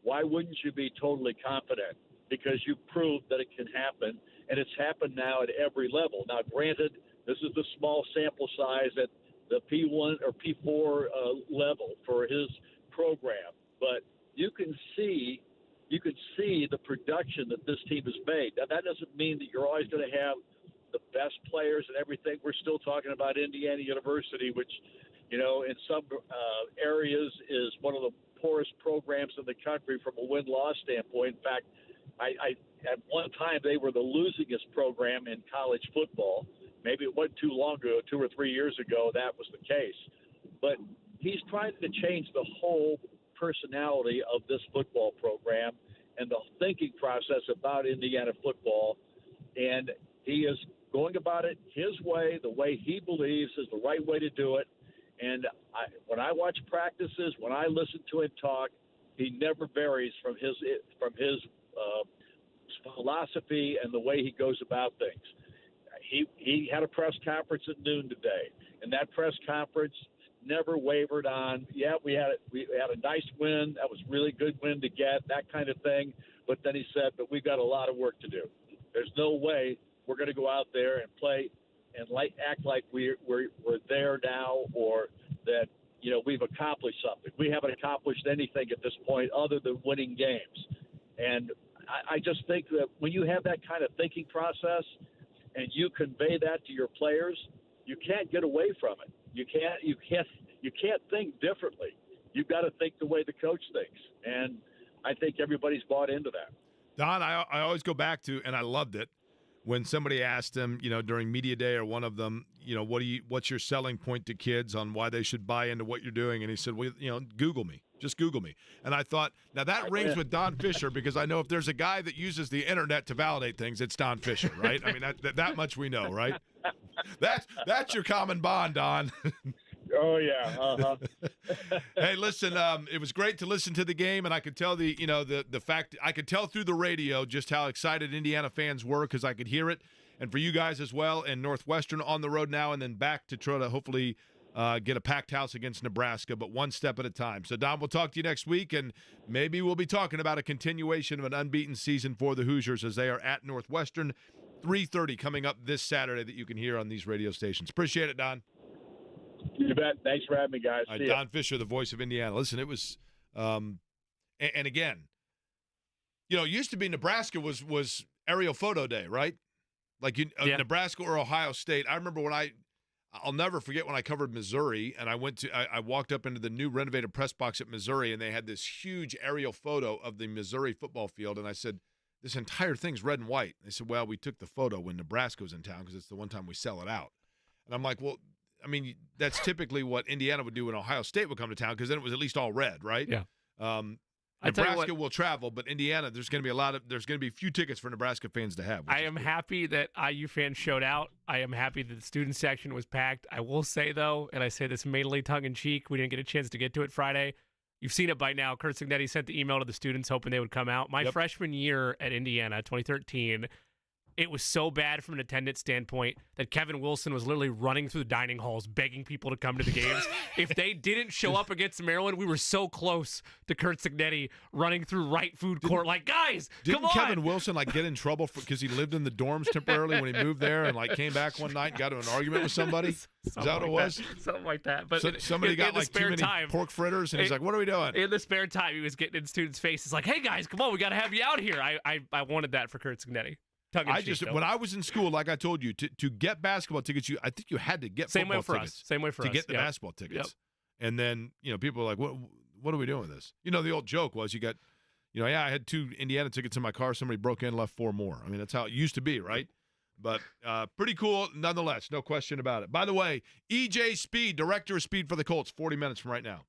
why wouldn't you be totally confident? Because you've proved that it can happen, and it's happened now at every level. Now, granted, this is the small sample size at the P1 or P4 level for his program, but you can see the production that this team has made. Now, that doesn't mean that you're always going to have the best players and everything. We're still talking about Indiana University, which, in some areas is one of the poorest programs in the country from a win-loss standpoint. In fact, I at one time they were the losingest program in college football. Maybe it wasn't too long ago, 2 or 3 years ago, that was the case. But he's trying to change the whole personality of this football program and the thinking process about Indiana football. And he is going about it his way, the way he believes is the right way to do it. And when I watch practices, when I listen to him talk, he never varies from his philosophy and the way he goes about things. He had a press conference at noon today, and that press conference never wavered on, we had a nice win. That was a really good win to get, that kind of thing. But then he said, but we've got a lot of work to do. There's no way we're going to go out there and play and act like we're there now, or that we've accomplished something. We haven't accomplished anything at this point other than winning games. And I just think that when you have that kind of thinking process and you convey that to your players, you can't get away from it. You can't think differently. You've got to think the way the coach thinks, and I think everybody's bought into that. Don, I always go back to, and I loved it, when somebody asked him, during media day or one of them, what's your selling point to kids on why they should buy into what you're doing? And he said, well, Google me. Just Google me. And I thought, now that rings with Don Fisher, because I know if there's a guy that uses the internet to validate things, it's Don Fisher, right? I mean, that much we know, right? That's your common bond, Don. Oh, yeah. Uh-huh. Hey, listen, it was great to listen to the game, and I could tell the fact, I could tell through the radio just how excited Indiana fans were, because I could hear it. And for you guys as well, and Northwestern on the road now, and then back to try to hopefully get a packed house against Nebraska, but one step at a time. So, Don, we'll talk to you next week, and maybe we'll be talking about a continuation of an unbeaten season for the Hoosiers as they are at Northwestern. 3:30 coming up this Saturday that you can hear on these radio stations. Appreciate it, Don. You bet. Thanks for having me, guys. See Don Fisher, the voice of Indiana. Listen, it was and again, it used to be Nebraska was aerial photo day, right? Like Nebraska or Ohio State. I remember I'll never forget when I covered Missouri, and I walked up into the new renovated press box at Missouri, and they had this huge aerial photo of the Missouri football field, and I said, this entire thing's red and white. They said, well, we took the photo when Nebraska was in town because it's the one time we sell it out. And I'm like, well, I mean, that's typically what Indiana would do when Ohio State would come to town, because then it was at least all red, right? Yeah. Nebraska will travel, but Indiana, there's going to be a few tickets for Nebraska fans to have. I am happy that IU fans showed out. I am happy that the student section was packed. I will say, though, and I say this mainly tongue-in-cheek, we didn't get a chance to get to it Friday. You've seen it by now. Kurt Cignetti sent the email to the students hoping they would come out. My freshman year at Indiana, 2013, it was so bad from an attendance standpoint that Kevin Wilson was literally running through the dining halls begging people to come to the games. If they didn't show up against Maryland, we were so close to Kurt Cignetti running through right food court. Like, guys, come on. Didn't Kevin Wilson get in trouble because he lived in the dorms temporarily when he moved there and came back one night and got into an argument with somebody? Is that what it was? Something like that. But somebody got too many pork fritters, and he's like, what are we doing? In the spare time, he was getting in students' faces like, hey, guys, come on, we got to have you out here. I wanted that for Kurt Cignetti. When I was in school, like I told you, to get basketball tickets, I think you had to get Same way football for tickets us. Same way for to us. get the basketball tickets. And then people are like, what are we doing with this? The old joke was you got, I had 2 Indiana tickets in my car. Somebody broke in, left 4 more. I mean, that's how it used to be, right? But pretty cool nonetheless, no question about it. By the way, EJ Speed, director of speed for the Colts, 40 minutes from right now.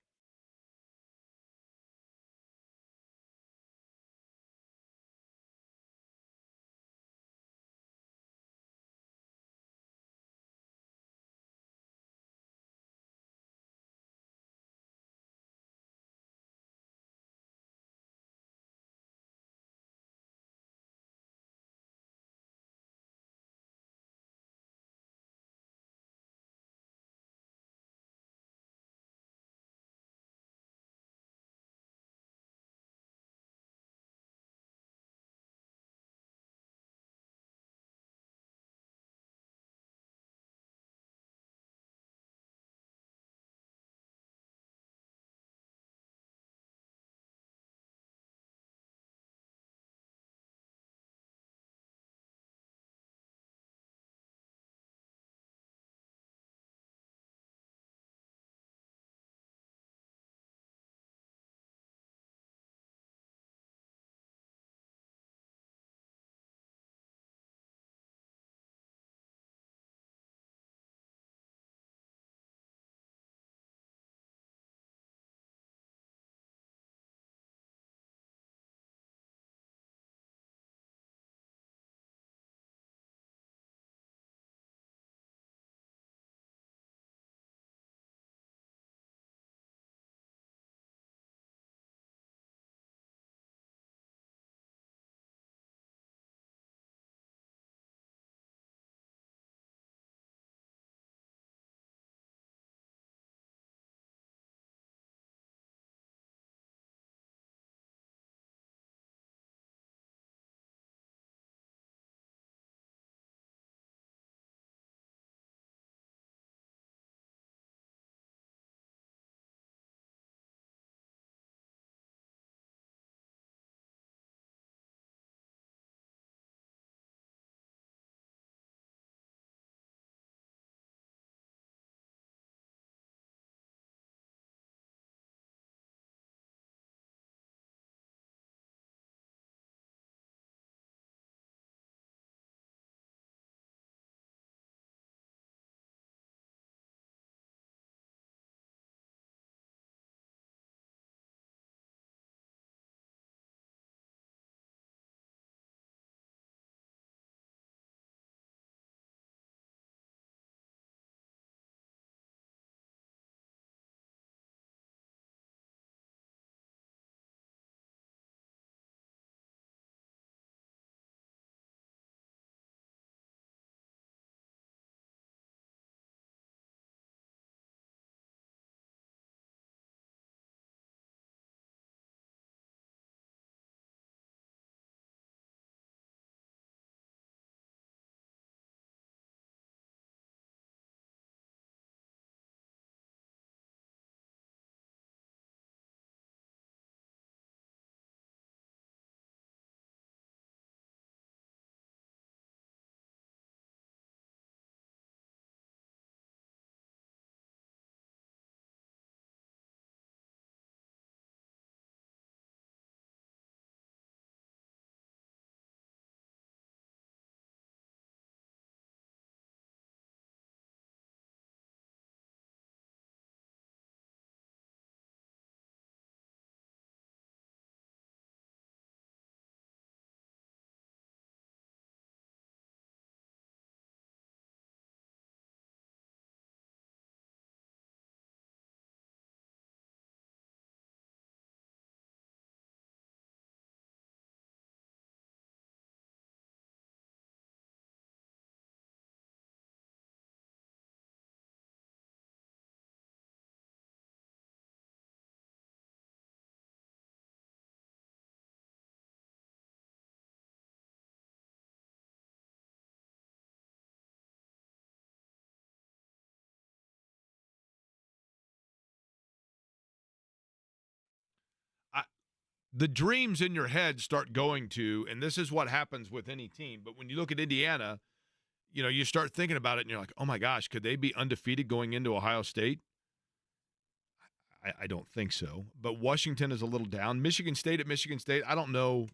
the dreams in your head start going to, and this is what happens with any team, but when you look at Indiana, you start thinking about it and you're like, oh my gosh, could they be undefeated going into Ohio State? I don't think so. But Washington is a little down. Michigan State at Michigan State, I don't know.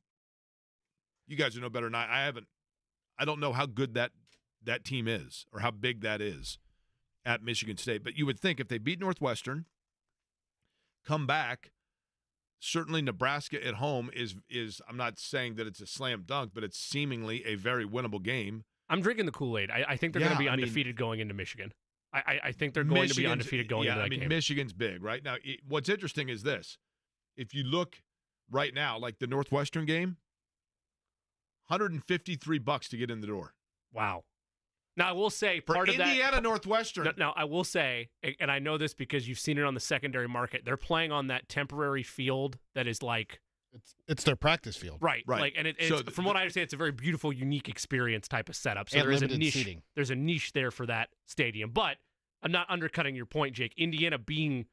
You guys would know better than I don't know how good that team is or how big that is at Michigan State. But you would think if they beat Northwestern, come back, certainly Nebraska at home is I'm not saying that it's a slam dunk, but it's seemingly a very winnable game. I'm drinking the Kool-Aid. I think they're going to be undefeated going into Michigan. I think they're going to be undefeated going into that game. Michigan's big, right? Now, what's interesting is this. If you look right now, like the Northwestern game, $153 to get in the door. Wow. Now, I will say part of that. Indiana Northwestern. Now, I will say, and I know this because you've seen it on the secondary market, they're playing on that temporary field that is like. It's their practice field. Right. Like, and it's, from what I understand, it's a very beautiful, unique experience type of setup. So there is a niche. Seating. There's a niche there for that stadium. But I'm not undercutting your point, Jake. Indiana being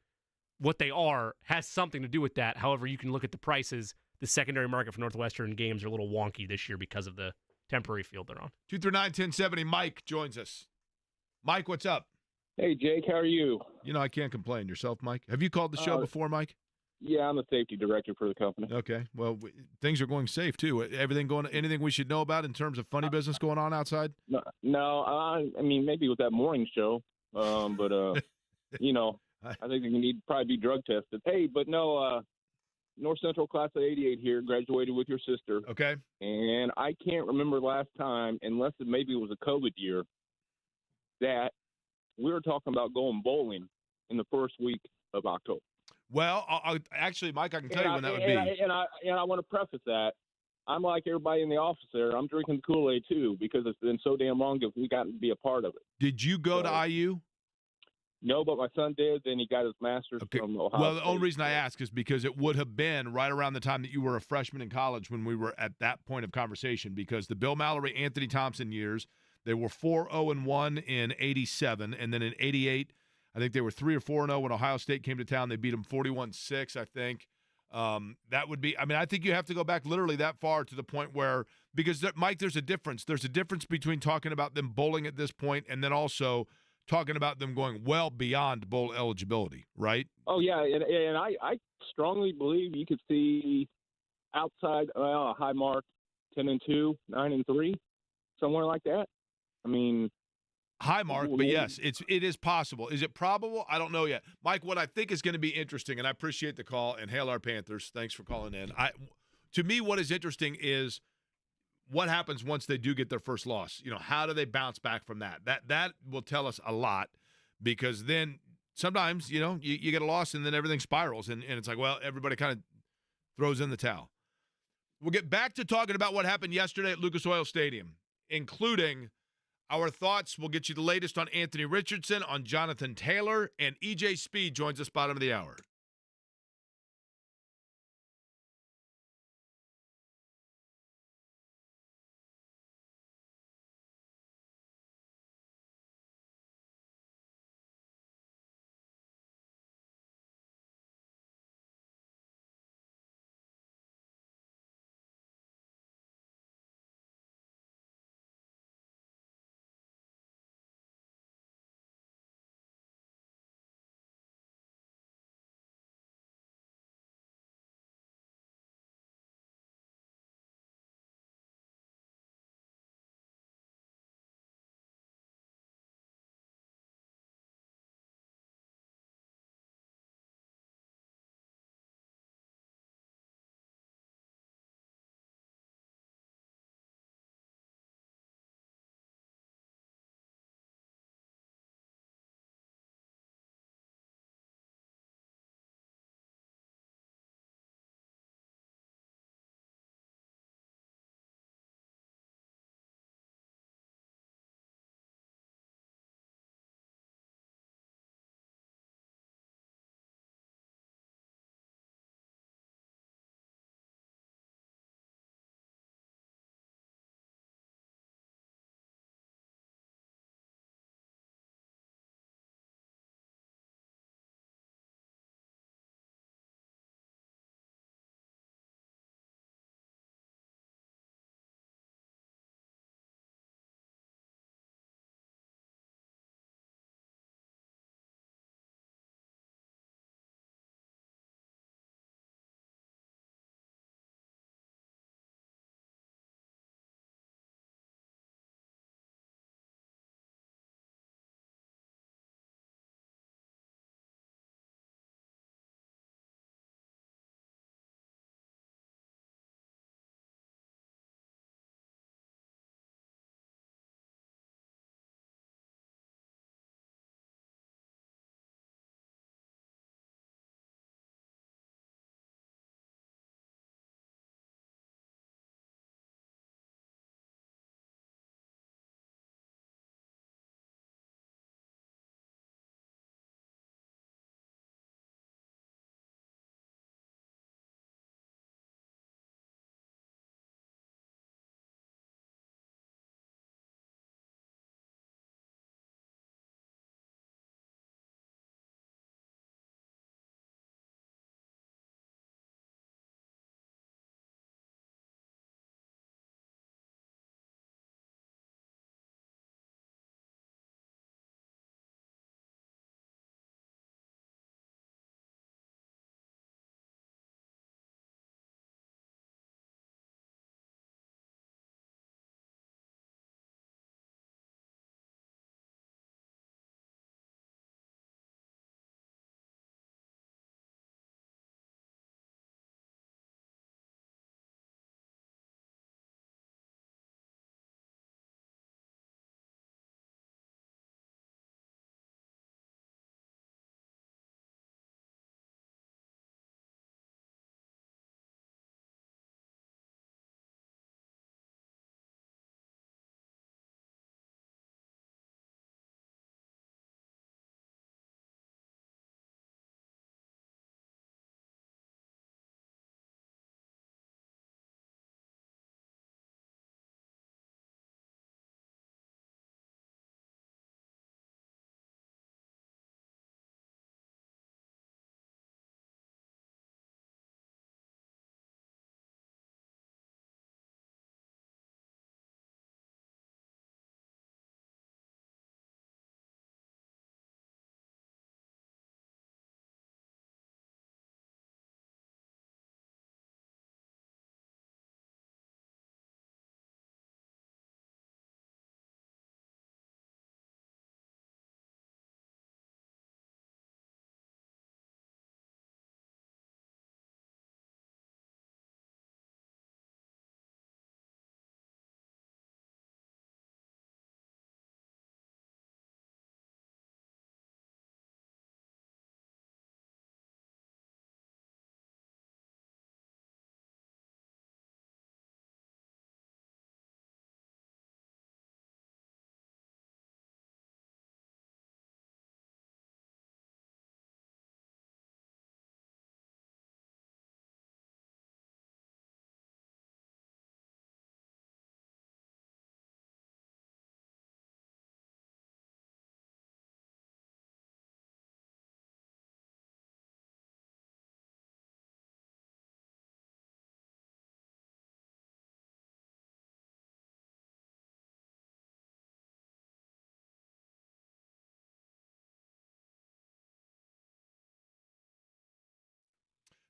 what they are has something to do with that. However, you can look at the prices. The secondary market for Northwestern games are a little wonky this year because of the temporary field they're on. 239-1070. Mike joins us. Mike, what's up? Hey, Jake. How are you? I can't complain. Yourself, Mike? Have you called the show before, Mike? Yeah, I'm the safety director for the company. Okay. Well, things are going safe, too. Anything we should know about in terms of funny business going on outside? No, I mean, maybe with that morning show, but, I think you need to probably be drug tested. Hey, but no, North Central Class of 88 here, graduated with your sister. Okay. And I can't remember last time, unless maybe it was a COVID year, that we were talking about going bowling in the first week of October. Well, actually, Mike, I can tell you when that would be. And I want to preface that. I'm like everybody in the office there. I'm drinking the Kool-Aid, too, because it's been so damn long that we got to be a part of it. Did you go to IU? No, but my son did. Then he got his master's from Ohio Well, the State. only reason I ask is because it would have been right around the time that you were a freshman in college when we were at that point of conversation, because the Bill Mallory, Anthony Thompson years, they were 4-0-1 in 87, and then in 88, I think they were 3 or 4-0 when Ohio State came to town. They beat them 41-6, I think. That would be – I mean, I think you have to go back literally that far to the point where – because, Mike, there's a difference. There's a difference between talking about them bowling at this point and then also talking about them going well beyond bowl eligibility, right? Oh, yeah, and I strongly believe you could see outside a high mark 10-2, 9-3, somewhere like that. I mean – high mark, but yes, it is possible. Is it probable? I don't know yet. Mike, what I think is going to be interesting, and I appreciate the call, and hail our Panthers. Thanks for calling in. To me, what is interesting is what happens once they do get their first loss. How do they bounce back from that? That will tell us a lot, because then sometimes, you get a loss and then everything spirals, and it's like, well, everybody kind of throws in the towel. We'll get back to talking about what happened yesterday at Lucas Oil Stadium, including our thoughts. We'll get you the latest on Anthony Richardson, on Jonathan Taylor, and EJ Speed joins us bottom of the hour.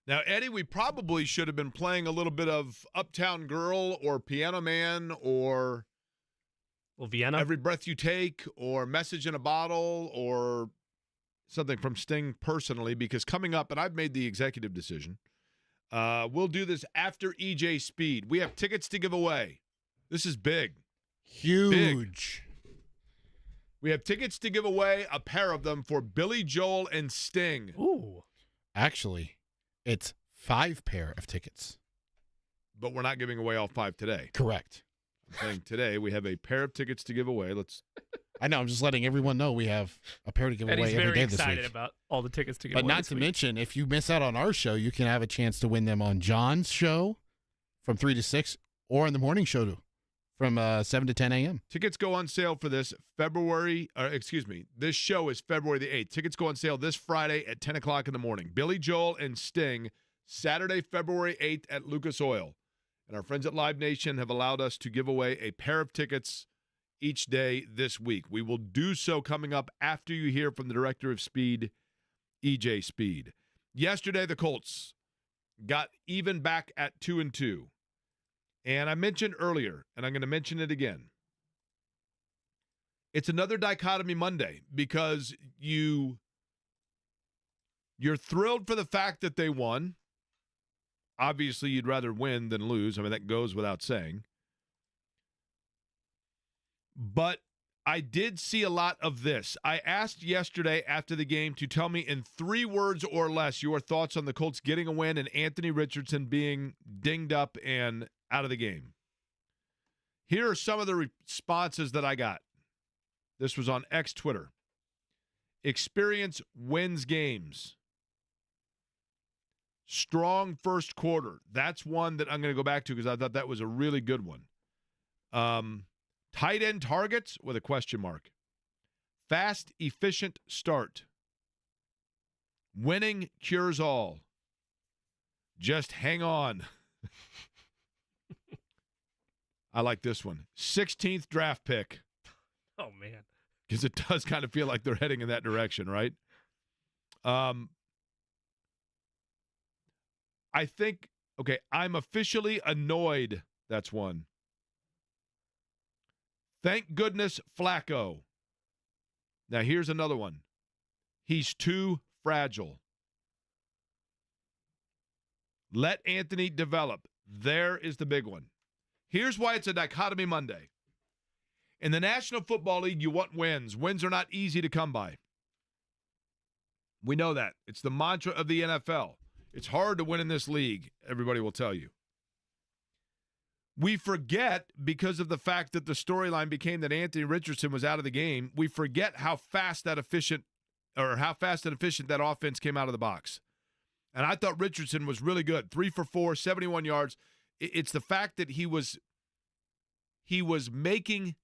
Now, Eddie, we probably should have been playing a little bit of Uptown Girl or Piano Man or Vienna. Every Breath You Take or Message in a Bottle or something from Sting personally, because coming up, and I've made the executive decision, we'll do this after EJ Speed. We have tickets to give away. This is big. Huge. Big. We have tickets to give away, a pair of them for Billy Joel and Sting. Ooh. Actually, it's 5 pair of tickets. But we're not giving away all 5 today. Correct. I'm saying today we have a pair of tickets to give away. I know. I'm just letting everyone know we have a pair to give away every day this week. He's very excited about all the tickets to give away. But not to mention, if you miss out on our show, you can have a chance to win them on John's show from 3 to 6 or on the morning show from 7 to 10 a.m. Tickets go on sale for this this show is February the 8th. Tickets go on sale this Friday at 10 o'clock in the morning. Billy Joel and Sting, Saturday, February 8th at Lucas Oil. And our friends at Live Nation have allowed us to give away a pair of tickets each day this week. We will do so coming up after you hear from the director of Speed, EJ Speed. Yesterday, the Colts got even back at 2-2. And I mentioned earlier, and I'm going to mention it again, it's another dichotomy Monday because you're thrilled for the fact that they won. Obviously, you'd rather win than lose. I mean, that goes without saying. But I did see a lot of this. I asked yesterday after the game to tell me in 3 words or less your thoughts on the Colts getting a win and Anthony Richardson being dinged up and out of the game. Here are some of the responses that I got. This was on X Twitter. Experience wins games. Strong first quarter. That's one that I'm going to go back to because I thought that was a really good one. Tight end targets with a question mark. Fast, efficient start. Winning cures all. Just hang on. I like this one. 16th draft pick. Oh, man. Because it does kind of feel like they're heading in that direction, right? I think, okay, I'm officially annoyed. That's one. Thank goodness Flacco. Now, here's another one. He's too fragile. Let Anthony develop. There is the big one. Here's why it's a dichotomy Monday. In the National Football League, you want wins. Wins are not easy to come by. We know that. It's the mantra of the NFL. It's hard to win in this league, everybody will tell you. We forget, because of the fact that the storyline became that Anthony Richardson was out of the game, we forget how fast and efficient that offense came out of the box. And I thought Richardson was really good. 3 for 4, 71 yards. It's the fact that he was making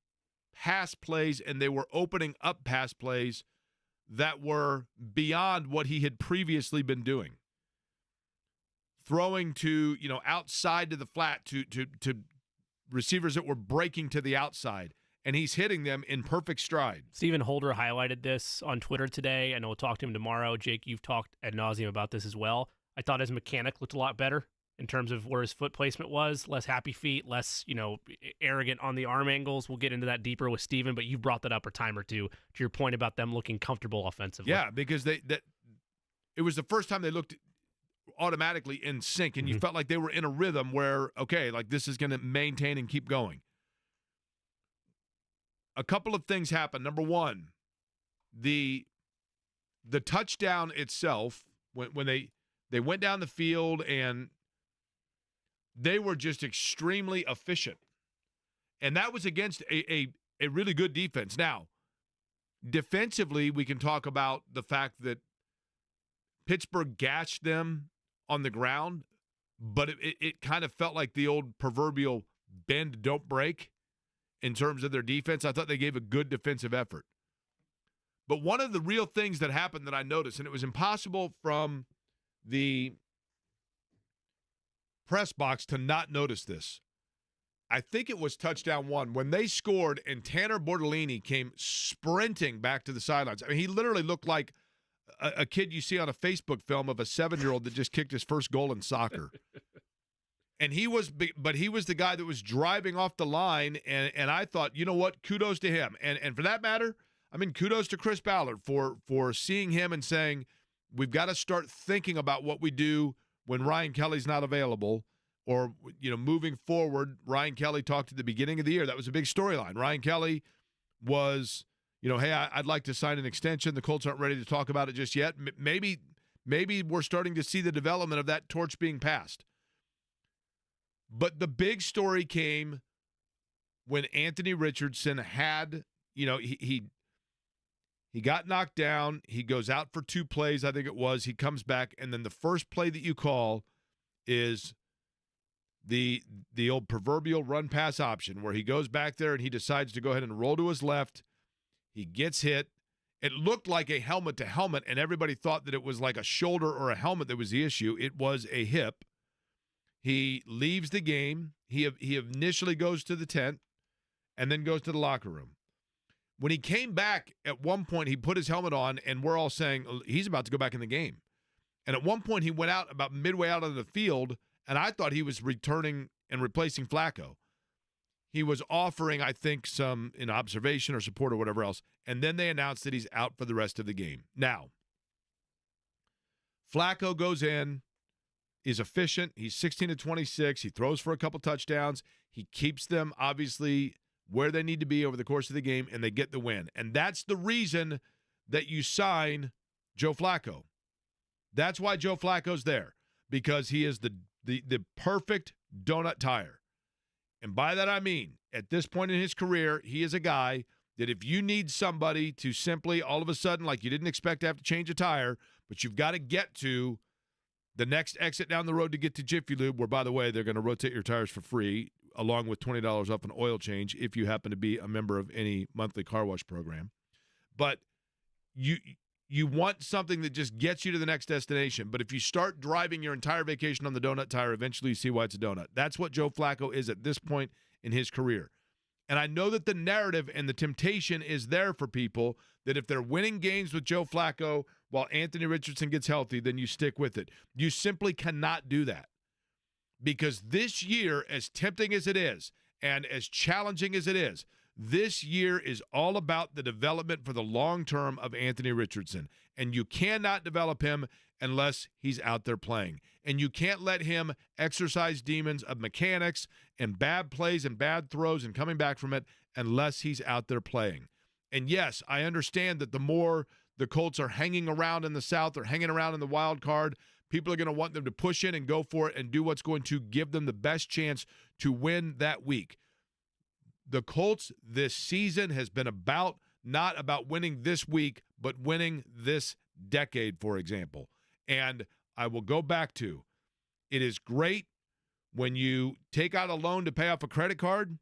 pass plays and they were opening up pass plays that were beyond what he had previously been doing. Throwing to, outside to the flat to receivers that were breaking to the outside, and he's hitting them in perfect stride. Stephen Holder highlighted this on Twitter today. I know we'll talk to him tomorrow. Jake, you've talked ad nauseum about this as well. I thought his mechanic looked a lot better in terms of where his foot placement was, less happy feet, less, arrogant on the arm angles. We'll get into that deeper with Stephen, but you brought that up a time or two to your point about them looking comfortable offensively. Yeah, because it was the first time they looked automatically in sync, and you felt like they were in a rhythm where, okay, like this is going to maintain and keep going. A couple of things happened. Number one, the touchdown itself, when they went down the field and they were just extremely efficient. And that was against a really good defense. Now, defensively, we can talk about the fact that Pittsburgh gashed them on the ground, but it kind of felt like the old proverbial bend, don't break in terms of their defense. I thought they gave a good defensive effort. But one of the real things that happened that I noticed, and it was impossible from the press box to not notice this, I think it was touchdown 1, when they scored and Tanner Bortolini came sprinting back to the sidelines. I mean, he literally looked like a kid you see on a Facebook film of a 7-year-old that just kicked his first goal in soccer. And he was the guy that was driving off the line, and I thought, you know what, kudos to him. And for that matter, I mean, kudos to Chris Ballard for seeing him and saying, we've got to start thinking about what we do when Ryan Kelly's not available, or, moving forward. Ryan Kelly talked at the beginning of the year. That was a big storyline. Ryan Kelly was, hey, I'd like to sign an extension. The Colts aren't ready to talk about it just yet. Maybe we're starting to see the development of that torch being passed. But the big story came when Anthony Richardson had, he got knocked down. He goes out for 2 plays, I think it was. He comes back, and then the first play that you call is the old proverbial run-pass option, where he goes back there and he decides to go ahead and roll to his left. He gets hit. It looked like a helmet-to-helmet, and everybody thought that it was like a shoulder or a helmet that was the issue. It was a hip. He leaves the game. He initially goes to the tent and then goes to the locker room. When he came back, at one point, he put his helmet on, and we're all saying, he's about to go back in the game. And at one point, he went out about midway out of the field, and I thought he was returning and replacing Flacco. He was offering, I think, some observation or support or whatever else, and then they announced that he's out for the rest of the game. Now, Flacco goes in, is efficient. He's 16-26. He throws for a couple touchdowns. He keeps them, obviously, where they need to be over the course of the game, and they get the win. And that's the reason that you sign Joe Flacco. That's why Joe Flacco's there, because he is the perfect donut tire. And by that I mean, at this point in his career, he is a guy that if you need somebody to simply all of a sudden, like you didn't expect to have to change a tire, but you've got to get to the next exit down the road to get to Jiffy Lube, where, by the way, they're going to rotate your tires for free, along with $20 off an oil change if you happen to be a member of any monthly car wash program. But you want something that just gets you to the next destination. But if you start driving your entire vacation on the donut tire, eventually you see why it's a donut. That's what Joe Flacco is at this point in his career. And I know that the narrative and the temptation is there for people that if they're winning games with Joe Flacco while Anthony Richardson gets healthy, then you stick with it. You simply cannot do that. Because this year, as tempting as it is and as challenging as it is, this year is all about the development for the long term of Anthony Richardson. And you cannot develop him unless he's out there playing. And you can't let him exercise demons of mechanics and bad plays and bad throws and coming back from it unless he's out there playing. And yes, I understand that the more the Colts are hanging around in the South or hanging around in the wild card, people are going to want them to push in and go for it and do what's going to give them the best chance to win that week. The Colts this season has been not about winning this week, but winning this decade, for example. And I will go back to, it is great when you take out a loan to pay off a credit card,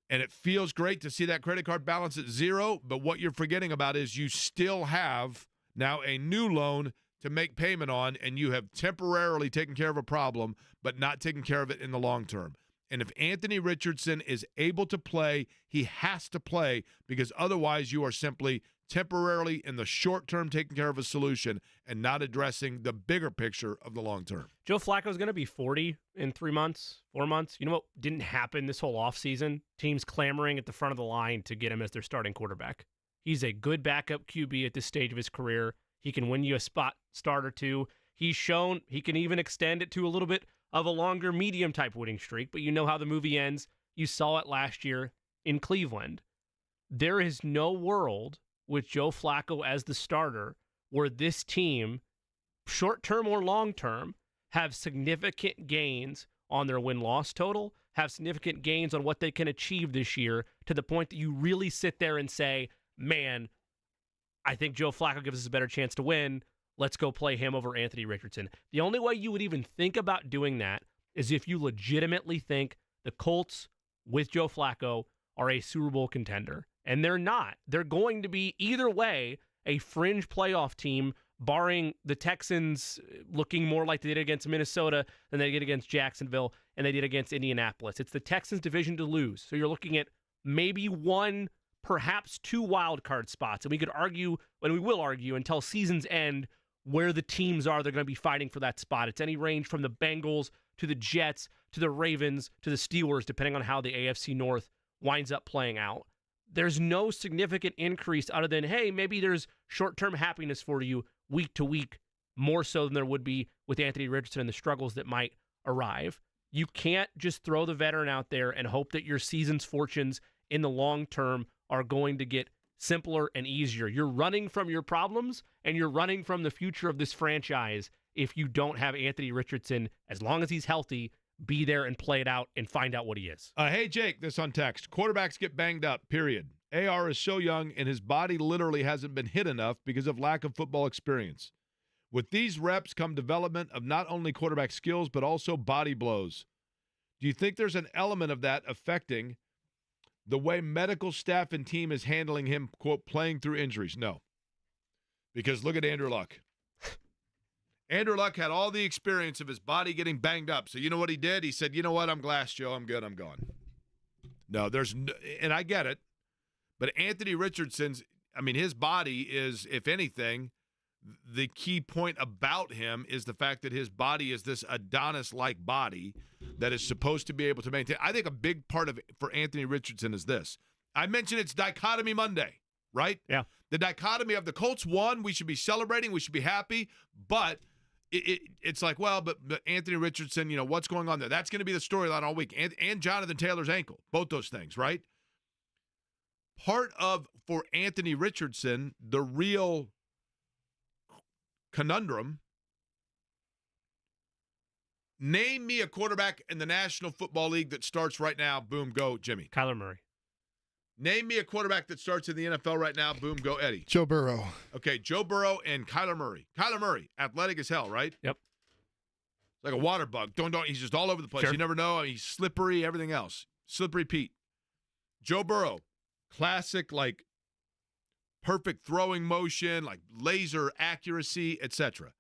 and it feels great to see that credit card balance at zero, but what you're forgetting about is you still have now a new loan to make payment on, and you have temporarily taken care of a problem, but not taken care of it in the long term. And if Anthony Richardson is able to play, he has to play, because otherwise you are simply temporarily in the short term taking care of a solution and not addressing the bigger picture of the long term. Joe Flacco is going to be 40 in 4 months. You know what didn't happen this whole offseason? Teams clamoring at the front of the line to get him as their starting quarterback. He's a good backup QB at this stage of his career. He can win you a spot start or two. He's shown he can even extend it to a little bit of a longer medium type winning streak, but you know how the movie ends. You saw it last year in Cleveland. There is no world with Joe Flacco as the starter where this team, short-term or long-term, have significant gains on their win-loss total, have significant gains on what they can achieve this year, to the point that you really sit there and say, man, I think Joe Flacco gives us a better chance to win. Let's go play him over Anthony Richardson. The only way you would even think about doing that is if you legitimately think the Colts with Joe Flacco are a Super Bowl contender. And they're not. They're going to be, either way, a fringe playoff team, barring the Texans looking more like they did against Minnesota than they did against Jacksonville and they did against Indianapolis. It's the Texans' division to lose. So you're looking at maybe one perhaps 2 wild card spots. And we could argue, and we will argue until season's end, where the teams are they're going to be fighting for that spot. It's any range from the Bengals to the Jets to the Ravens to the Steelers, depending on how the AFC North winds up playing out. There's no significant increase other than, hey, maybe there's short-term happiness for you week to week, more so than there would be with Anthony Richardson and the struggles that might arrive. You can't just throw the veteran out there and hope that your season's fortunes in the long term are going to get simpler and easier. You're running from your problems, and you're running from the future of this franchise if you don't have Anthony Richardson, as long as he's healthy, be there and play it out and find out what he is. Hey, Jake, this on text. Quarterbacks get banged up, period. AR is so young, and his body literally hasn't been hit enough because of lack of football experience. With these reps come development of not only quarterback skills, but also body blows. Do you think there's an element of that affecting the way medical staff and team is handling him, quote, playing through injuries? No. Because look at Andrew Luck. Andrew Luck had all the experience of his body getting banged up. So you know what he did? He said, you know what? I'm glass, Joe. I'm good. I'm gone. No, and I get it. But Anthony Richardson's, his body is, if anything, the key point about him is the fact that his body is this Adonis-like body that is supposed to be able to maintain. I think a big part of it for Anthony Richardson is this. I mentioned it's Dichotomy Monday, right? Yeah. The dichotomy of the Colts won. We should be celebrating. We should be happy. But it's like, well, but Anthony Richardson, what's going on there? That's going to be the storyline all week. And Jonathan Taylor's ankle. Both those things, right? Part of, for Anthony Richardson, the real conundrum, name me a quarterback in the National Football League that starts right now, boom, go, Jimmy. Kyler Murray. Name me a quarterback that starts in the NFL right now, boom, go, Eddie. Joe Burrow. Okay, Joe Burrow and Kyler Murray. Kyler Murray, athletic as hell, right? Yep. Like a water bug. Don't. He's just all over the place. Sure. You never know. He's slippery, everything else. Slippery Pete. Joe Burrow, classic, like, perfect throwing motion, like laser accuracy, etc.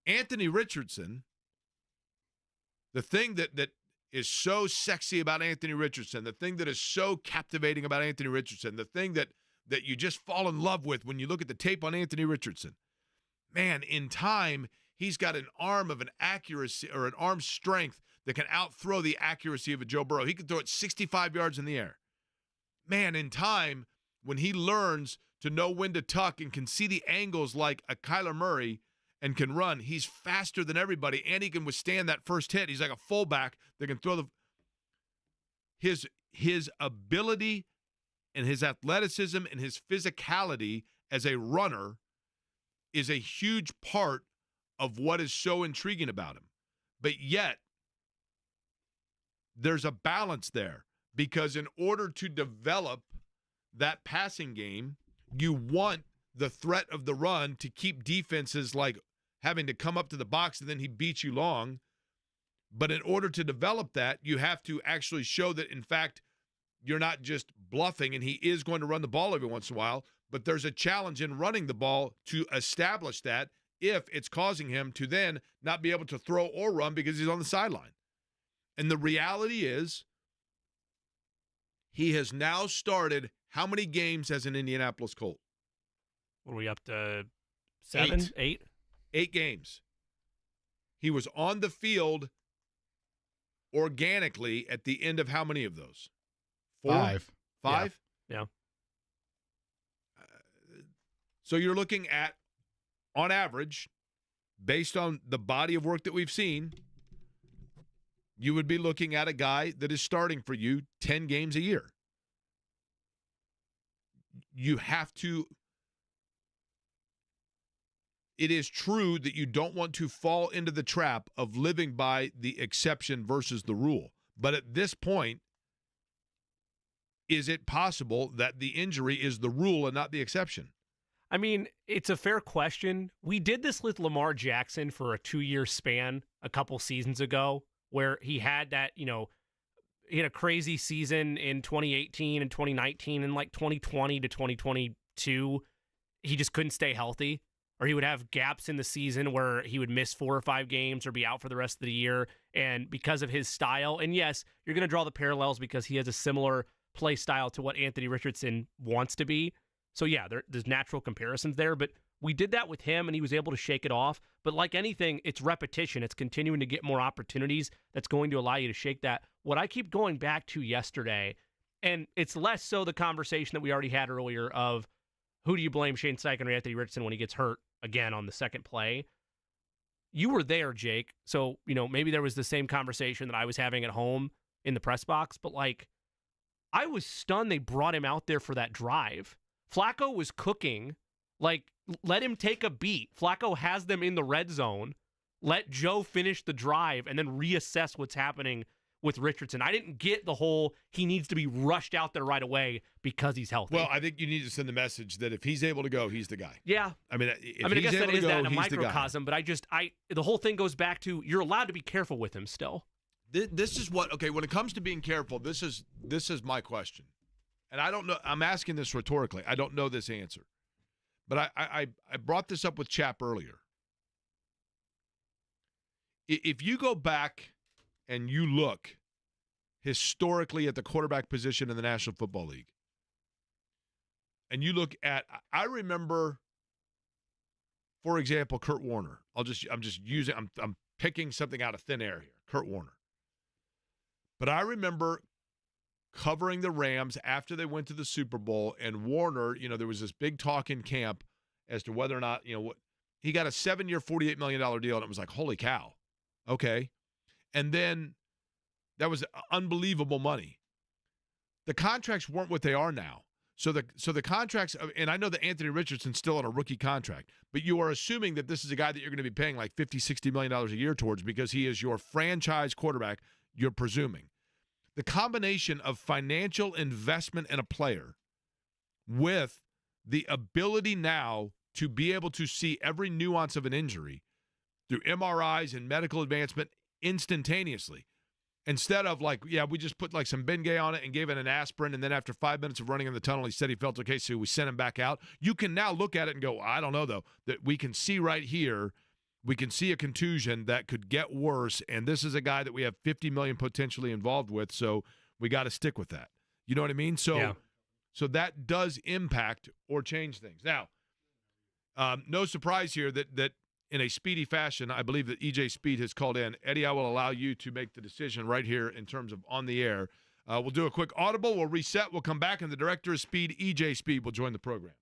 Anthony Richardson, the thing that is so sexy about Anthony Richardson, the thing that is so captivating about Anthony Richardson, the thing that you just fall in love with when you look at the tape on Anthony Richardson, man, in time, he's got an arm of an accuracy or an arm strength that can outthrow the accuracy of a Joe Burrow. He can throw it 65 yards in the air. Man, in time, when he learns to know when to tuck and can see the angles like a Kyler Murray and can run, he's faster than everybody, and he can withstand that first hit. He's like a fullback that can throw his ability and his athleticism and his physicality as a runner is a huge part of what is so intriguing about him. But yet, there's a balance there, because in order to develop that passing game, you want the threat of the run to keep defenses like having to come up to the box and then he beats you long. But in order to develop that, you have to actually show that, in fact, you're not just bluffing, and he is going to run the ball every once in a while, but there's a challenge in running the ball to establish that if it's causing him to then not be able to throw or run because he's on the sideline. And the reality is, he has now started how many games as an Indianapolis Colt? What are we up to? 7? 8? 8 games. He was on the field organically at the end of how many of those? 4? 5. 5? Yeah. So you're looking at, on average, based on the body of work that we've seen, you would be looking at a guy that is starting for you 10 games a year. You have to. It is true that you don't want to fall into the trap of living by the exception versus the rule. But at this point, is it possible that the injury is the rule and not the exception? I mean, it's a fair question. We did this with Lamar Jackson for a 2-year span a couple seasons ago, where he had that, he had a crazy season in 2018 and 2019, and like 2020 to 2022, he just couldn't stay healthy. Or he would have gaps in the season where he would miss 4 or 5 games or be out for the rest of the year. And because of his style, and yes, you're going to draw the parallels because he has a similar play style to what Anthony Richardson wants to be. So, yeah, there's natural comparisons there, but we did that with him, and he was able to shake it off. But like anything, it's repetition. It's continuing to get more opportunities that's going to allow you to shake that. What I keep going back to yesterday, and it's less so the conversation that we already had earlier of who do you blame, Shane Steichen or Anthony Richardson, when he gets hurt again on the second play. You were there, Jake. So, maybe there was the same conversation that I was having at home in the press box, but I was stunned they brought him out there for that drive. Flacco was cooking. Let him take a beat. Flacco has them in the red zone. Let Joe finish the drive and then reassess what's happening with Richardson. I didn't get the whole he needs to be rushed out there right away because he's healthy. Well, I think you need to send the message that if he's able to go, he's the guy. Yeah. I mean, I guess that is that in a microcosm, but the whole thing goes back to you're allowed to be careful with him still. This is when it comes to being careful, this is my question. And I don't know, I'm asking this rhetorically. I don't know this answer. But I brought this up with Chap earlier. If you go back and you look historically at the quarterback position in the National Football League, and you look at, I remember, for example, Kurt Warner. I'm picking something out of thin air here. Kurt Warner. But I remember covering the Rams after they went to the Super Bowl, and Warner, there was this big talk in camp as to whether or not, he got a 7-year, $48 million deal, and it was like, holy cow. Okay. And then that was unbelievable money. The contracts weren't what they are now. So the contracts, and I know that Anthony Richardson's still on a rookie contract, but you are assuming that this is a guy that you're going to be paying like $50, $60 million a year towards because he is your franchise quarterback, you're presuming. The combination of financial investment in a player with the ability now to be able to see every nuance of an injury through MRIs and medical advancement instantaneously. Instead of we just put some Bengay on it and gave it an aspirin, and then after 5 minutes of running in the tunnel, he said he felt okay, so we sent him back out. You can now look at it and go, I don't know, though, that we can see right here, we can see a contusion that could get worse, and this is a guy that we have $50 million potentially involved with, so we got to stick with that. You know what I mean? So that does impact or change things. Now, no surprise here that in a speedy fashion, I believe that EJ Speed has called in. Eddie, I will allow you to make the decision right here in terms of on the air. We'll do a quick audible. We'll reset. We'll come back, and the director of Speed, EJ Speed, will join the program.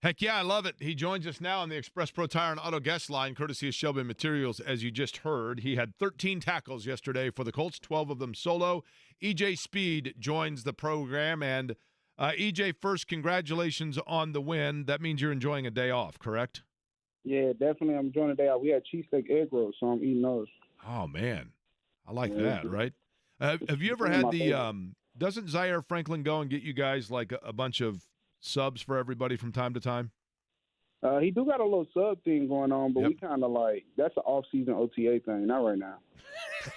Heck yeah, I love it. He joins us now on the Express Pro Tire and Auto Guest line, courtesy of Shelby Materials, as you just heard. He had 13 tackles yesterday for the Colts, 12 of them solo. EJ Speed joins the program. And, EJ, first, congratulations on the win. That means you're enjoying a day off, correct? Yeah, definitely. I'm enjoying the day off. We had cheesesteak egg rolls, so I'm eating those. Oh, man. I like that, right? Have you ever had doesn't Zaire Franklin go and get you guys like a bunch of subs for everybody from time to time? He do got a little sub thing going on, but we kind of like, that's an off-season OTA thing, not right now.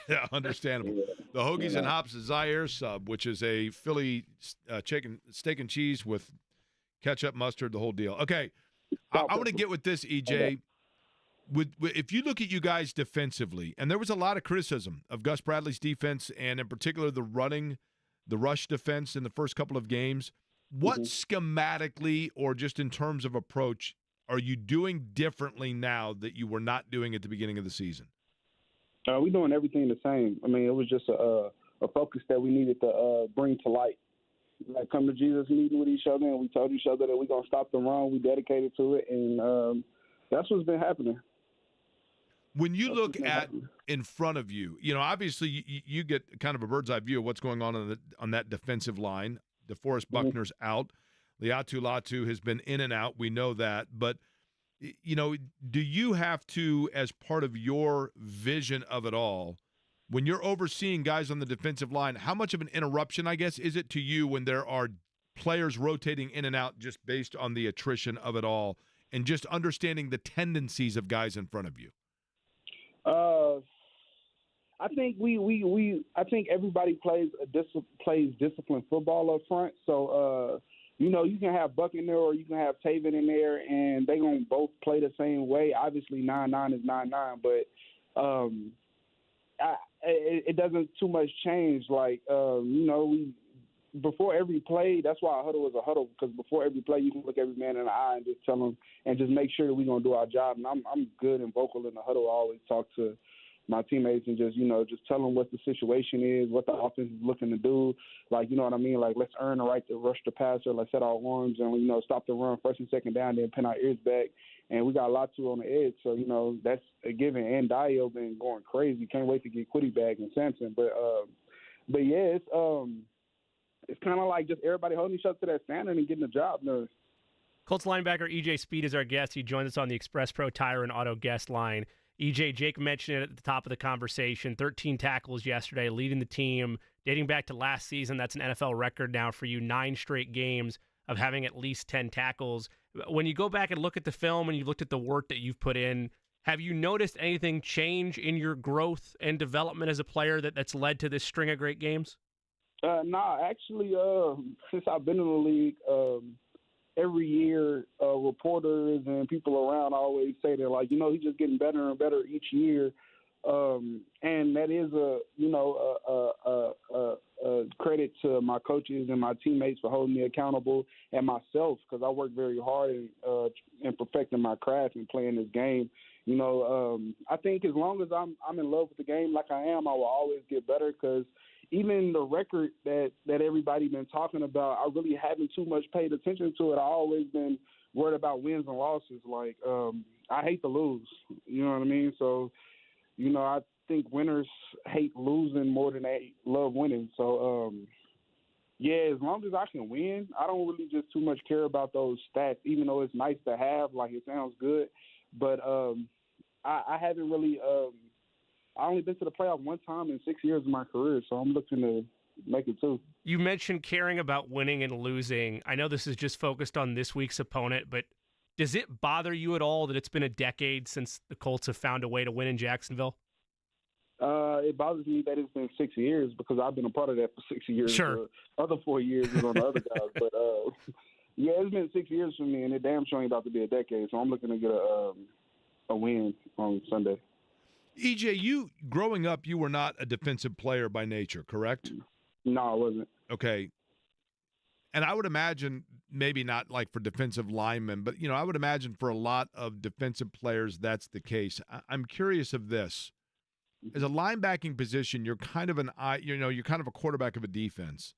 Yeah, understandable. The Hoagies and Hops Zaire sub, which is a Philly chicken steak and cheese with ketchup, mustard, the whole deal. Okay, I want to get with this, EJ. Okay. If you look at you guys defensively, and there was a lot of criticism of Gus Bradley's defense, and in particular the rush defense in the first couple of games, what schematically or just in terms of approach are you doing differently now that you were not doing at the beginning of the season? We're doing everything the same. I mean, it was just a focus that we needed to bring to light. Like, come to Jesus meeting with each other, and we told each other that we're going to stop the run. We dedicated to it, and that's what's been happening. When you look at in front of you, obviously you get kind of a bird's eye view of what's going on that defensive line. DeForest Buckner's out. Liatu Latu has been in and out. We know that. But, do you have to, as part of your vision of it all, when you're overseeing guys on the defensive line, how much of an interruption, I guess, is it to you when there are players rotating in and out just based on the attrition of it all and just understanding the tendencies of guys in front of you? I think I think everybody plays disciplined football up front. So you can have Buck in there or you can have Taven in there, and they're gonna both play the same way. Obviously, 9-9 is 9-9, but it doesn't too much change. Like we before every play, that's why a huddle is a huddle, because before every play, you can look every man in the eye and just tell them and just make sure that we're gonna do our job. And I'm good and vocal in the huddle. I always talk to my teammates and just tell them what the situation is, what the offense is looking to do. Like, you know what I mean? Like, let's earn the right to rush the passer. Let's set our arms and, stop the run first and second down, then pin our ears back. And we got Latu on the edge. So, that's a given. And Dio been going crazy. Can't wait to get Quiddy back and Sampson. But yeah, it's kind of like just everybody holding each other to that standard and getting the job done. Colts linebacker EJ Speed is our guest. He joins us on the Express Pro Tire and Auto guest line. EJ, Jake mentioned it at the top of the conversation, 13 tackles yesterday, leading the team. Dating back to last season, that's an NFL record now for you, 9 straight games of having at least 10 tackles. When you go back and look at the film and you looked at the work that you've put in, have you noticed anything change in your growth and development as a player that's led to this string of great games? Nah, actually, since I've been in the league, every year, reporters and people around always say that, like, he's just getting better and better each year. And that is a credit to my coaches and my teammates for holding me accountable, and myself, because I work very hard in perfecting my craft and playing this game. I think as long as I'm in love with the game like I am, I will always get better, because even the record that everybody been talking about, I really haven't too much paid attention to it. I always been worried about wins and losses. Like, I hate to lose. You know what I mean? So, I think winners hate losing more than they love winning. So, yeah, as long as I can win, I don't really just too much care about those stats, even though it's nice to have. Like, it sounds good. But I haven't really I only been to the playoff one time in 6 years of my career, so I'm looking to make it too. You mentioned caring about winning and losing. I know this is just focused on this week's opponent, but does it bother you at all that it's been a decade since the Colts have found a way to win in Jacksonville? It bothers me that it's been 6 years, because I've been a part of that for 6 years. Sure. The other 4 years is on the other guys. But, yeah, it's been 6 years for me, and it damn sure ain't about to be a decade, so I'm looking to get a win on Sunday. EJ, you growing up, you were not a defensive player by nature, correct? No, I wasn't. Okay. And I would imagine, maybe not like for defensive linemen, but, I would imagine for a lot of defensive players that's the case. I'm curious of this. As a linebacking position, you're kind of you're kind of a quarterback of a defense.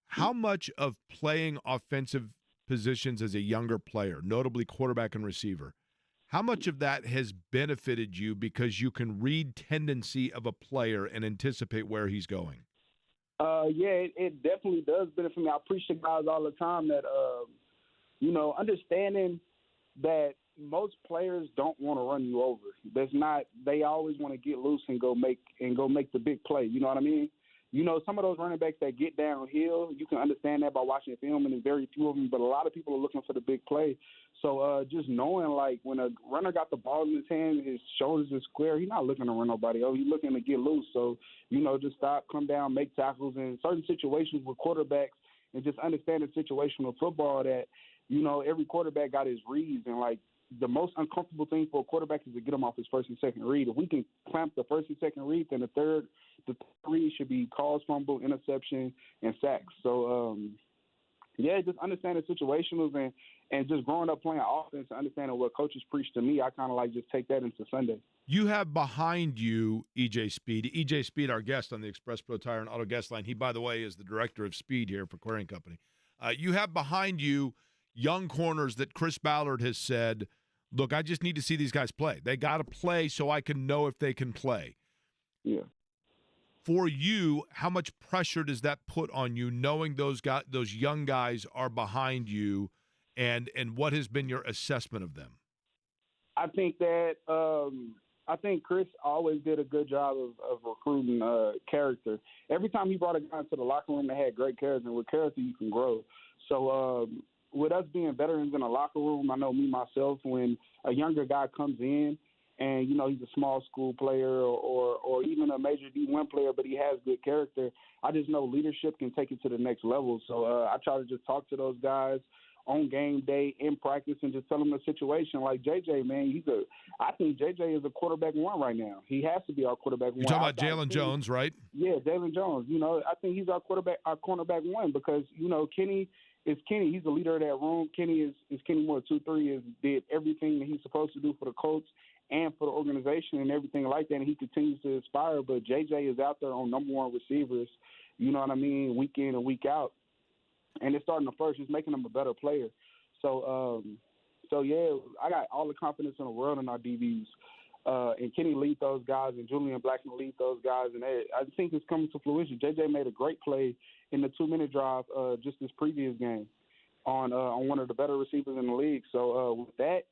How much of playing offensive positions as a younger player, notably quarterback and receiver. How much of that has benefited you because you can read tendency of a player and anticipate where he's going? Yeah, it definitely does benefit me. I preach to guys all the time that, understanding that most players don't want to run you over. They always want to get loose and go make the big play. You know what I mean? Some of those running backs that get downhill, you can understand that by watching film, and there's very few of them, but a lot of people are looking for the big play. So just knowing, like, when a runner got the ball in his hand, his shoulders are square, he's not looking to run nobody over. He's looking to get loose. So, just stop, come down, make tackles. In certain situations with quarterbacks, and just understanding situational football that, every quarterback got his reads, and, like, the most uncomfortable thing for a quarterback is to get him off his first and second read. If we can clamp the first and second read, then the third read should be calls, fumble, interception, and sacks. So, just understanding situationals and just growing up playing offense and understanding what coaches preach to me, I kind of like just take that into Sunday. You have behind you EJ Speed. EJ Speed, our guest on the Express Pro Tire and Auto Guest Line. He, by the way, is the director of speed here for Querying Company. You have behind you young corners that Chris Ballard has said, look, I just need to see these guys play. They got to play so I can know if they can play. Yeah. For you, how much pressure does that put on you, knowing those young guys are behind you, and what has been your assessment of them? I think that Chris always did a good job of recruiting character. Every time he brought a guy into the locker room that had great character, and with character you can grow. So with us being veterans in the locker room, I know me, myself, when a younger guy comes in and, he's a small school player or even a major D1 player, but he has good character, I just know leadership can take it to the next level. So I try to just talk to those guys on game day, in practice, and just tell them the situation. Like JJ, man, I think JJ is a quarterback one right now. He has to be our quarterback one. You're talking about Jalen Jones, right? Yeah, Jalen Jones. I think he's our cornerback one because, Kenny is Kenny. He's the leader of that room. Kenny is Kenny Moore 2-3 did everything that he's supposed to do for the Colts and for the organization and everything like that, and he continues to inspire. But JJ is out there on number one receivers, you know what I mean, week in and week out. And it's starting to flourish. It's making him a better player. So, yeah, I got all the confidence in the world in our DBs. And Kenny lead those guys, and Julian Blackman lead those guys. And I think it's coming to fruition. JJ made a great play in the 2-minute drive just this previous game on one of the better receivers in the league. So with that,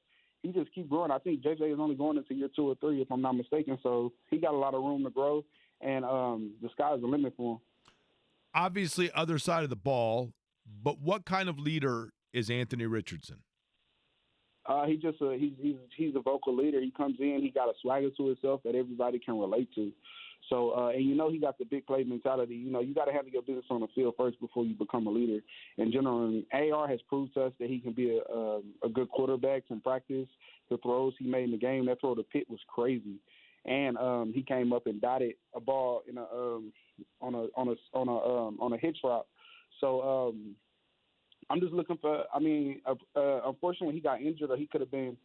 he just keep growing. I think JJ is only going into year 2 or 3, if I'm not mistaken. So he got a lot of room to grow, and the sky's the limit for him. Obviously, other side of the ball, but what kind of leader is Anthony Richardson? He's a vocal leader. He comes in, he got a swagger to himself that everybody can relate to. So, and he got the big play mentality. You got to handle your business on the field first before you become a leader. In general, AR has proved to us that he can be a good quarterback in practice. The throws he made in the game, that throw to Pitt was crazy. And he came up and dotted a ball in on a hitch route. So I'm just looking for. Unfortunately, he got injured, or he could have been.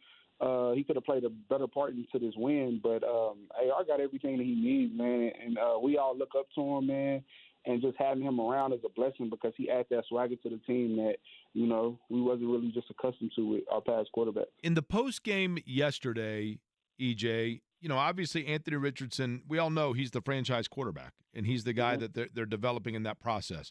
He could have played a better part into this win, but AR got everything that he needs, man. And we all look up to him, man. And just having him around is a blessing because he adds that swagger to the team that, we wasn't really just accustomed to with our past quarterback. In the post game yesterday, EJ, obviously Anthony Richardson, we all know he's the franchise quarterback, and he's the guy that they're developing in that process.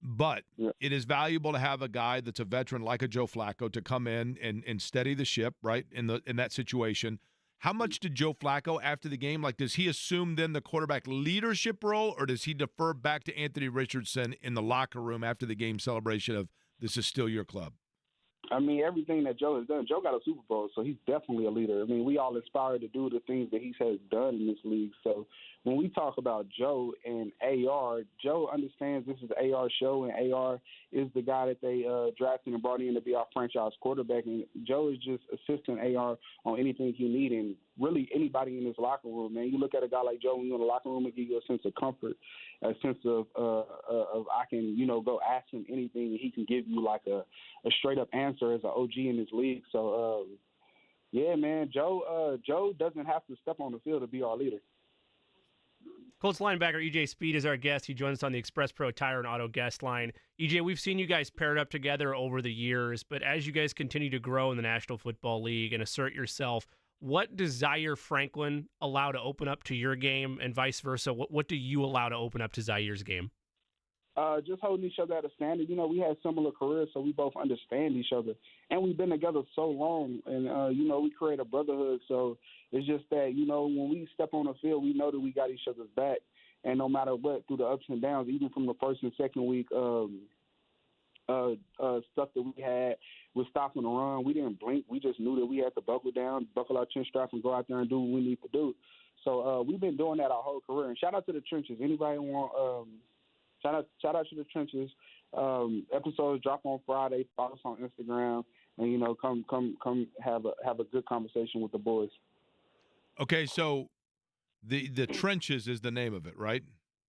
But it is valuable to have a guy that's a veteran like a Joe Flacco to come in and steady the ship, right, in that situation. How much did Joe Flacco after the game, does he assume then the quarterback leadership role, or does he defer back to Anthony Richardson in the locker room after the game celebration of this is still your club? Everything that Joe has done, Joe got a Super Bowl, so he's definitely a leader. We all aspire to do the things that he has done in this league. So when we talk about Joe and AR, Joe understands this is AR's show, and AR is the guy that they drafted and brought in to be our franchise quarterback. And Joe is just assisting AR on anything he needs, and really anybody in this locker room, man. You look at a guy like Joe when you're in the locker room, it gives you a sense of comfort, a sense of I can, go ask him anything, and he can give you like a straight-up answer as an OG in this league. So, yeah, man, Joe doesn't have to step on the field to be our leader. Colts linebacker EJ Speed is our guest. He joins us on the Express Pro Tire and Auto guest line. EJ, we've seen you guys paired up together over the years, but as you guys continue to grow in the National Football League and assert yourself, what does Zaire Franklin allow to open up to your game, and vice versa? What do you allow to open up to Zaire's game? Just holding each other at a standard. You know, we had similar careers, so we both understand each other. And we've been together so long, and, you know, we create a brotherhood. So it's just that, you know, when we step on the field, we know that we got each other's back. And no matter what, through the ups and downs, even from the first and second week stuff that we had with stopping the run, we didn't blink. We just knew that we had to buckle down, buckle our chin straps, and go out there and do what we need to do. So we've been doing that our whole career. And shout out to the trenches. Anybody want shout out to the trenches. Episodes drop on Friday. Follow us on Instagram, and you know, come have a good conversation with the boys. Okay, so the trenches is the name of it, right?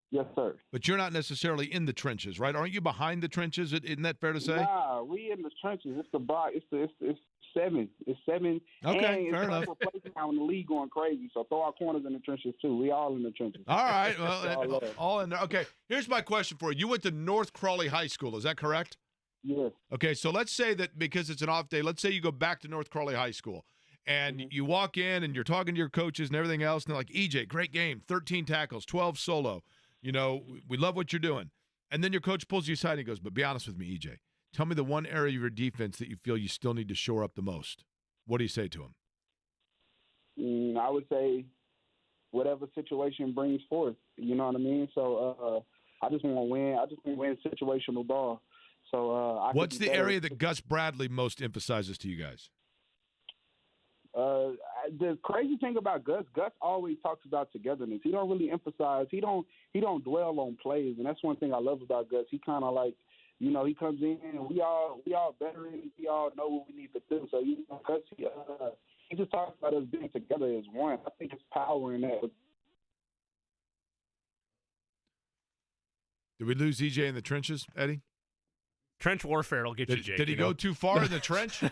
Yes, sir. But you're not necessarily in the trenches, right? Aren't you behind the trenches? Isn't that fair to say? Nah, we in the trenches. It's the box. It's seven. It's seven. Okay, and fair enough. It's now in the league going crazy. So throw our corners in the trenches too. We all in the trenches. All right, well, all in there. Okay, here's my question for you. You went to North Crawley High School. Is that correct? Yes. Okay, so let's say that because it's an off day, let's say you go back to North Crawley High School. And you walk in and you're talking to your coaches and everything else, and they're like, EJ, great game, 13 tackles, 12 solo. You know, we love what you're doing. And then your coach pulls you aside and he goes, but be honest with me, EJ. Tell me the one area of your defense that you feel you still need to shore up the most. What do you say to him? I would say whatever situation brings forth. You know what I mean? So I just want to win. I just want to win situational ball. So what's the area that Gus Bradley most emphasizes to you guys? The crazy thing about Gus always talks about togetherness. He don't really emphasize. He don't dwell on plays, and that's one thing I love about Gus. He kind of like, you know, he comes in and we all veterans. We all know what we need to do. So you know, Gus, he just talks about us being together as one. I think it's power in that. Did we lose EJ in the trenches, Eddie? Trench warfare will get you, Jake. Did he go too far in the trench?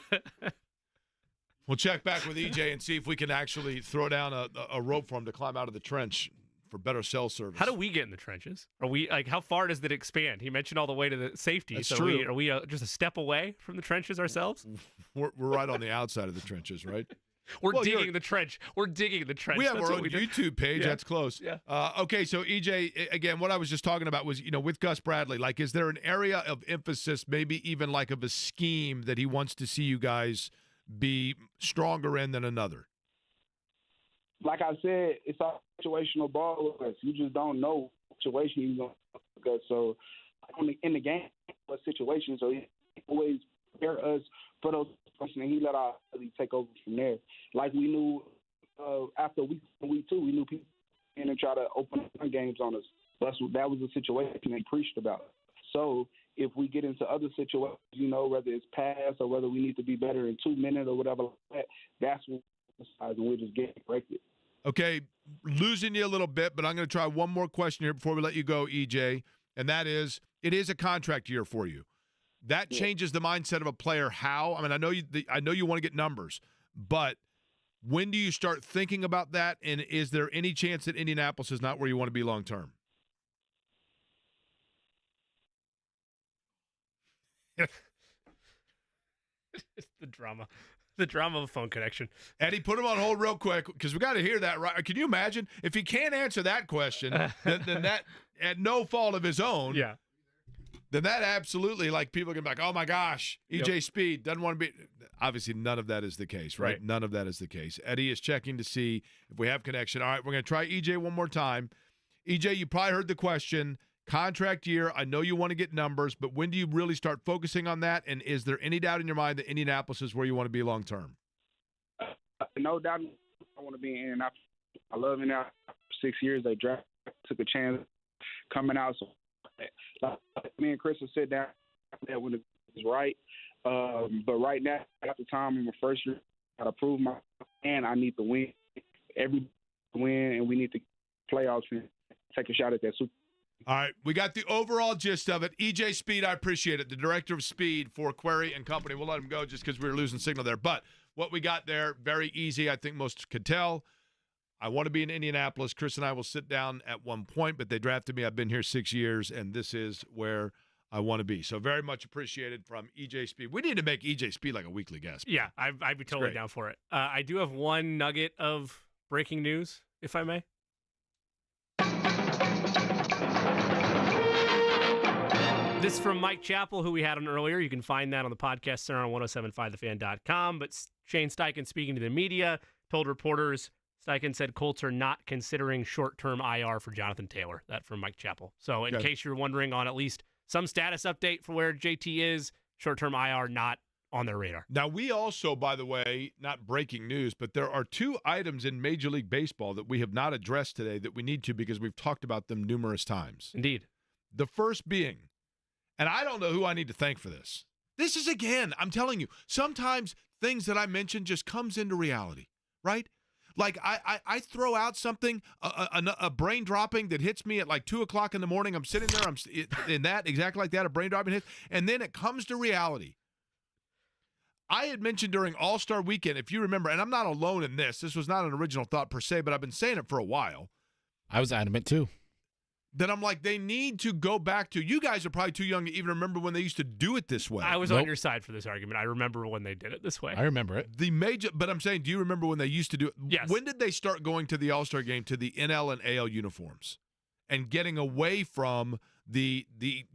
We'll check back with EJ and see if we can actually throw down a rope for him to climb out of the trench for better cell service. How do we get in the trenches? Are we like, how far does it expand? He mentioned all the way to the safety. That's so true. Are we just a step away from the trenches ourselves? We're right on the outside of the trenches, right? We're digging the trench. We're digging the trench. We have That's our what own we do. YouTube page. Yeah. That's close. Yeah. Okay, so EJ, again, what I was just talking about was, you know, with Gus Bradley, like, is there an area of emphasis, maybe even like of a scheme that he wants to see you guys be stronger in than another? Like I said, it's all situational ball with us. You just don't know what situation you're going to. So in the game, what situation? So he always prepare us for those questions, and he let our ability take over from there. Like we knew after week 2, we knew people in and try to open up games on us. That was the situation they preached about. So if we get into other situations, you know, whether it's pass or whether we need to be better in 2 minutes or whatever, that's what we're just getting corrected. Okay, losing you a little bit, but I'm going to try one more question here before we let you go, EJ, and that is, it is a contract year for you. That changes the mindset of a player. How? I mean, I know you want to get numbers, but when do you start thinking about that? And is there any chance that Indianapolis is not where you want to be long term? It's the drama of a phone connection. Eddie, put him on hold real quick because we got to hear that. Right? Can you imagine if he can't answer that question? then that, at no fault of his own. Yeah. Then that absolutely, like, people are gonna be like, oh my gosh, EJ Speed doesn't want to be. Obviously, none of that is the case, right? None of that is the case. Eddie is checking to see if we have connection. All right, we're gonna try EJ one more time. EJ, you probably heard the question. Contract year, I know you want to get numbers, but when do you really start focusing on that? And is there any doubt in your mind that Indianapolis is where you want to be long term? No doubt I want to be in Indianapolis. I love Indianapolis. 6 years, they took a chance coming out. So me and Chris will sit down when it's right. But right now, at the time, I'm a first year. I got to prove my and I need to win. Every win, and we need to playoffs and take a shot at that Super. All right, we got the overall gist of it. EJ Speed, I appreciate it. The director of speed for Query and Company. We'll let him go just because we were losing signal there. But what we got there, very easy. I think most could tell. I want to be in Indianapolis. Chris and I will sit down at one point, but they drafted me. I've been here 6 years, and this is where I want to be. So very much appreciated from EJ Speed. We need to make EJ Speed like a weekly guest. Yeah, I'd be totally down for it. I do have one nugget of breaking news, if I may. This is from Mike Chappell, who we had on earlier. You can find that on the podcast center on 1075thefan.com. But Shane Steichen, speaking to the media, told reporters, Steichen said Colts are not considering short-term IR for Jonathan Taylor. That from Mike Chappell. So in case you're wondering on at least some status update for where JT is, short-term IR not on their radar. Now, we also, by the way, not breaking news, but there are 2 items in Major League Baseball that we have not addressed today that we need to because we've talked about them numerous times. Indeed. The first being, and I don't know who I need to thank for this. This is, again, I'm telling you, sometimes things that I mention just comes into reality, right? Like I throw out something, a brain dropping that hits me at like 2 o'clock in the morning. I'm sitting there, I'm in that, exactly like that, a brain dropping hit, and then it comes to reality. I had mentioned during All-Star Weekend, if you remember, and I'm not alone in this was not an original thought per se, but I've been saying it for a while. I was adamant too. That I'm like, they need to go back to, you guys are probably too young to even remember when they used to do it this way. I was on your side for this argument. I remember when they did it this way. I remember it. But I'm saying, do you remember when they used to do it? Yes. When did they start going to the All-Star game to the NL and AL uniforms and getting away from the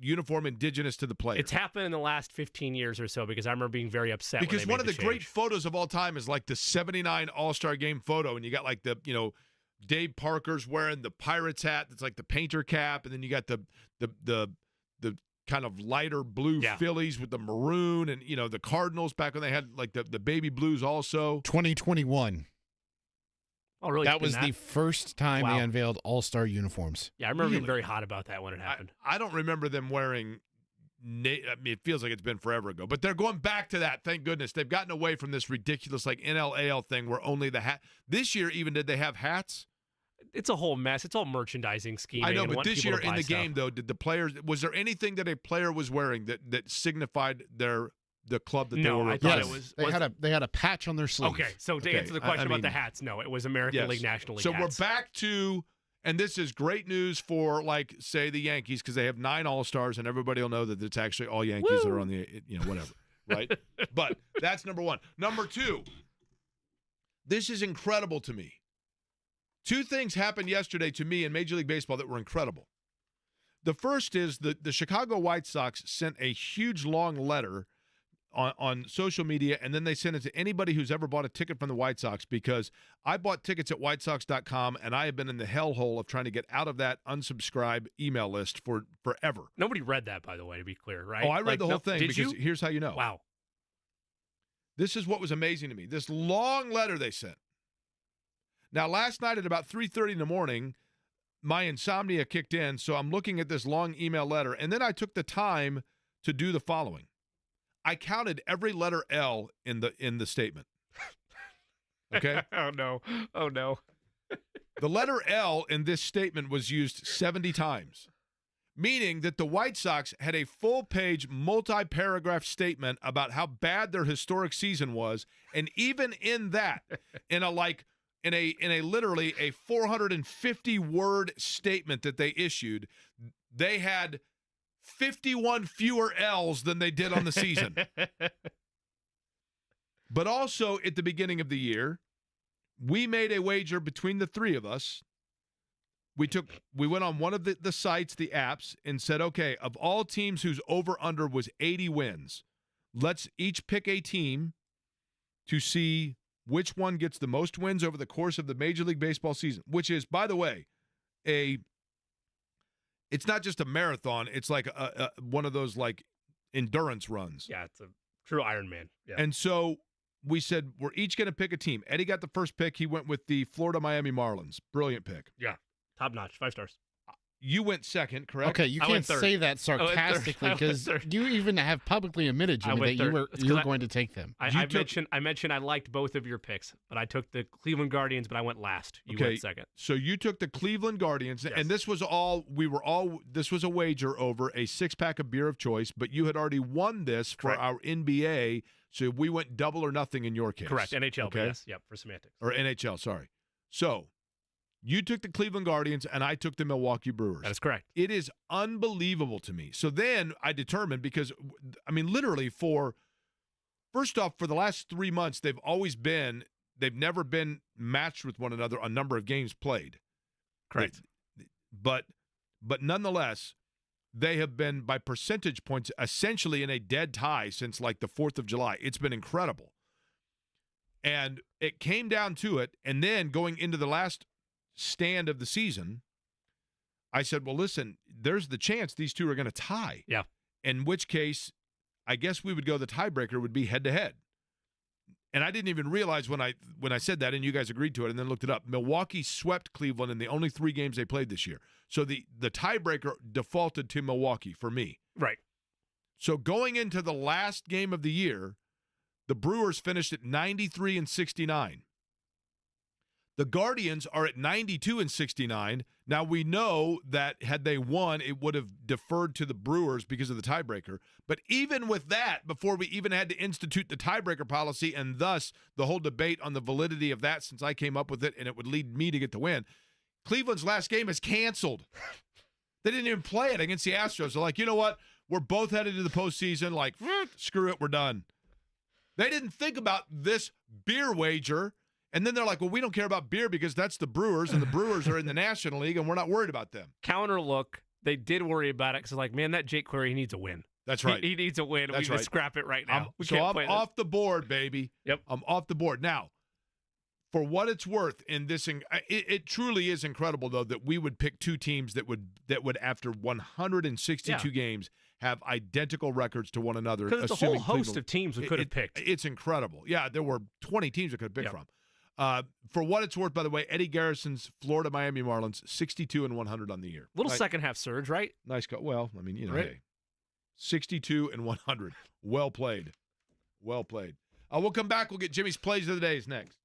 uniform indigenous to the player? It's happened in the last 15 years or so because I remember being very upset because when they one of made the great photos of all time is like the 79 All-Star game photo, and you got like the, Dave Parker's wearing the Pirates hat that's like the painter cap, and then you got the kind of lighter blue Phillies with the maroon, and the Cardinals back when they had like the baby blues also. 2021. Oh, really? That was the first time they unveiled all-star uniforms. Yeah, I remember being very hot about that when it happened. I don't remember them wearing. It feels like it's been forever ago, but they're going back to that. Thank goodness they've gotten away from this ridiculous like NL AL thing where only the hat. This year, even did they have hats? It's a whole mess. It's all merchandising scheming. I know, but this year in the game, though, did the players? Was there anything that a player was wearing that signified the club that they were? No, I thought it was. They had a patch on their sleeve. Okay, so to answer the question about the hats, no, it was American League, National League. So hats. we're back to, and this is great news for like say the Yankees because they have 9 All-Stars, and everybody will know that it's actually all Yankees that are on the whatever, right? But that's number 1. Number 2, this is incredible to me. 2 things happened yesterday to me in Major League Baseball that were incredible. The first is the Chicago White Sox sent a huge long letter on social media, and then they sent it to anybody who's ever bought a ticket from the White Sox because I bought tickets at whitesox.com, and I have been in the hellhole of trying to get out of that unsubscribe email list for forever. Nobody read that, by the way, to be clear, right? Oh, I read the whole thing because here's how you know. Wow. This is what was amazing to me. This long letter they sent. Now, last night at about 3:30 in the morning, my insomnia kicked in, so I'm looking at this long email letter, and then I took the time to do the following. I counted every letter L in the statement. Okay? Oh, no. The letter L in this statement was used 70 times, meaning that the White Sox had a full-page, multi-paragraph statement about how bad their historic season was, and even in that, in a literally a 450-word statement that they issued, they had 51 fewer L's than they did on the season. But also at the beginning of the year, we made a wager between the 3 of us. We went on one of the sites, the apps, and said, okay, of all teams whose over-under was 80 wins, let's each pick a team to see which one gets the most wins over the course of the Major League Baseball season, which is, by the way, it's not just a marathon. It's like one of those like endurance runs. Yeah, it's a true Ironman. Yeah. And so we said we're each going to pick a team. Eddie got the first pick. He went with the Florida Miami Marlins. Brilliant pick. Yeah, top notch, 5 stars. You went second, correct? Okay, you can't say that sarcastically because you even have publicly admitted, Jimmy, that you were going to take them. I mentioned I liked both of your picks, but I took the Cleveland Guardians, but I went last. You went second. So you took the Cleveland Guardians, and this was this was a wager over a 6-pack of beer of choice, but you had already won this for our NBA, so we went double or nothing in your case. Correct, NHL, okay? Yes, yep, for semantics. Or NHL, sorry. So You took the Cleveland Guardians, and I took the Milwaukee Brewers. That is correct. It is unbelievable to me. So then I determined, because, I mean, literally first off, for the last 3 months, they've never been matched with one another on number of games played. Correct. But nonetheless, they have been, by percentage points, essentially in a dead tie since like the 4th of July. It's been incredible. And it came down to it, and then going into the last stand of the season, I said, well, listen, there's the chance these two are going to tie. Yeah. In which case, I guess we would go, the tiebreaker would be head-to-head. And I didn't even realize when I said that, and you guys agreed to it, and then looked it up. Milwaukee swept Cleveland in the only 3 games they played this year. So the tiebreaker defaulted to Milwaukee for me. Right. So going into the last game of the year, the Brewers finished at 93-69. The Guardians are at 92-69. Now, we know that had they won, it would have deferred to the Brewers because of the tiebreaker. But even with that, before we even had to institute the tiebreaker policy, and thus the whole debate on the validity of that, since I came up with it and it would lead me to get the win, Cleveland's last game is canceled. They didn't even play it against the Astros. They're like, you know what? We're both headed to the postseason. Like, screw it, we're done. They didn't think about this beer wager. And then they're like, well, we don't care about beer because that's the Brewers, and the Brewers are in the National League, and we're not worried about them. Counter look, they did worry about it because, like, man, that Jake Query, he needs a win. That's right. He needs a win. That's We right. just scrap it right now. I'm off the board, baby. Yep. I'm off the board. Now, for what it's worth, in this, it truly is incredible, though, that we would pick 2 teams that would after 162 games, have identical records to one another. Because it's a whole host of teams we could have picked. It's incredible. Yeah, there were 20 teams we could have picked from. For what it's worth, by the way, Eddie Garrison's Florida Miami Marlins, 62-100 on the year. Little second half surge, right? Nice go. Well, I mean, you know, Right. hey, 62-100. Well played. Well played. We'll come back. We'll get Jimmy's plays of the days next.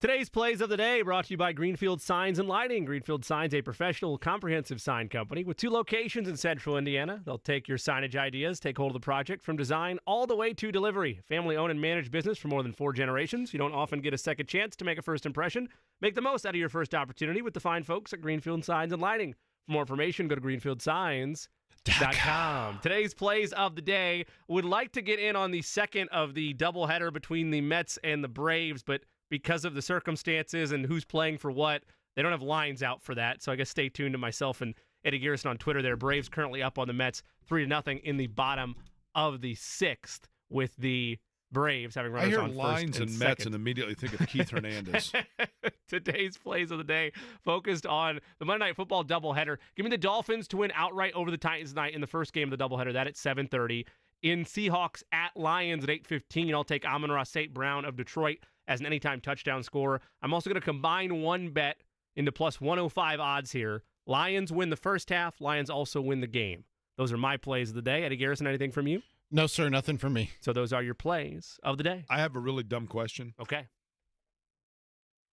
Today's plays of the day brought to you by Greenfield Signs and Lighting. Greenfield Signs, a professional, comprehensive sign company with 2 locations in central Indiana. They'll take your signage ideas, take hold of the project from design all the way to delivery. Family-owned and managed business for more than 4 generations. You don't often get a second chance to make a first impression. Make the most out of your first opportunity with the fine folks at Greenfield Signs and Lighting. For more information, go to greenfieldsigns.com. Today's plays of the day. Would like to get in on the second of the doubleheader between the Mets and the Braves, but because of the circumstances and who's playing for what, they don't have lines out for that. So I guess stay tuned to myself and Eddie Garrison on Twitter there. Braves currently up on the Mets 3-0 in the bottom of the 6th with the Braves having runners on first. I hear lines and second. Mets and immediately think of Keith Hernandez. Today's plays of the day focused on the Monday Night Football doubleheader. Give me the Dolphins to win outright over the Titans tonight in the first game of the doubleheader. That at 7:30. In Seahawks at Lions at 8:15, I'll take Amon-Ra St. Brown of Detroit as an anytime touchdown scorer. I'm also going to combine one bet into plus 105 odds here. Lions win the first half. Lions also win the game. Those are my plays of the day. Eddie Garrison, anything from you? No, sir, nothing from me. So those are your plays of the day. I have a really dumb question. Okay.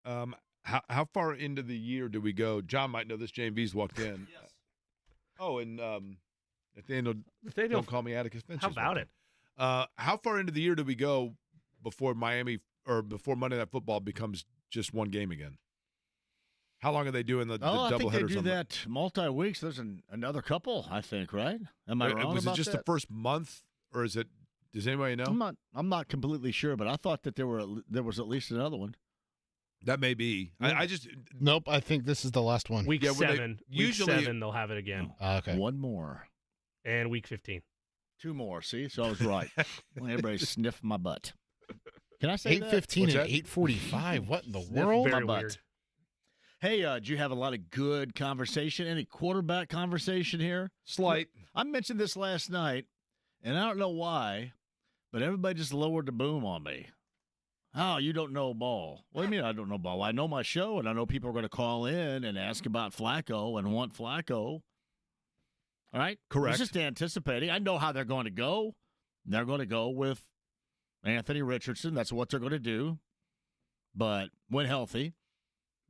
How far into the year do we go? John might know this. JMV's walked in. Yes. Oh, and Nathaniel, don't call me Atticus Finch. How about it? How far into the year do we go before Monday Night Football becomes just one game again? How long are they doing the doubleheaders? I think they do that multi-weeks. There's another couple, I think, right? Am I wrong Was about it just that? the first month, or is it? Does anybody know? I'm not completely sure, but I thought that there was at least another one. That may be. I just Nope. I think this is the last one. Week 7. usually- Week 7, they'll have it again. Okay. One more. And week 15. 2 more. See, so I was right. Well, everybody sniffed my butt. Can I say 8:15 that? and 8:45. What in the Sniff world? my Very butt. weird. Hey, did you have a lot of good conversation? Any quarterback conversation here? Slight. I mentioned this last night, and I don't know why, but everybody just lowered the boom on me. Oh, you don't know ball. What do you mean I don't know ball? I know my show, and I know people are going to call in and ask about Flacco and want Flacco. All right? Correct. I was just anticipating. I know how they're going to go. They're going to go with Anthony Richardson. That's what they're going to do. But when healthy.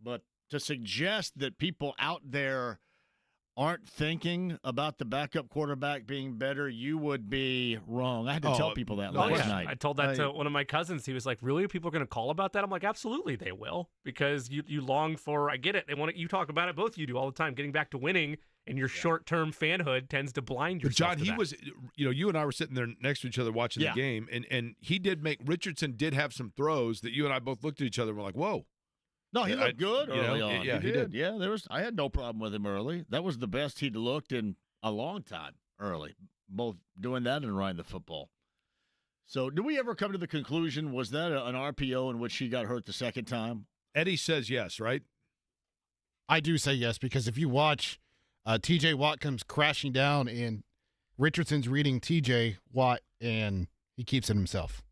But to suggest that people out there aren't thinking about the backup quarterback being better, you would be wrong. I had to tell people that last night. I told that to one of my cousins. He was like, really? People are going to call about that? I'm like, absolutely they will, because you long for, I get it. They want it. You talk about it. Both of you do all the time. Getting back to winning, and your short-term fanhood tends to blind But yourself. John, he was, you and I were sitting there next to each other watching the game, and he did make, Richardson did have some throws that you and I both looked at each other and were like, whoa. No, he looked good early on. Yeah, he did. Yeah, I had no problem with him early. That was the best he'd looked in a long time early, both doing that and running the football. So did we ever come to the conclusion, was that an RPO in which he got hurt the second time? Eddie says yes, right? I do say yes, because if you watch, TJ Watt comes crashing down, and Richardson's reading TJ Watt, and he keeps it himself.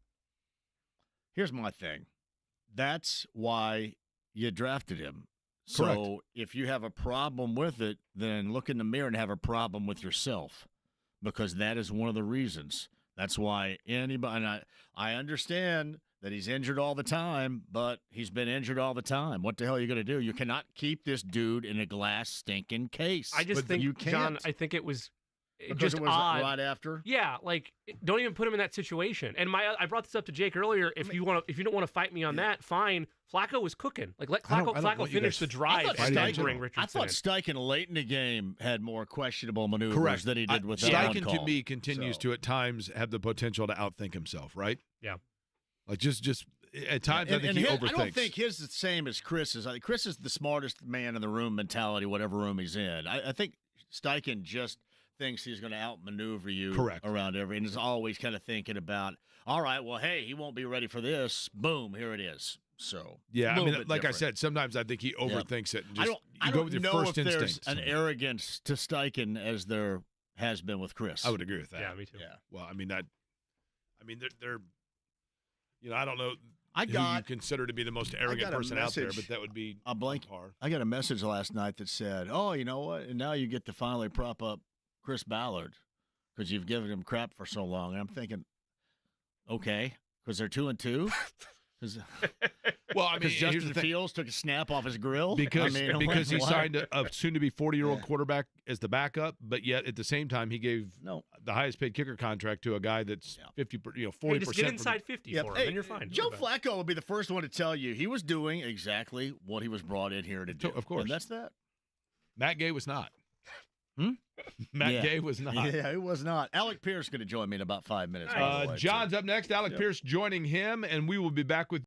Here's my thing. That's why you drafted him. So Correct. if you have a problem with it, then look in the mirror and have a problem with yourself, because that is one of the reasons. That's why anybody, and I understand that he's injured all the time, but he's been injured all the time. What the hell are you going to do? You cannot keep this dude in a glass stinking case. I just think, you can't. John, I think it was Because just it was odd. right after? Yeah, like, don't even put him in that situation. And I brought this up to Jake earlier. If you don't want to fight me on that, fine. Flacco was cooking. Like, let Flacco finish the drive and bring Richardson I thought in. Steichen late in the game had more questionable maneuvers Correct. than he did with that one Steichen call. to me continues to at times have the potential to outthink himself, right? Yeah. Like just at times I think he overthinks. I don't think his is the same as Chris's. Chris is the smartest man in the room mentality, whatever room he's in. I think Steichen just thinks he's going to outmaneuver you around and is always kind of thinking about, all right, well, hey, he won't be ready for this. Boom, here it is. So yeah, I mean, like different. I said, sometimes I think he overthinks it. And just, I you don't go with your know first if there's instincts. an arrogance to Steichen as there has been with Chris. I would agree with that. Yeah, me too. Yeah. Well, I mean they're I don't know who got- you consider to be the most arrogant got a person out there, message. but that would be a blank. par. I got a message last night that said, "Oh, you know what? And now you get to finally prop up Chris Ballard because you've given him crap for so long." And I'm thinking, okay, because they're 2-2. Well, I mean, because here's Justin the thing. Fields took a snap off his grill. Because he what? signed a soon-to-be 40-year-old quarterback as the backup, but yet at the same time he gave the highest-paid kicker contract to a guy that's 40%. Hey, just get inside 50 for him, and you're fine. Joe Flacco will be the first one to tell you he was doing exactly what he was brought in here to do. Of course, and that's that. Matt Gay was not. Matt Gay was not. Yeah, he was not. Alec Pierce is going to join me in about 5 minutes. John's up next. Alec Pierce joining him, and we will be back with